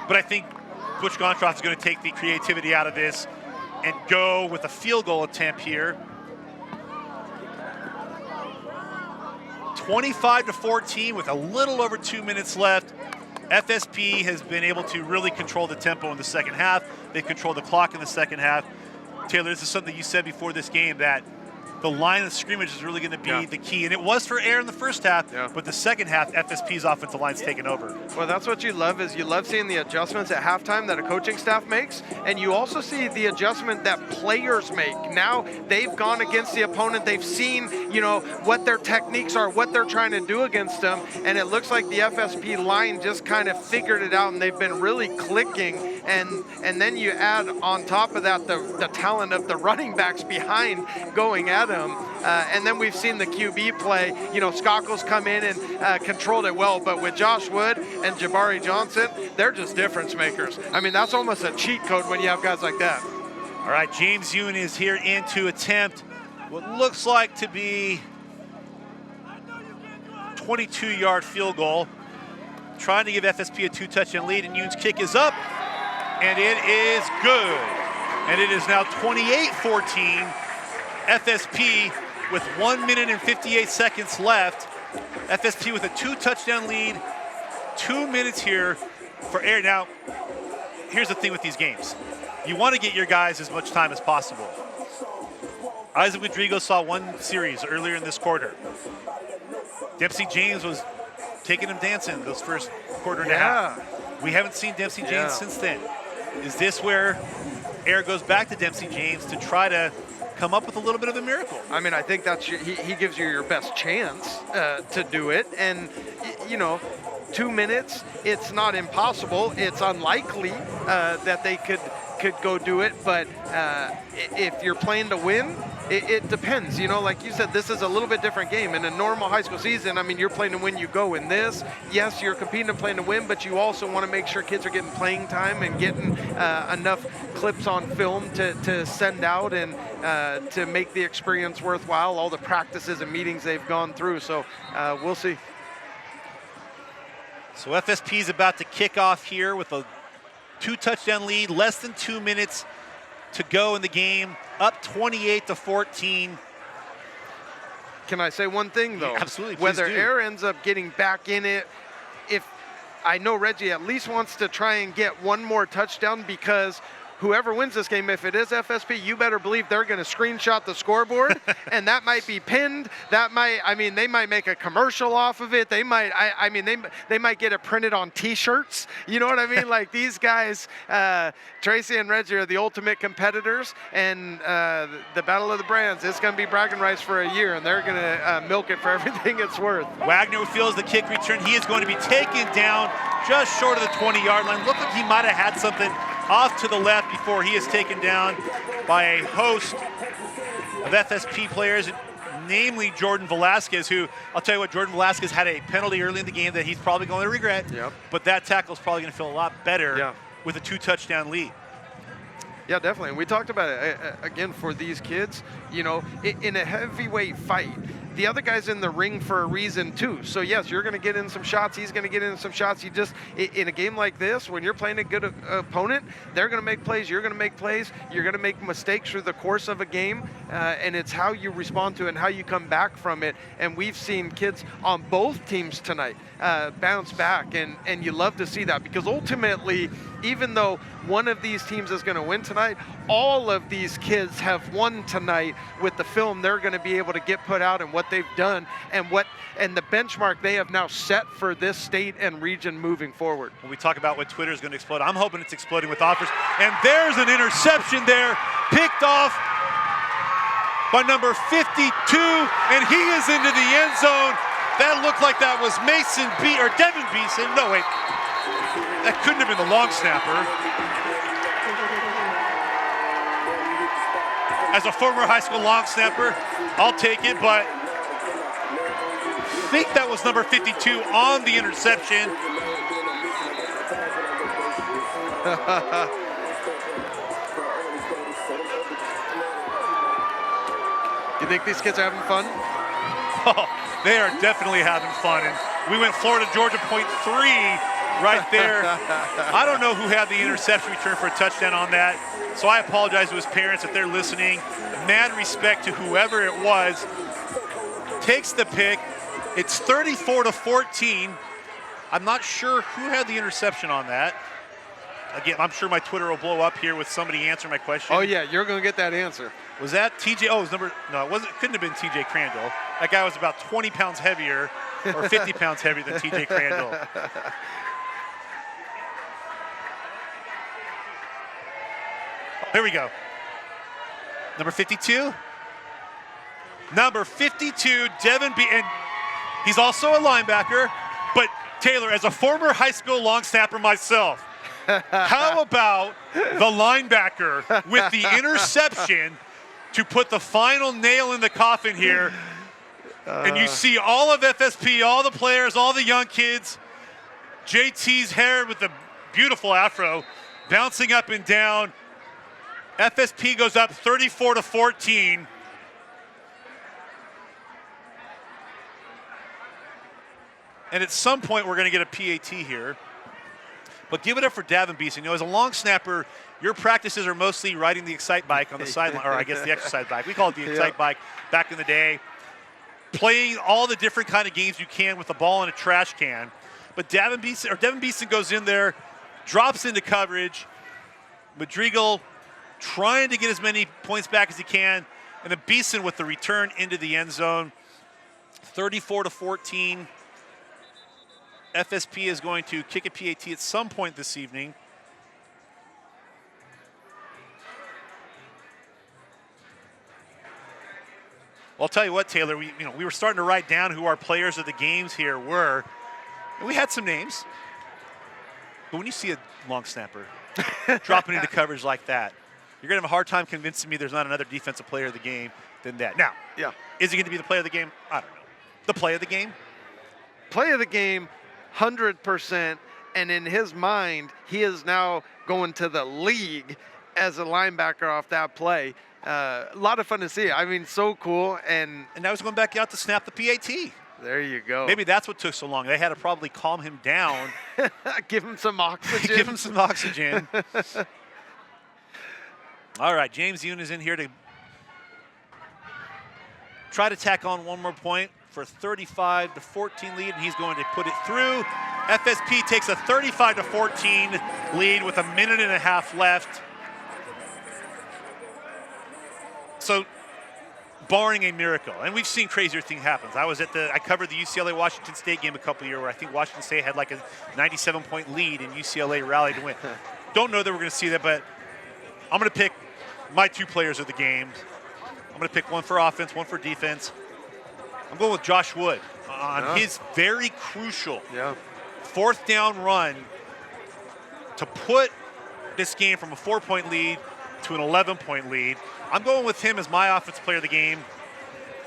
But I think Butch Goncharoff is going to take the creativity out of this and go with a field goal attempt here. 25-14 with a little over 2 minutes left. FSP has been able to really control the tempo in the second half. They control the clock in the second half. Taylor, this is something you said before this game, that the line of scrimmage is really going to be the key. And it was for Heir in the first half, but the second half, FSP's offensive line's taken over. Well, that's what you love, is you love seeing the adjustments at halftime that a coaching staff makes, and you also see the adjustment that players make. Now they've gone against the opponent. They've seen, what their techniques are, what they're trying to do against them, and it looks like the FSP line just kind of figured it out, and they've been really clicking. And then you add on top of that the talent of the running backs behind going at them. And then we've seen the QB play. Skockle's come in and controlled it well, but with Josh Wood and Jabari Johnson, they're just difference makers. I mean, that's almost a cheat code when you have guys like that. All right, James Yoon is here in to attempt what looks like to be 22-yard field goal. Trying to give FSP a 2-touchdown lead, and Yoon's kick is up, and it is good. And it is now 28-14. FSP with 1 minute and 58 seconds left. FSP with a 2-touchdown lead. 2 minutes here for Heir. Now, here's the thing with these games. You want to get your guys as much time as possible. Isaac Rodrigo saw one series earlier in this quarter. Dempsey James was taking him dancing those first quarter and a half. We haven't seen Dempsey James since then. Is this where Heir goes back to Dempsey James to try to come up with a little bit of a miracle? I mean, I think that's he gives you your best chance to do it. And, you know, 2 minutes, it's not impossible. It's unlikely that they could go do it. But if you're playing to win, it depends. You know, like you said, this is a little bit different game. In a normal high school season, I mean, you're playing to win, you go. In this, yes, you're competing and playing to win, but you also want to make sure kids are getting playing time and getting enough clips on film to send out and to make the experience worthwhile, all the practices and meetings they've gone through. So we'll see. So FSP is about to kick off here with a 2-touchdown lead, less than 2 minutes to go in the game, up 28-14. Can I say one thing, though? Yeah, absolutely, please Whether do. Heir ends up getting back in it, if I know Reggie at least wants to try and get one more touchdown, because whoever wins this game, if it is FSP, you better believe they're going to screenshot the scoreboard, and that might be pinned. That might, I mean, they might make a commercial off of it. They might, I mean, they might get it printed on T-shirts. You know what I mean? Like these guys, Tracy and Reggie are the ultimate competitors, and the Battle of the Brands, it's going to be bragging rights for a year, and they're going to milk it for everything it's worth. Wagner feels the kick return. He is going to be taken down just short of the 20-yard line. Looked like he might have had something off to the left before he is taken down by a host of FSP players, namely Jordan Velasquez, who, I'll tell you what, Jordan Velasquez had a penalty early in the game that he's probably going to regret, but that tackle is probably going to feel a lot better with a 2-touchdown lead. Yeah, definitely. And we talked about it, again, for these kids, you know, in a heavyweight fight, the other guy's in the ring for a reason too. So yes, you're going to get in some shots. He's going to get in some shots. You just, in a game like this, when you're playing a good opponent, they're going to make plays. You're going to make plays. You're going to make mistakes through the course of a game. And it's how you respond to it and how you come back from it. And we've seen kids on both teams tonight bounce back. And you love to see that, because ultimately, even though one of these teams is going to win tonight, all of these kids have won tonight with the film they're going to be able to get put out and what they've done and the benchmark they have now set for this state and region moving forward. When we talk about when Twitter is going to explode, I'm hoping it's exploding with offers. And there's an interception there, picked off by number 52, and he is into the end zone. That looked like that was Devin Beeson. No, wait. That couldn't have been the long snapper. As a former high school long snapper, I'll take it, but I think that was number 52 on the interception. You think these kids are having fun? Oh, they are definitely having fun. And we went Florida-Georgia .3 right there. I don't know who had the interception return for a touchdown on that, so I apologize to his parents if they're listening. Mad respect to whoever it was. Takes the pick. It's 34-14. I'm not sure who had the interception on that. Again, I'm sure my Twitter will blow up here with somebody answering my question. Oh yeah, you're going to get that answer. Was that TJ? Oh, it was no, it wasn't. Couldn't have been TJ Crandall. That guy was about 20 pounds heavier, or 50 pounds heavier than TJ Crandall. Here we go. Number 52. Number 52, Devin B. And he's also a linebacker. But Taylor, as a former high school long snapper myself, how about the linebacker with the interception to put the final nail in the coffin here? And you see all of FSP, all the players, all the young kids, JT's hair with the beautiful afro, bouncing up and down. FSP goes up 34-14. And at some point, we're going to get a PAT here. But give it up for Davin Beeson. You know, as a long snapper, your practices are mostly riding the Excite bike on the sideline, or I guess the exercise bike. We call it the Excite bike back in the day. playing all the different kind of games you can with the ball in a trash can. But Devin Beeson goes in there, drops into coverage. Madrigal trying to get as many points back as he can, and then Beeson with the return into the end zone. 34-14. FSP is going to kick a PAT at some point this evening. Well, I'll tell you what, Taylor, we were starting to write down who our players of the games here were. And we had some names. But when you see a long snapper dropping into coverage like that, you're going to have a hard time convincing me there's not another defensive player of the game than that. Now, is he going to be the player of the game? I don't know. The play of the game? Play of the game, 100%. And in his mind, he is now going to the league as a linebacker off that play. A lot of fun to see. I mean, so cool. And now he's going back out to snap the PAT. There you go. Maybe that's what took so long. They had to probably calm him down. Give him some oxygen. Give him some oxygen. All right, James Yoon is in here to try to tack on one more point for a 35-14 lead, and he's going to put it through. FSP takes a 35-14 lead with a minute and a half left. So, barring a miracle, and we've seen crazier things happen. I covered the UCLA-Washington State game a couple years where I think Washington State had like a 97-point lead and UCLA rallied to win. Don't know that we're going to see that, but I'm going to pick my two players of the game. I'm going to pick one for offense, one for defense. I'm going with Josh Wood on his very crucial fourth down run to put this game from a 4-point lead to an 11-point lead. I'm going with him as my offensive player of the game.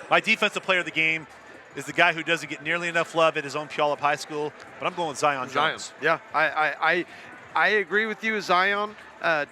My defensive player of the game is the guy who doesn't get nearly enough love at his own Puyallup High School, but I'm going with Zion Jones. Yeah, I agree with you, Zion.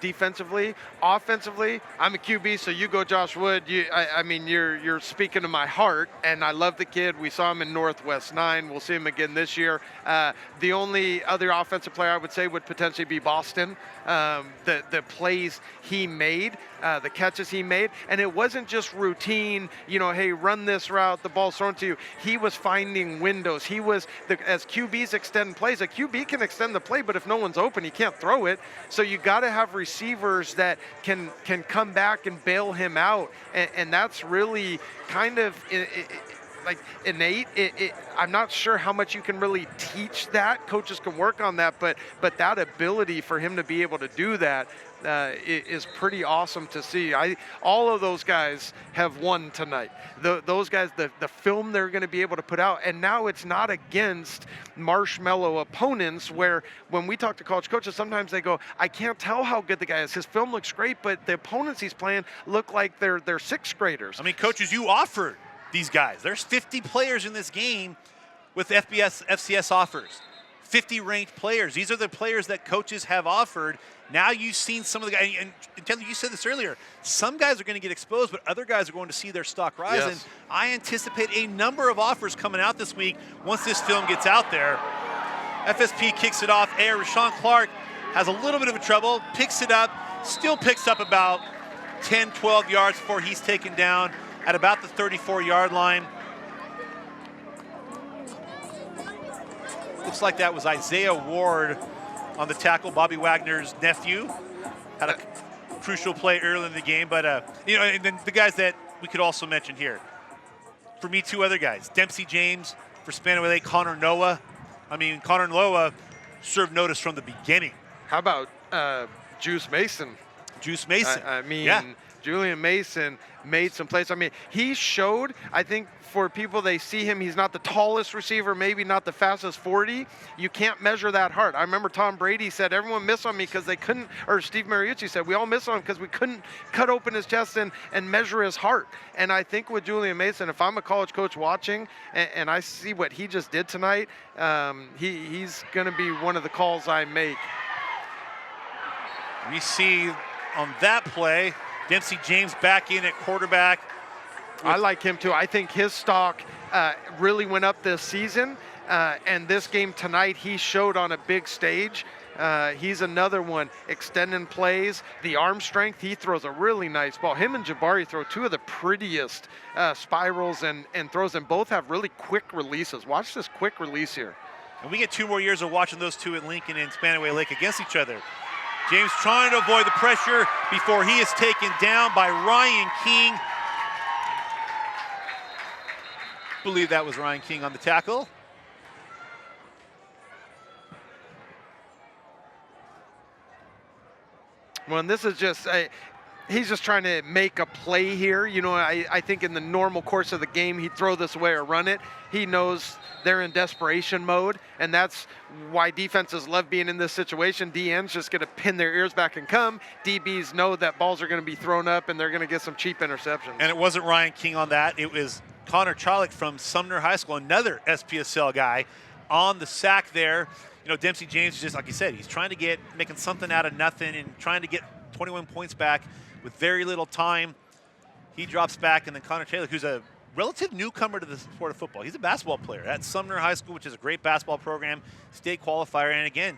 Defensively, offensively, I'm a QB, so you go Josh Wood. I mean, you're speaking to my heart, and I love the kid. We saw him in Northwest 9. We'll see him again this year. The only other offensive player I would say would potentially be Boston. The plays he made, the catches he made, and it wasn't just routine, hey, run this route, the ball's thrown to you. He was finding windows. He was, as QBs extend plays, a QB can extend the play, but if no one's open, he can't throw it. So you got to have receivers that can come back and bail him out, and that's really kind of like innate. I'm not sure how much you can really teach that. Coaches can work on that, but that ability for him to be able to do that is pretty awesome to see. All of those guys have won tonight. Those guys, the film they're going to be able to put out, and now it's not against marshmallow opponents where when we talk to college coaches, sometimes they go, I can't tell how good the guy is. His film looks great, but the opponents he's playing look like they're sixth graders. I mean, coaches, you offered these guys. There's 50 players in this game with FCS offers. 50 ranked players. These are the players that coaches have offered. Now you've seen some of the guys, and Taylor, you said this earlier, some guys are going to get exposed, but other guys are going to see their stock rise. Yes. And I anticipate a number of offers coming out this week once this film gets out there. FSP kicks it off. Heir, Rashawn Clark has a little bit of a trouble, picks it up, still picks up about 10, 12 yards before he's taken down at about the 34-yard line. Looks like that was Isaiah Ward on the tackle, Bobby Wagner's nephew. Had a crucial play early in the game, but and then the guys that we could also mention here. For me, two other guys, Dempsey James for Spanaway, Connor Noah. I mean, Connor Noah served notice from the beginning. How about Juice Mason? Juice Mason. I mean, Julian Mason made some plays. I mean, he showed, I think for people, they see him, he's not the tallest receiver, maybe not the fastest 40. You can't measure that hard. I remember Tom Brady said, everyone missed on me because they couldn't, or Steve Mariucci said, we all missed on him because we couldn't cut open his chest and measure his heart. And I think with Julian Mason, if I'm a college coach watching and I see what he just did tonight, he's going to be one of the calls I make. We see on that play, Dempsey James back in at quarterback. I like him too. I think his stock really went up this season. And this game tonight, he showed on a big stage He's another one extending plays, the arm strength. He throws a really nice ball. Him and Jabari throw two of the prettiest spirals and throws, and both have really quick releases. Watch this quick release here. And we get 2 more years of watching those two at Lincoln and Spanaway Lake against each other. James trying to avoid the pressure before he is taken down by Ryan King. I believe that was Ryan King on the tackle. Well, and this is just, he's just trying to make a play here. You know, I think in the normal course of the game, he'd throw this away or run it. He knows they're in desperation mode, and that's why defenses love being in this situation. DN's just going to pin their ears back and come. DBs know that balls are going to be thrown up, and they're going to get some cheap interceptions. And it wasn't Ryan King on that. It was Connor Charlick from Sumner High School, another SPSL guy on the sack there. You know, Dempsey James is just, like you said, he's trying to making something out of nothing and trying to get 21 points back with very little time. He drops back, and then Connor Taylor, who's a relative newcomer to the sport of football. He's a basketball player at Sumner High School, which is a great basketball program, state qualifier. And again,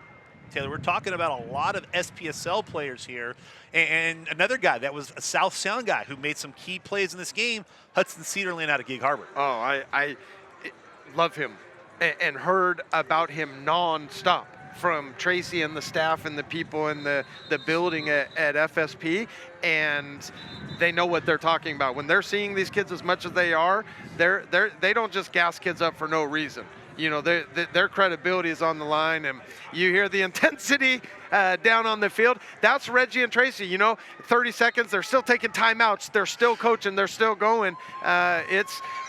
Taylor, we're talking about a lot of SPSL players here. And another guy that was a South Sound guy who made some key plays in this game, Hudson Cedarland out of Gig Harbor. Oh, I love him and heard about him non-stop from Tracy and the staff and the people in the building at FSP, and they know what they're talking about. When they're seeing these kids as much as they are, they don't just gas kids up for no reason. You know, their credibility is on the line, and you hear the intensity down on the field. That's Reggie and Tracy. You know, 30 seconds, they're still taking timeouts, they're still coaching, they're still going.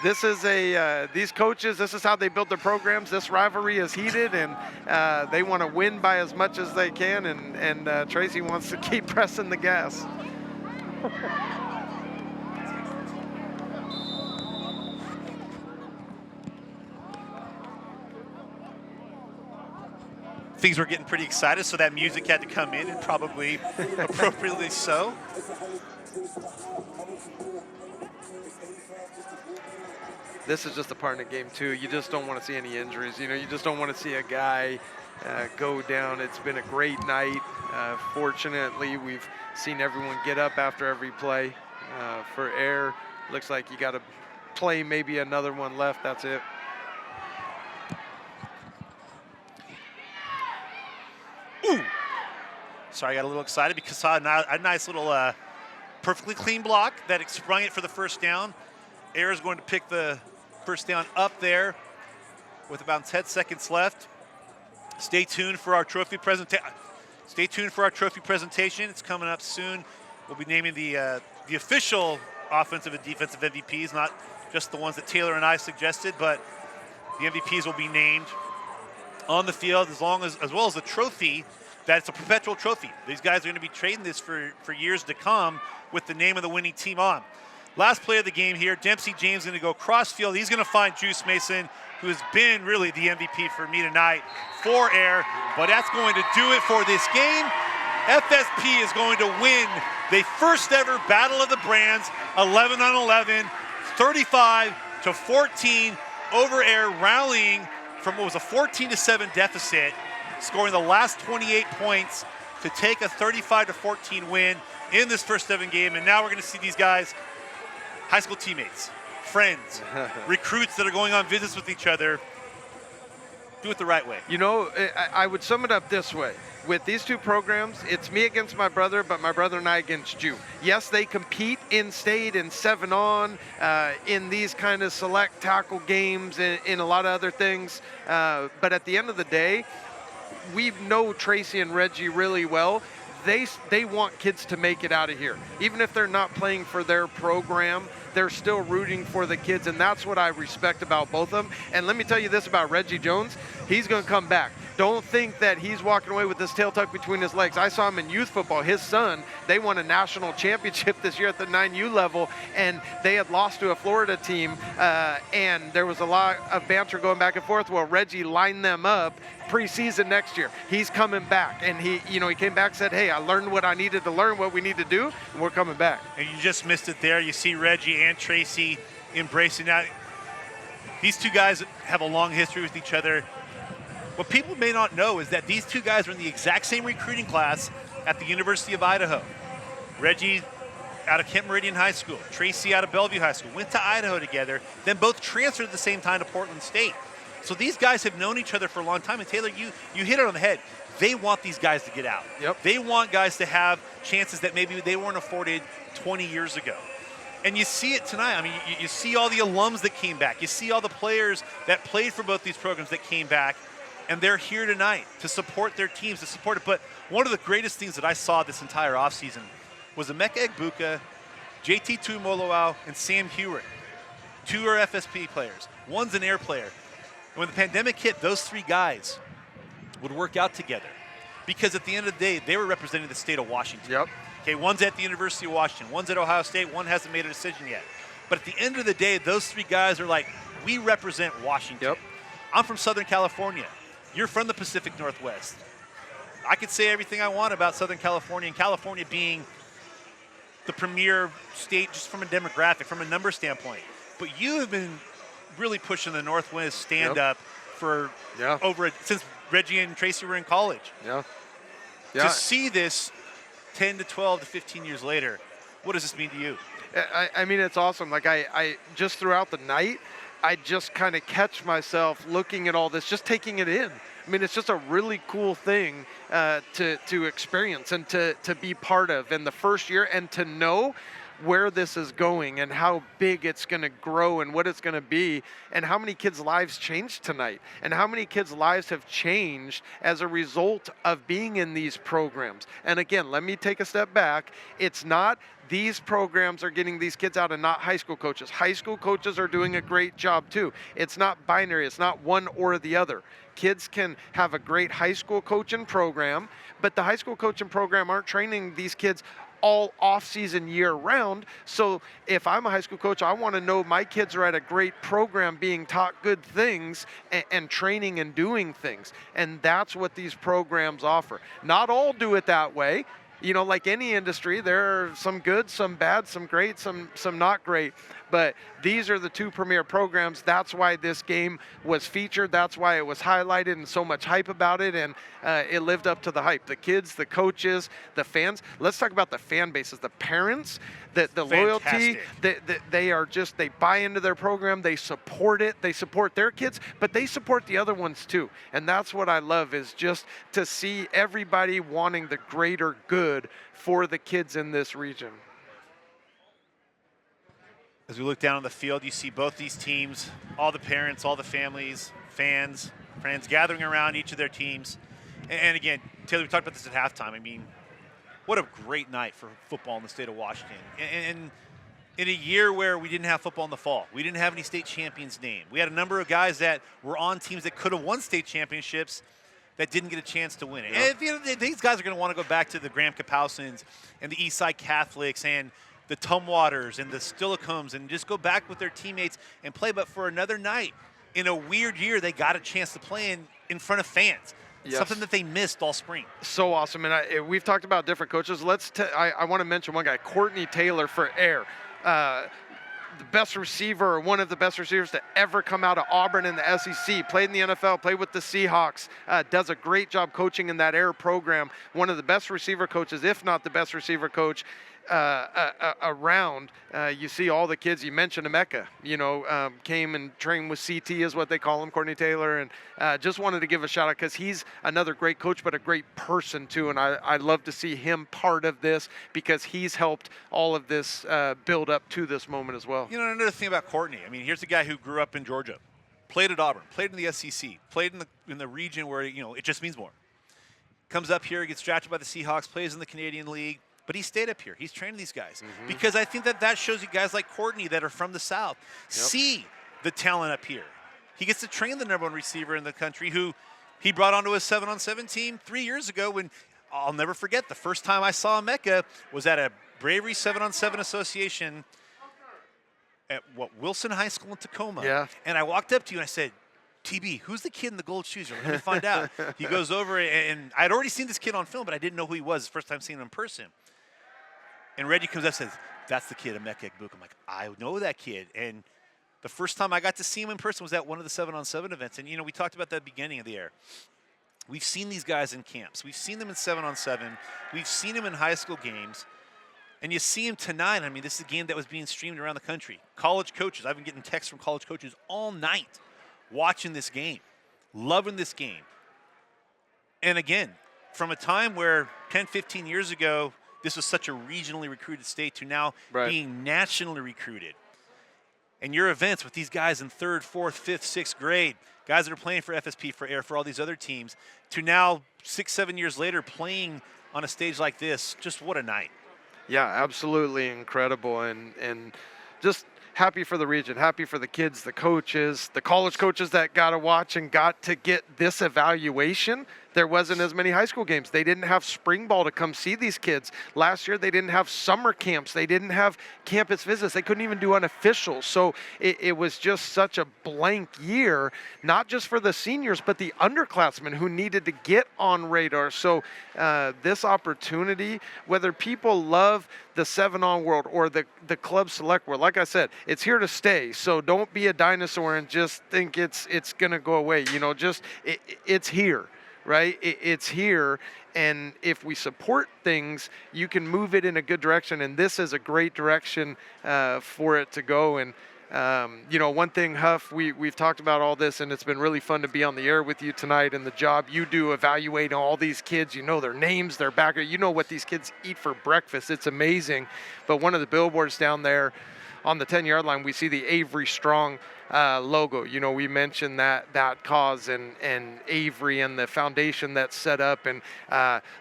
These coaches, this is how they build their programs. This rivalry is heated, and they want to win by as much as they can, and Tracy wants to keep pressing the gas. Things were getting pretty excited, so that music had to come in, and probably appropriately so. This is just a part of the game, too. You just don't want to see any injuries. You know, you just don't want to see a guy go down. It's been a great night. Fortunately, we've seen everyone get up after every play. For Heir, looks like you got to play maybe another one left. That's it. Ooh. Sorry, I got a little excited because I saw a nice little perfectly clean block that sprung it for the first down. Heir is going to pick the first down up there with about 10 seconds left. Stay tuned for our trophy presentation. It's coming up soon. We'll be naming the official offensive and defensive MVPs, not just the ones that Taylor and I suggested, but the MVPs will be named on the field as well as the trophy. That's a perpetual trophy. These guys are going to be trading this for years to come with the name of the winning team on. Last play of the game here, Dempsey James going to go cross field. He's going to find Juice Mason, who has been really the MVP for me tonight for Heir, but that's going to do it for this game. FSP is going to win the first ever Battle of the Brands, 11-on-11, 35-14 over Heir, rallying from what was a 14-7 deficit, scoring the last 28 points to take a 35-14 win in this first ever game. And now we're going to see these guys, high school teammates, friends, recruits that are going on visits with each other, do it the right way. You know, I would sum it up this way. With these two programs, it's me against my brother, but my brother and I against you. Yes, they compete in state and 7-on, in these kind of select tackle games, in a lot of other things. But at the end of the day, we know Tracy and Reggie really well. They want kids to make it out of here. Even if they're not playing for their program, they're still rooting for the kids, and that's what I respect about both of them. And let me tell you this about Reggie Jones. He's going to come back. Don't think that he's walking away with his tail tucked between his legs. I saw him in youth football. His son, they won a national championship this year at the 9U level, and they had lost to a Florida team, and there was a lot of banter going back and forth. Well, Reggie lined them up preseason next year. He's coming back, and he came back and said, hey, I learned what I needed to learn, what we need to do, and we're coming back. And you just missed it there. You see Reggie and Tracy embracing that. These two guys have a long history with each other. What people may not know is that these two guys were in the exact same recruiting class at the University of Idaho. Reggie out of Kent Meridian High School, Tracy out of Bellevue High School, went to Idaho together, then both transferred at the same time to Portland State. So these guys have known each other for a long time, and Taylor, you hit it on the head. They want these guys to get out. Yep. They want guys to have chances that maybe they weren't afforded 20 years ago. And you see it tonight. I mean, you see all the alums that came back. You see all the players that played for both these programs that came back, and they're here tonight to support their teams, to support it. But one of the greatest things that I saw this entire offseason was Emeka Egbuka, JT Tuimoloau, and Sam Hewitt. Two are FSP players. One's an Air player. And when the pandemic hit, those three guys would work out together because at the end of the day, they were representing the state of Washington. Yep. Okay, one's at the University of Washington, one's at Ohio State, one hasn't made a decision yet. But at the end of the day, those three guys are like, we represent Washington. Yep. I'm from Southern California. You're from the Pacific Northwest. I could say everything I want about Southern California, and California being the premier state just from a demographic, from a number standpoint. But you have been really pushing the Northwest stand-up for since Reggie and Tracy were in college. Yeah. To see this 10 to 12 to 15 years later, what does this mean to you? I mean, it's awesome. Like, I just throughout the night, I just kind of catch myself looking at all this, just taking it in. I mean, it's just a really cool thing to experience and to be part of in the first year, and to know where this is going and how big it's going to grow and what it's going to be, and how many kids' lives changed tonight, and how many kids' lives have changed as a result of being in these programs. And again, let me take a step back. It's not these programs are getting these kids out and not high school coaches. High school coaches are doing a great job too. It's not binary. It's not one or the other. Kids can have a great high school coaching program, but the high school coaching program aren't training these kids all off-season year-round. So if I'm a high school coach, I want to know my kids are at a great program being taught good things and training and doing things. And that's what these programs offer. Not all do it that way. You know, like any industry, there are some good, some bad, some great, some not great. But these are the two premier programs. That's why this game was featured. That's why it was highlighted and so much hype about it. And it lived up to the hype. The kids, the coaches, the fans. Let's talk about the fan bases, the parents, the loyalty. They are just, they buy into their program. They support it. They support their kids, but they support the other ones too. And that's what I love, is just to see everybody wanting the greater good for the kids in this region. As we look down on the field, you see both these teams, all the parents, all the families, fans, friends gathering around each of their teams. And again, Taylor, we talked about this at halftime. I mean, what a great night for football in the state of Washington. And in a year where we didn't have football in the fall, we didn't have any state champions named. We had a number of guys that were on teams that could have won state championships that didn't get a chance to win it. Yeah. And at the end of the day, these guys are going to want to go back to the Graham Kapausens and the Eastside Catholics and the Tumwaters and the Stillicums and just go back with their teammates and play. But for another night, in a weird year, they got a chance to play in front of fans. Yes. Something that they missed all spring. So awesome. And we've talked about different coaches. I want to mention one guy, Courtney Taylor for Heir. The best receiver, or one of the best receivers to ever come out of Auburn in the SEC, played in the NFL, played with the Seahawks, does a great job coaching in that Heir program. One of the best receiver coaches, if not the best receiver coach around. You see all the kids, you mentioned Emeka, came and trained with CT is what they call him, Courtney Taylor, and just wanted to give a shout out because he's another great coach, but a great person too, and I love to see him part of this because he's helped all of this build up to this moment as well. Another thing about Courtney, I mean, here's a guy who grew up in Georgia, played at Auburn, played in the SEC, played in the region where, it just means more. Comes up here, gets drafted by the Seahawks, plays in the Canadian League, but he stayed up here. He's training these guys because I think that shows you guys like Courtney that are from the South see the talent up here. He gets to train the #1 receiver in the country who he brought onto his 7-on-7 team 3 years ago when, I'll never forget, the first time I saw Emeka was at a Bravery 7-on-7 association at Wilson High School in Tacoma. Yeah. And I walked up to you and I said, TB, who's the kid in the gold shoes? Let me find out. He goes over, and I'd already seen this kid on film, but I didn't know who he was the first time seeing him in person. And Reggie comes up and says, that's the kid, Emeka Egbuka. I'm like, I know that kid. And The first time I got to see him in person was at one of the 7-on-7 events. And, we talked about that beginning of the Air. We've seen these guys in camps. We've seen them in 7-on-7. We've seen them in high school games. And you see him tonight. I mean, this is a game that was being streamed around the country. College coaches, I've been getting texts from college coaches all night watching this game, loving this game. And again, from a time where 10, 15 years ago, this was such a regionally recruited state to now being nationally recruited. And your events with these guys in 3rd, 4th, 5th, 6th grade, guys that are playing for FSP, for Air, for all these other teams, to now 6, 7 years later playing on a stage like this, just what a night. Yeah, absolutely incredible, and just happy for the region, happy for the kids, the coaches, the college coaches that got to watch and got to get this evaluation. There wasn't as many high school games. They didn't have spring ball to come see these kids. Last year, they didn't have summer camps. They didn't have campus visits. They couldn't even do unofficial. So it was just such a blank year, not just for the seniors, but the underclassmen who needed to get on radar. So this opportunity, whether people love the 7-on world or the club select world, like I said, it's here to stay. So don't be a dinosaur and just think it's going to go away. It's here. Right? It's here, and if we support things, you can move it in a good direction, and this is a great direction for it to go. And, one thing, Huff, we've talked about all this, and it's been really fun to be on the air with you tonight, and the job you do evaluating all these kids. You know their names, their background. You know what these kids eat for breakfast. It's amazing. But one of the billboards down there on the 10-yard line, we see the Avery Strong logo. We mentioned that cause and Avery and the foundation that's set up, and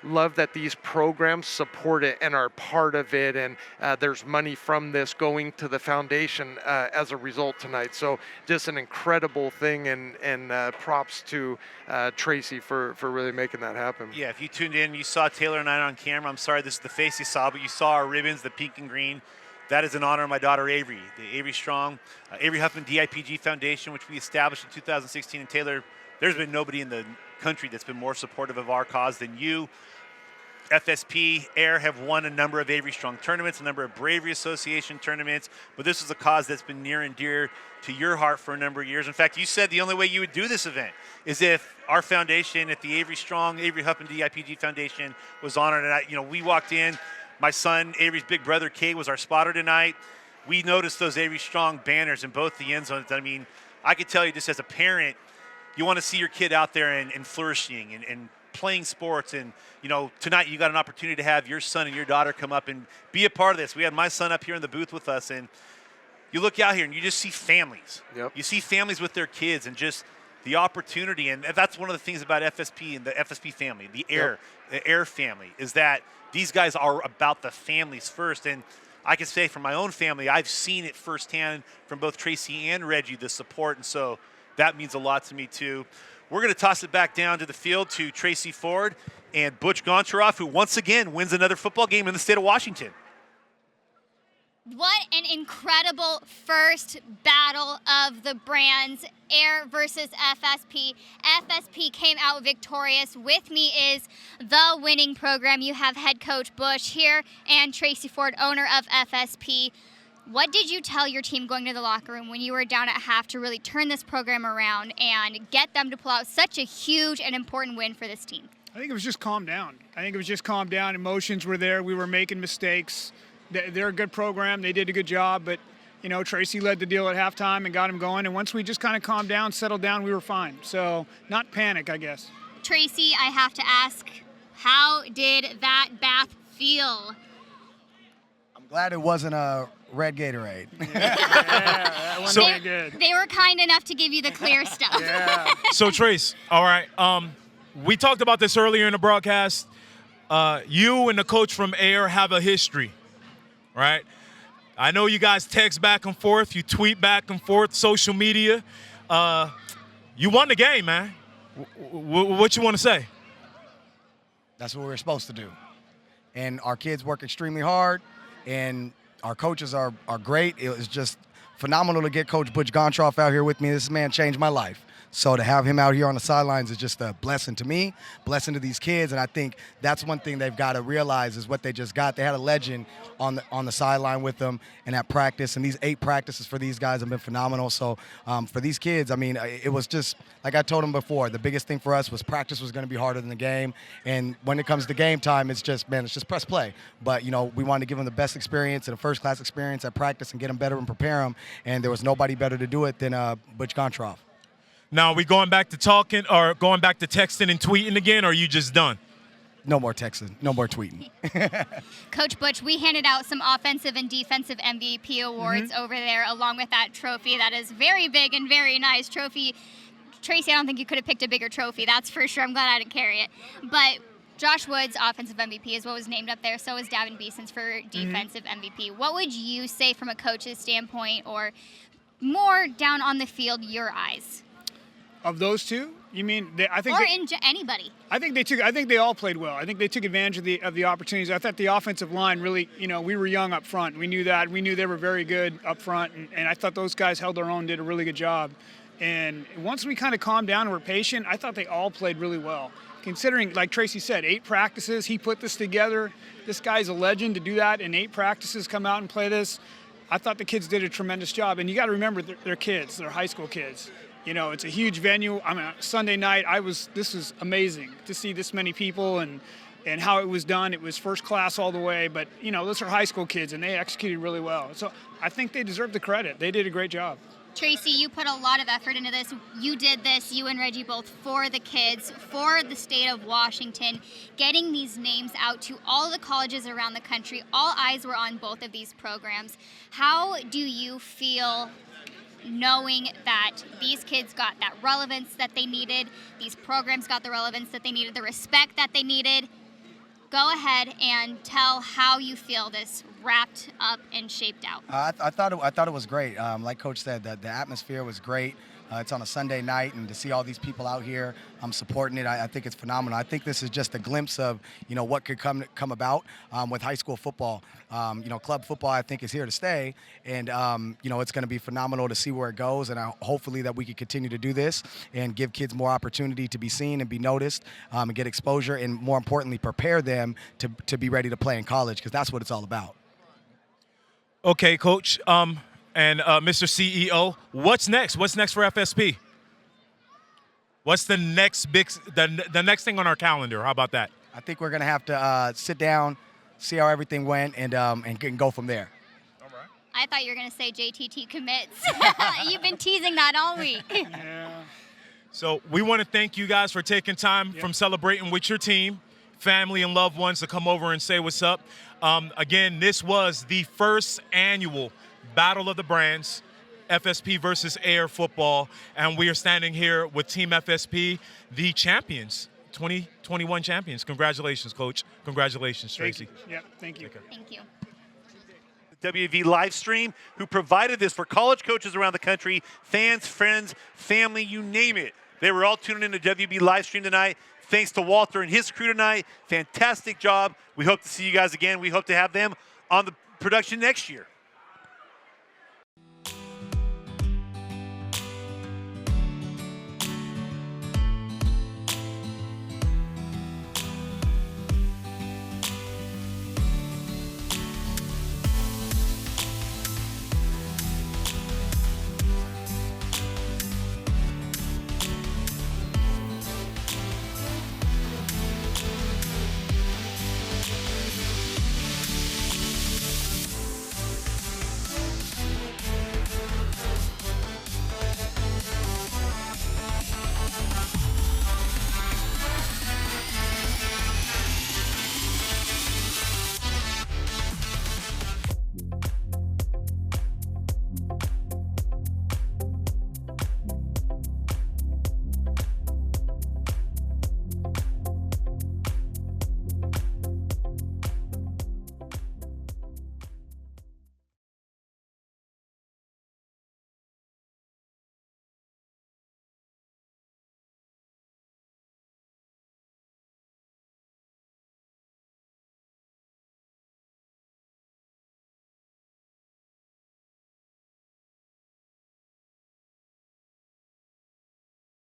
love that these programs support it and are part of it, and there's money from this going to the foundation as a result tonight. So just an incredible thing, and props to Tracy for really making that happen. Yeah, if you tuned in, you saw Taylor and I on camera. I'm sorry this is the face you saw, but you saw our ribbons, the pink and green. That is in honor of my daughter, Avery, the Avery Strong, Avery Huffman DIPG Foundation, which we established in 2016. And Taylor, there's been nobody in the country that's been more supportive of our cause than you. FSP, Air have won a number of Avery Strong tournaments, a number of Bravery Association tournaments, but this is a cause that's been near and dear to your heart for a number of years. In fact, you said the only way you would do this event is if our foundation at the Avery Strong, Avery Huffman DIPG Foundation was honored. And we walked in. My son, Avery's big brother, Kay, was our spotter tonight. We noticed those Avery Strong banners in both the end zones. I mean, I could tell you just as a parent, you want to see your kid out there and flourishing and playing sports. And, tonight you got an opportunity to have your son and your daughter come up and be a part of this. We had my son up here in the booth with us, and you look out here and you just see families. Yep. You see families with their kids and just the opportunity. And that's one of the things about FSP and the FSP family, the Air family, is that these guys are about the families first. And I can say from my own family, I've seen it firsthand from both Tracy and Reggie, the support. And so that means a lot to me too. We're going to toss it back down to the field to Tracy Ford and Butch Goncharoff, who once again wins another football game in the state of Washington. What an incredible first battle of the brands, Air versus FSP. FSP came out victorious. With me is the winning program. You have head coach Bush here and Tracy Ford, owner of FSP. What did you tell your team going to the locker room when you were down at half to really turn this program around and get them to pull out such a huge and important win for this team? I think it was just calm down. Emotions were there. We were making mistakes. They're a good program. They did a good job, but Tracy led the deal at halftime and got him going. And once we just kind of calmed down, settled down, we were fine. So not panic, I guess. Tracy, I have to ask, how did that bath feel? I'm glad it wasn't a red Gatorade. That wasn't good. They were kind enough to give you the clear stuff. Yeah. So Trace, all right. We talked about this earlier in the broadcast. You and the coach from Air have a history. Right? I know you guys text back and forth, you tweet back and forth, social media. You won the game, man. What you want to say? That's what we're supposed to do. And our kids work extremely hard, and our coaches are great. It was just phenomenal to get Coach Butch Goncharoff out here with me. This man changed my life. So to have him out here on the sidelines is just a blessing to me, blessing to these kids, and I think that's one thing they've got to realize is what they just got. They had a legend on the sideline with them and at practice, and these 8 practices for these guys have been phenomenal. So for these kids, I mean, it was just, like I told them before, the biggest thing for us was practice was going to be harder than the game, and when it comes to game time, it's just press play. But, you know, we wanted to give them the best experience and a first-class experience at practice and get them better and prepare them, and there was nobody better to do it than Butch Gontroff. Now, are we going back to talking or going back to texting and tweeting again, or are you just done? No more texting, no more tweeting. Coach Butch, we handed out some offensive and defensive MVP awards over there, along with that trophy. That is very big and very nice trophy. Tracy, I don't think you could have picked a bigger trophy, that's for sure. I'm glad I didn't carry it. But Josh Woods, offensive MVP, is what was named up there. So is Davin Beeson's for defensive MVP. What would you say from a coach's standpoint, or more down on the field, your eyes? Of those two, you mean? I think. Or anybody. I think they all played well. I think they took advantage of the opportunities. I thought the offensive line really, you know, we were young up front. We knew that. We knew they were very good up front, and I thought those guys held their own, did a really good job. And once we kind of calmed down and were patient, I thought they all played really well. Considering, like Tracy said, 8 practices, he put this together. This guy's a legend to do that in 8 practices, come out and play this. I thought the kids did a tremendous job. And you got to remember, they're kids. They're high school kids. You know, it's a huge venue. I mean, Sunday night, this was amazing to see this many people and how it was done. It was first class all the way. But, you know, those are high school kids, and they executed really well. So I think they deserve the credit. They did a great job. Tracy, you put a lot of effort into this. You did this, you and Reggie both, for the kids, for the state of Washington, getting these names out to all the colleges around the country. All eyes were on both of these programs. How do you feel knowing that these kids got that relevance that they needed, these programs got the relevance that they needed, the respect that they needed? Go ahead and tell how you feel this wrapped up and shaped out. I thought it was great. Like Coach said, the atmosphere was great. It's on a Sunday night, and to see all these people out here supporting it, I think it's phenomenal. I think this is just a glimpse of, you know, what could come about with high school football. You know, club football, I think, is here to stay, and you know, it's going to be phenomenal to see where it goes. And hopefully that we can continue to do this and give kids more opportunity to be seen and be noticed, and get exposure, and more importantly, prepare them to be ready to play in college, because that's what it's all about. Okay, Coach. And Mr. CEO, what's next? What's next for FSP? What's the next the next thing on our calendar? How about that? I think we're gonna have to sit down, see how everything went, and go from there. All right. I thought you were gonna say JTT commits. You've been teasing that all week. Yeah. So we want to thank you guys for taking time from celebrating with your team, family, and loved ones to come over and say what's up. Again, this was the first annual Battle of the Brands, FSP versus Heir football, and we are standing here with Team FSP, the champions, 2021 champions. Congratulations, Coach. Congratulations, Tracy. Yeah, thank you. Thank you. The WV live stream, who provided this for college coaches around the country, fans, friends, family, you name it. They were all tuning in to WB live stream tonight. Thanks to Walter and his crew tonight. Fantastic job. We hope to see you guys again. We hope to have them on the production next year.